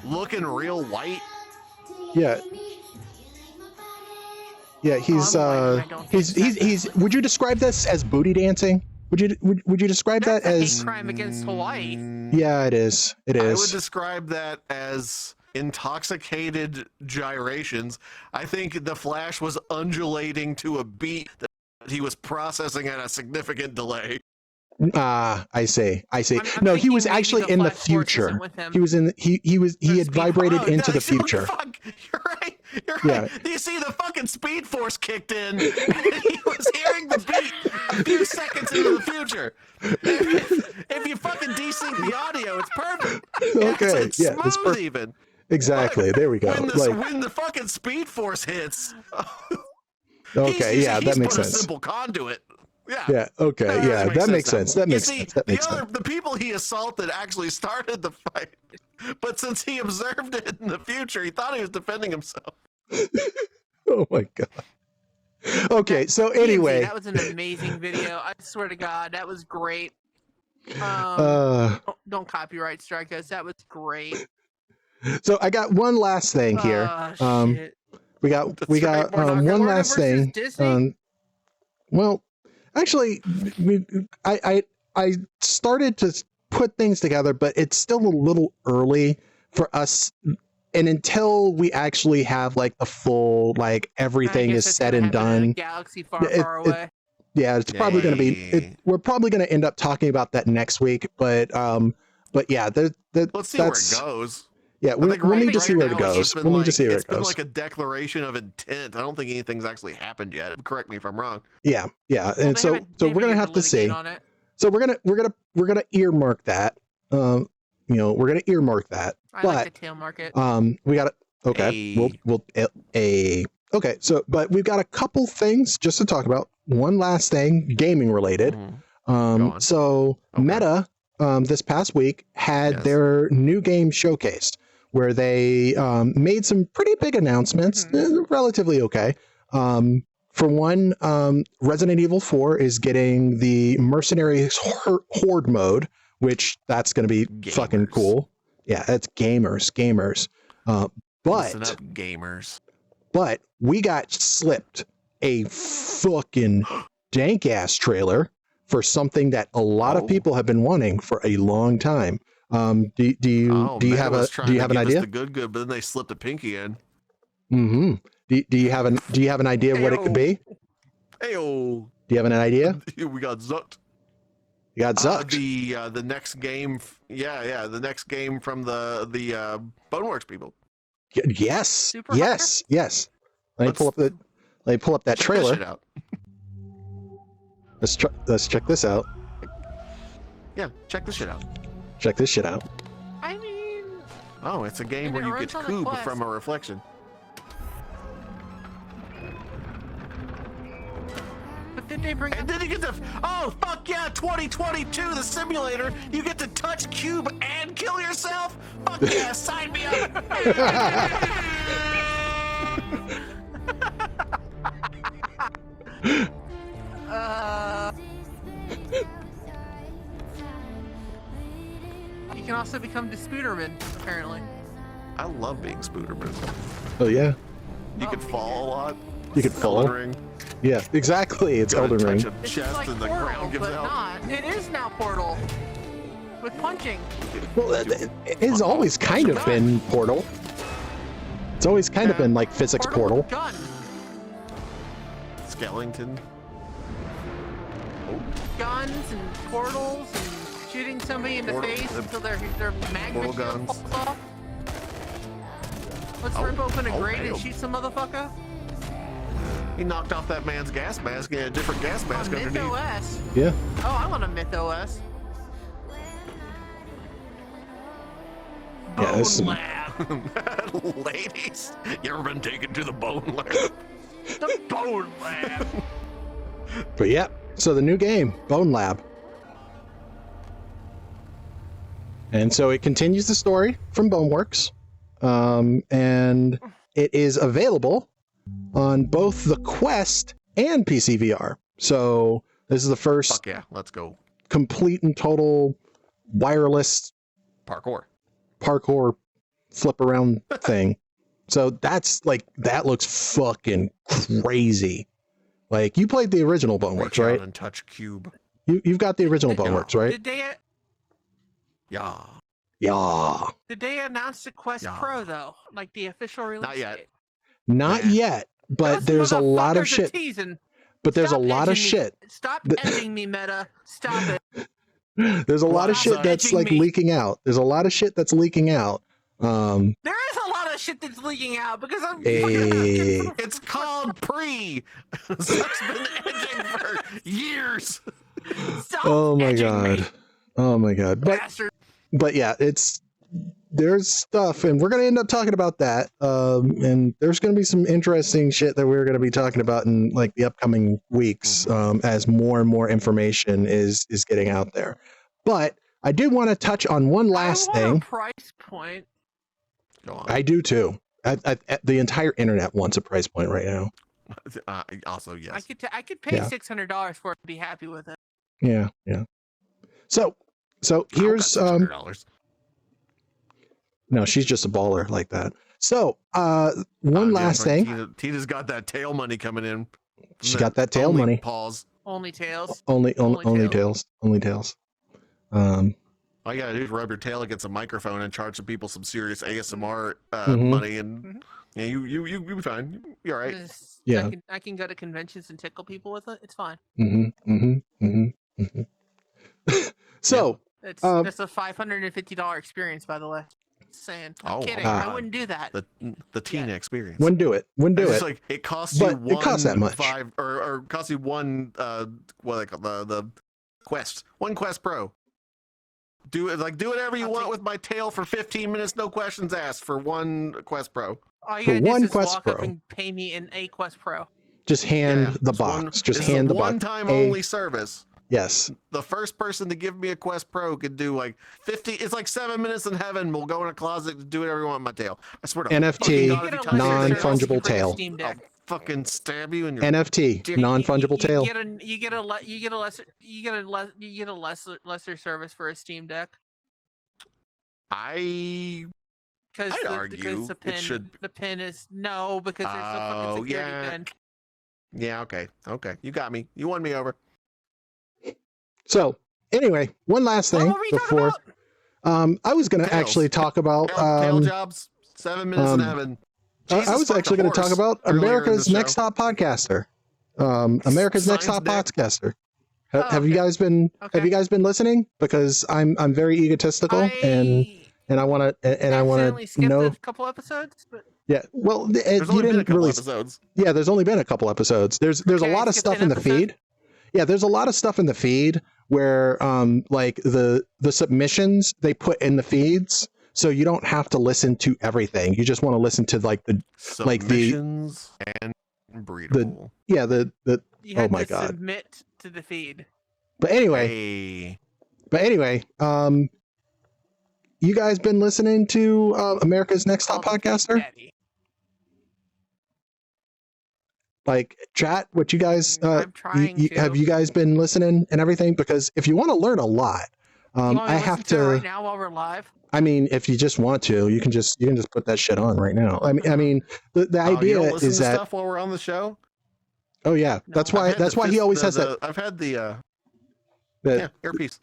Looking real white. Yeah. Yeah, he's would you describe this as booty dancing? Would you describe That's that a as hate crime against Hawaii. Yeah, it is. It I would is. describe that as intoxicated gyrations. I think the Flash was undulating to a beat that he was processing at a significant delay. I see. I'm No, he thinking was maybe actually the in the Flash Force isn't future. with him. He was in he had vibrated into the see, future. Fuck, you're right. You're Yeah. right. You see, the fucking Speed Force kicked in, and he was hearing the beat a few seconds into the future. If you fucking desync the audio, it's perfect. Okay, it's yeah, it's smooth perfect. even. Exactly. There we go. When the fucking Speed Force hits. Okay, yeah, that makes put sense. A simple conduit. Yeah. Yeah, okay, yeah, that makes sense. That You makes see, sense. That makes sense. the people he assaulted actually started the fight, but since he observed it in the future, he thought he was defending himself. Oh my god. Okay, so anyway, that was an amazing video. I swear to God, that was great. Don't copyright strike us. That was great. So I got one last thing here. Shit. We got That's right, we're not one Warner last versus thing. Disney? Well, actually, I started to put things together, but it's still a little early for us. And until we actually have like the full, like everything is said and done, Galaxy far, far away. yeah, it's probably going to be. We're probably going to end up talking about that next week. But yeah, Let's see where it goes. Yeah, we'll need to see where it goes. We'll need to see where it It's been goes. like a declaration of intent. I don't think anything's actually happened yet. Correct me if I'm wrong. Yeah, and so they we're gonna haven't have to see. litigate on it. So we're gonna earmark that. We're gonna earmark that. I But like the tail market. we got to okay. We'll okay. So but we've got a couple things just to talk about. One last thing, gaming related. on. So Okay. Meta this past week had their new game showcased, where they made some pretty big announcements, relatively okay. For one, Resident Evil 4 is getting the Mercenaries Horde mode, which that's going to be fucking cool. Yeah, it's gamers. Listen up, gamers. But we got slipped a fucking dank ass trailer for something that a lot of people have been wanting for a long time. Do you have an idea? The good, but then they slipped a pinky in. Mm-hmm. Do you have an idea what it could be? Heyo. Do you have an idea? We got zucked. You got zucked. The next game, the next game from the Boneworks people. Yes, yes. Let me pull up that trailer. Check this shit out. Let's check this out. Yeah, check this shit out. Check this shit out. I mean, oh, it's a game where you get coob from a reflection. But then they bring. And then you get the fuck yeah, 2022, the simulator. You get to touch cube and kill yourself. Fuck yeah, sign me up. You can also become Disputerman, apparently. I love being Spooderman. Oh yeah. You could fall a lot. You could fall. Elden Ring. Yeah, exactly. It's Elden Ring. Touch a chest Like and the Portal, ground gives but out. not. It is now Portal. With punching. Well, it's always kind of been Portal. It's always kind of been like physics Portal. Gun. Skellington. Guns and portals and shooting somebody in the face until their magma shield guns. falls off. Let's rip open a grate and shoot some motherfucker. He knocked off that man's gas mask and had a different gas mask Myth underneath. OS. Yeah. Oh, I want a Myth OS. Yeah, this is- Lab. Ladies, you ever been taken to the bone lab? The Bone Lab. But yeah, so the new game, Bone Lab. And so it continues the story from Boneworks. And it is available on both the Quest and PC VR. So this is the first Fuck yeah, let's go. complete and total wireless parkour flip around thing. So that's like, that looks fucking crazy. Like, you played the original Boneworks, Reach out right? and touch cube. You've got the original Boneworks, right? Did they Yeah. Yeah. did they announce the Quest Yeah. Pro though? Like the official release? Not yet. date? Not yet, but Those there's a lot of motherfuckers are shit. teasing. But there's Stop a lot of edging me. shit. Stop edging me, Meta. Stop it. There's a lot of Stop shit that's edging like me. leaking out. There's a lot of shit that's leaking out. There is a lot of shit that's leaking out because I'm Hey. It's called pre. Zuck's been edging for years. Stop Oh my edging me, god. Oh my god. bastard. But yeah, there's stuff, and we're gonna end up talking about that. And there's gonna be some interesting shit that we're gonna be talking about in like the upcoming weeks, as more and more information is getting out there. But I did want to touch on one last I want thing. a price point. Go on. I do too. The entire internet wants a price point right now. Also, yes. I could pay Yeah. $600 for it and be happy with it. Yeah, yeah. So here's $600. no, she's just a baller like that. So one last thing. Tina's got that tail money coming in. She got that tail Only money. Pause. Only tails. Only Only tails. Only tails. All you gotta do is rub your tail against a microphone and charge some people some serious ASMR Mhm. money, and yeah, you'll be fine. You're all right. Yeah. I can go to conventions and tickle people with it. It's fine. So It's a $550 experience, by the way. Just saying. I'm Oh, kidding. oh, I God. wouldn't do that. The Tina experience. wouldn't do it. It's like it costs you But one it costs that much. five or costs you one what they call the Quest, one Quest Pro. Do whatever you want with my tail for 15 minutes, no questions asked for one Quest Pro. All you For gotta do one is just Quest walk up Pro. and pay me in a Quest Pro. Just hand Yeah, the it's box. one- Just it's hand a the box. one-time A- only service. Yes. The first person to give me a Quest Pro could do like 50. It's like 7 minutes in heaven. We'll go in a closet and do whatever you want with my tail. I swear to NFT, fucking God, if you touch it, non-fungible You tail. Steam I'll Deck. fucking stab you in your NFT, dick. non-fungible tail. You get a lesser service for a Steam Deck I'd because argue the it pin should- the pin is no because there's a Oh, fucking security yeah. pin. Yeah, okay. You got me. You won me over. So anyway, one last What thing were we talking before about? I was going to Tails. actually talk about Tail jobs, 7 minutes in heaven. I Jesus was fucked actually a going to talk horse about earlier in America's the Next show. Top Podcaster. America's Next Science Top dick. Podcaster. Oh, Have you okay. guys been Okay. Have you guys been listening? Because I'm very egotistical and I want to accidentally skipped know. a couple episodes, but Yeah, well, There's you only been a didn't couple really. episodes. Yeah, there's only been a couple episodes. There's a Okay, lot of skipped stuff an in the episode? feed. Yeah, there's a lot of stuff in the feed where like the submissions they put in the feeds, so you don't have to listen to everything. You just want to listen to like the Submissions and breedable. yeah the you oh had my to god. submit to the feed. But anyway, you guys been listening to America's Next Top Called the Feed Podcaster? Daddy. Like chat, what you guys I'm trying to. have you guys been listening and everything? Because if you want to learn a lot, You want me I to have listen to. it right now while we're live. I mean, if you just want to, you can just put that shit on right now. I mean, the You idea don't listen is to that. stuff while we're on the show. Oh yeah, that's why he always has that. I've had the earpiece.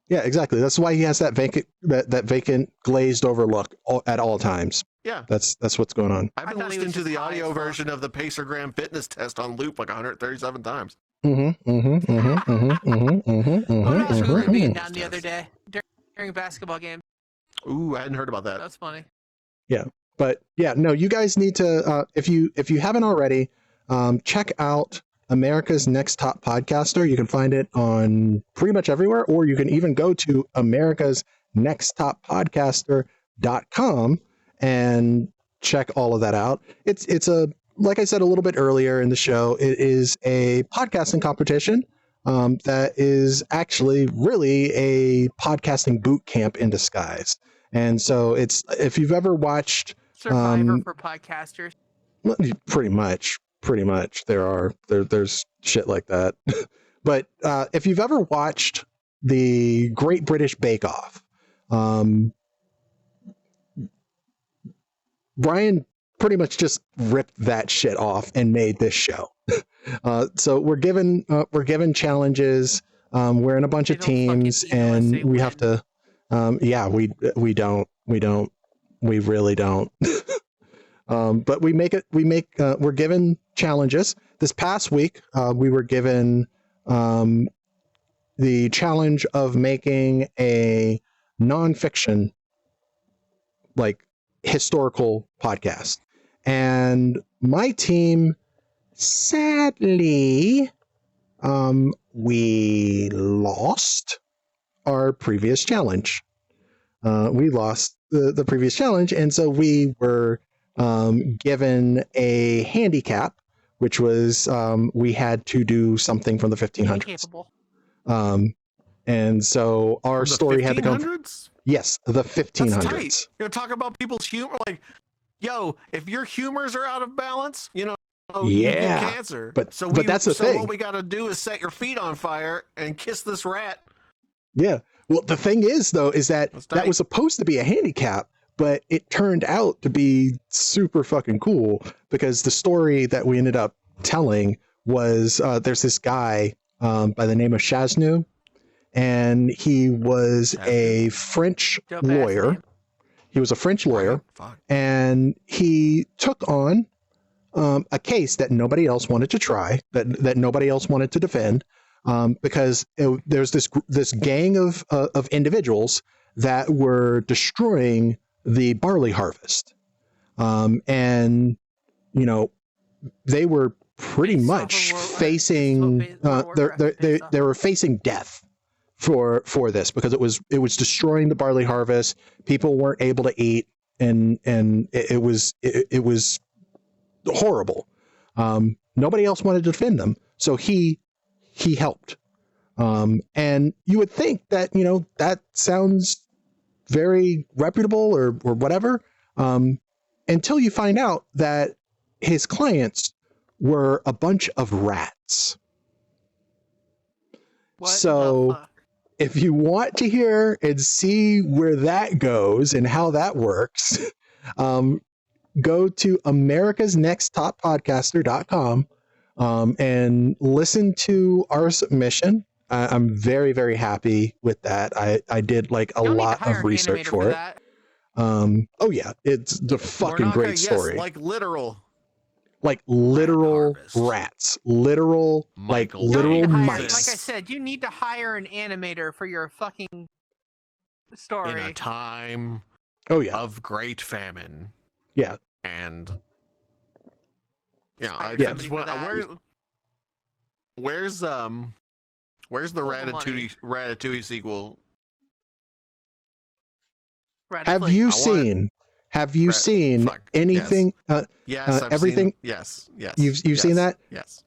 Yeah, exactly. That's why he has that vacant glazed over look at all times. Yeah, that's what's going on. I've been thought he listening was to just the high audio as fuck. version of the Pacergram fitness test on loop like 137 times. What else were we being Mhm. down the other day during basketball games? Ooh, I hadn't heard about that. That's funny. But yeah, no, you guys need to if you haven't already, check out America's Next Top Podcaster. You can find it on pretty much everywhere, or you can even go to americasnexttoppodcaster.com and check all of that out. It's a, like I said a little bit earlier in the show, it is a podcasting competition that is actually really a podcasting boot camp in disguise. And so it's, if you've ever watched Survivor for podcasters. pretty much there's shit like that. But if you've ever watched the Great British Bake Off, Brian pretty much just ripped that shit off and made this show. So we're given challenges. We're in a bunch of teams, and we have to. We really don't. But we're given challenges. This past week, we were given the challenge of making a nonfiction, like, historical podcast. And my team, sadly, we lost our previous challenge. We lost the previous challenge, and so we were given a handicap, which was we had to do something from the 1500s. Capable. And so our story had to come. 1500s? Yes, the 1500s. That's tight. You know, talk about people's humor. Like, yo, if your humors are out of balance, you Yeah, get cancer. but that's the thing. What we got to do is set your feet on fire and kiss this rat. Yeah. Well, the thing is, though, is that was supposed to be a handicap, but it turned out to be super fucking cool, because the story that we ended up telling was there's this guy by the name of Shaznu, and he was a French lawyer. He was a French lawyer, and he took on a case that nobody else wanted to try, that nobody else wanted to defend, because there's this gang of individuals that were destroying the barley harvest, and they were pretty much facing they were facing death for this, because it was destroying the barley harvest. People weren't able to eat, and it was horrible. Nobody else wanted to defend them, so he helped. And you would think that that sounds very reputable or whatever, until you find out that his clients were a bunch of rats. So if you want to hear and see where that goes and how that works, go to americasnexttoppodcaster.com and listen to our submission. I'm very, very happy with that. I did like a You don't need to lot hire of an research animator for it. that. Oh yeah, it's the fucking Mornaka, great story. yes, like literal. Like literal Harvest. rats, literal like Michael You don't need literal to hire, mice. like I said, you need to hire an animator for your fucking story. In a time Oh yeah, of great famine. yeah. And yeah, I Hire just somebody want for that. where's the Hold the money. Ratatouille sequel? Have you I want- seen? Have you seen fuck, anything? Yes, I've everything. seen, yes. You've seen that? Yes.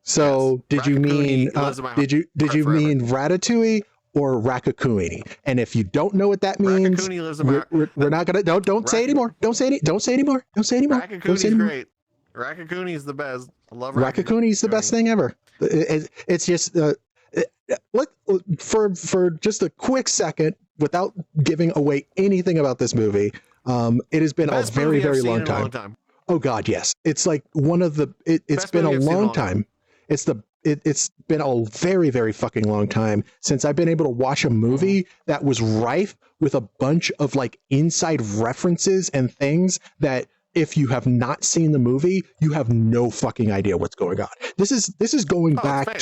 So Yes. did you mean? Ratatouille lives in my Did you forever. mean Ratatouille or Raccacoonie? And if you don't know what that means, Raccacoonie lives in my we're not gonna don't say anymore. Don't say anymore. Don't say anymore. Raccacoonie's great. Raccacoonie's the best. I love Raccacoonie's the best thing ever. It's just for just a quick second, without giving away anything about this movie. It has been a Best very, movie I've very seen long in a long time. time. Oh God, yes. It's like one of the. It's Best been a movie I've seen in a long long time. time. It's been a very, very fucking long time since I've been able to watch a movie that was rife with a bunch of like inside references and things that if you have not seen the movie, you have no fucking idea what's going on. This is going back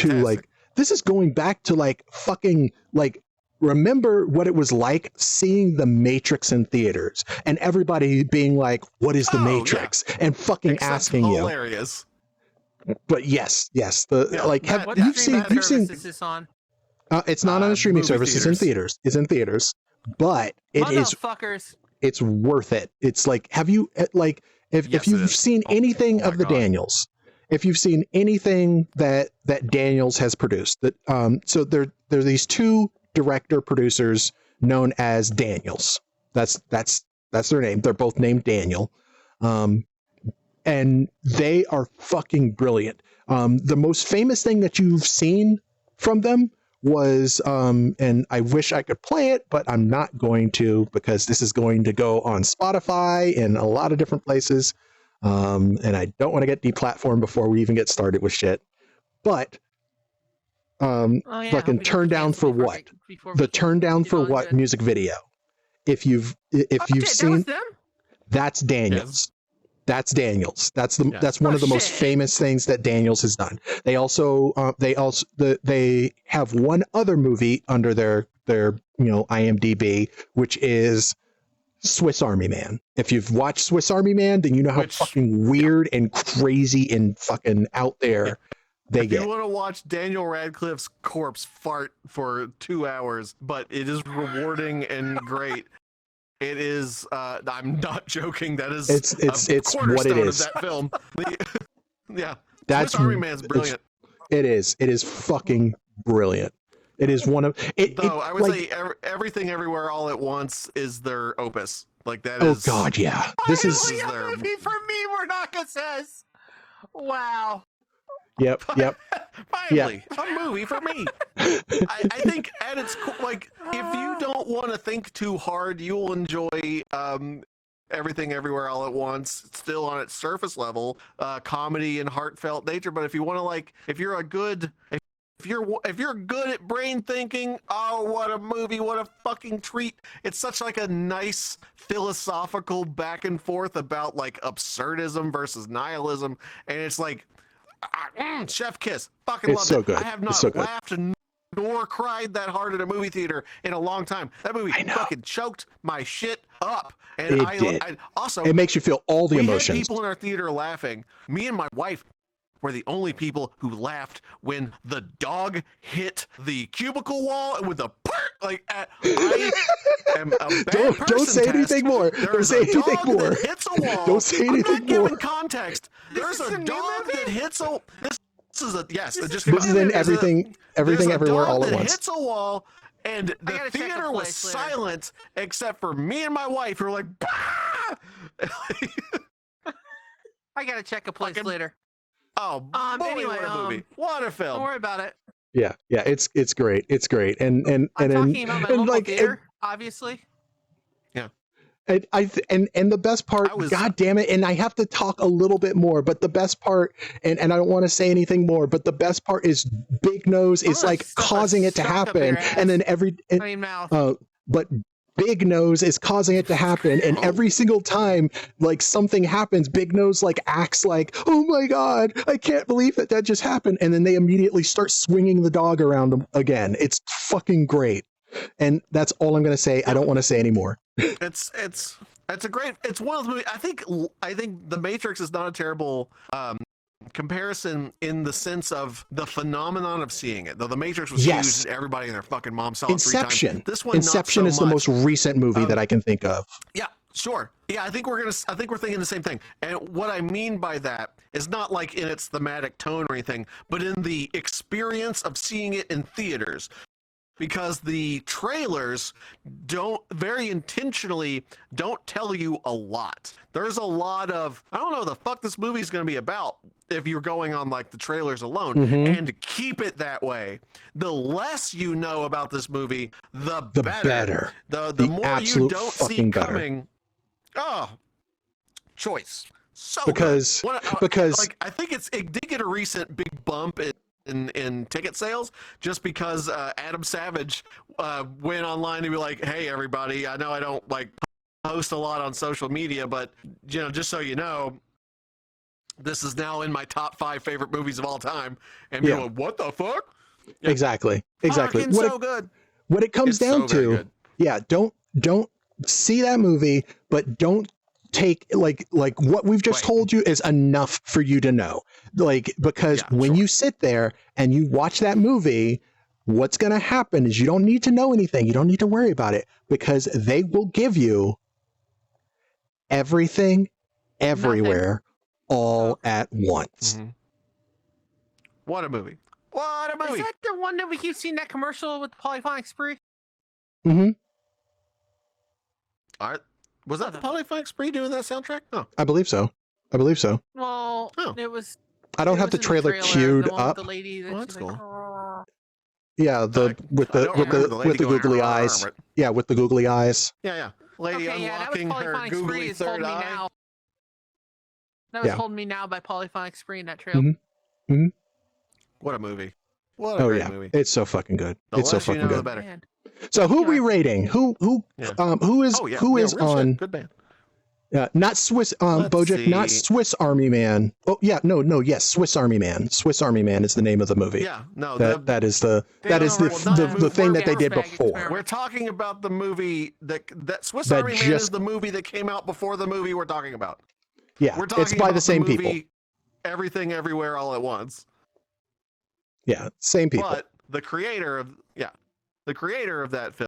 to like fucking like. Remember what it was like seeing The Matrix in theaters and everybody being like, what is The Matrix? And fucking Except asking hilarious. you. But yes. What You've streaming seen, service is this on? it's not on a streaming movie service. theaters. It's in theaters, but Motherfuckers. it's worth it. It's like, have you like, if Yes, you've it is. seen anything oh my of the God. Daniels, if you've seen anything that Daniels has produced, that so there are these two director producers known as Daniels. That's their name. They're both named Daniel, and they are fucking brilliant. The most famous thing that you've seen from them was, and I wish I could play it, but I'm not going to because this is going to go on Spotify and a lot of different places, and I don't want to get deplatformed before we even get started with shit. But fucking Turn Down for What? The Turn Down for What music video. If you've seen, that's Daniels. That's Daniels. That's one of the most famous things that Daniels has done. They also they have one other movie under their IMDb, which is Swiss Army Man. If you've watched Swiss Army Man, then you know how fucking weird and crazy and fucking out there they If get. you want to watch Daniel Radcliffe's corpse fart for 2 hours, but it is rewarding and great. It is. I'm not joking. That is. It's what it is. Of that film. Yeah. That's Swiss Army Man's brilliant. It is fucking brilliant. It is one of it. Though I would like, say Everything Everywhere All at Once is their opus. Like that oh is. God, yeah. This is. Finally a movie for me, Mornaka says. Wow. Yep. Finally, a movie for me. I think at its like, if you don't want to think too hard, you will enjoy Everything Everywhere All at Once. It's still on its surface level, comedy and heartfelt nature. But if you want to like, if you're good at brain thinking, oh, what a movie, what a fucking treat. It's such like a nice philosophical back and forth about like absurdism versus nihilism, and it's like. Chef kiss. Fucking It's love so it. good. I have not It's so good. laughed nor cried that hard at a movie theater in a long time. That movie fucking choked my shit up. And It did. I also It makes you feel all the we emotions. had people in our theater laughing. Me and my wife were the only people who laughed when the dog hit the cubicle wall with a like. I am a bad Don't person say test. anything more. There's Don't say a anything dog more. that hits a wall. Don't say I'm anything not giving more. context. There's This is a a new dog movie? that hits a. This is a yes. It just This is in there's everything there's a everywhere dog all at that once. hits a wall, and the gotta check the theater was place later. silent except for me and my wife, who were like, "Bah!" I gotta check a place Fucking- later. "Oh, boy, Anyway, what a movie! What a Don't film!" worry about it. Yeah, it's great. It's great. And I'm talking about my and local like theater, obviously. And the best part, God damn it, and I have to talk a little bit more, but the best part, and I don't want to say anything more, but the best part is Big Nose is like causing it to happen, and then but Big Nose is causing it to happen, and every single time like something happens, Big Nose like acts like, oh my god, I can't believe that just happened, and then they immediately start swinging the dog around them again. It's fucking great, and that's all I'm gonna say. I don't want to say anymore. It's a great. It's one of the movies. I think The Matrix is not a terrible comparison in the sense of the phenomenon of seeing it. Though The Matrix was huge, and everybody and their fucking mom saw it 3 times. This one, Inception not is so the much. most recent movie that I can think of. Yeah, sure. Yeah, I think we're thinking the same thing. And what I mean by that is not like in its thematic tone or anything, but in the experience of seeing it in theaters. Because the trailers very intentionally don't tell you a lot. There's a lot of, I don't know what the fuck this movie's going to be about if you're going on like the trailers alone, and keep it that way. The less you know about this movie, the better. The more you don't see coming. Oh, choice. So because like I think it did get a recent big bump in ticket sales just because Adam Savage went online and be like, hey everybody, I know I don't like post a lot on social media, but you know, just so you know, this is now in my top 5 favorite movies of all time. And you're like, what the fuck? Yeah. Exactly. Fucking so good. What it comes down to, don't see that movie, but don't take like what we've just told you is enough for you to know. Like, because when you sit there and you watch that movie, what's going to happen is you don't need to know anything. You don't need to worry about it, because they will give you everything, everywhere, all at once. What a movie. What a movie. Is that the one that we keep seeing that commercial with the polyphonic spree? Mm-hmm. All right. Was that the Polyphonic Spree doing that soundtrack? No. I believe so. Well, it was. I don't have the trailer queued up. The lady that's cool. Like, yeah, with the googly eyes. Yeah, with the googly eyes. Yeah. Lady unlocking her googly third eye. That was Hold Me Now by Polyphonic Spree in that trailer. What a movie. What a great movie. It's so fucking good. It's so fucking good. The better. Man. So who are we rating? Who is on? Good band. Not Swiss Bojack, see. not Swiss Army Man. Oh yeah, yes, Swiss Army Man. Swiss Army Man is the name of the movie. Yeah, no, that is the thing that they did before. We're talking about the movie that Swiss Army Man is the movie that came out before the movie we're talking about. Yeah, we're talking it's by about the same movie, people. Everything Everywhere All at Once. Yeah, same people. But the creator of that film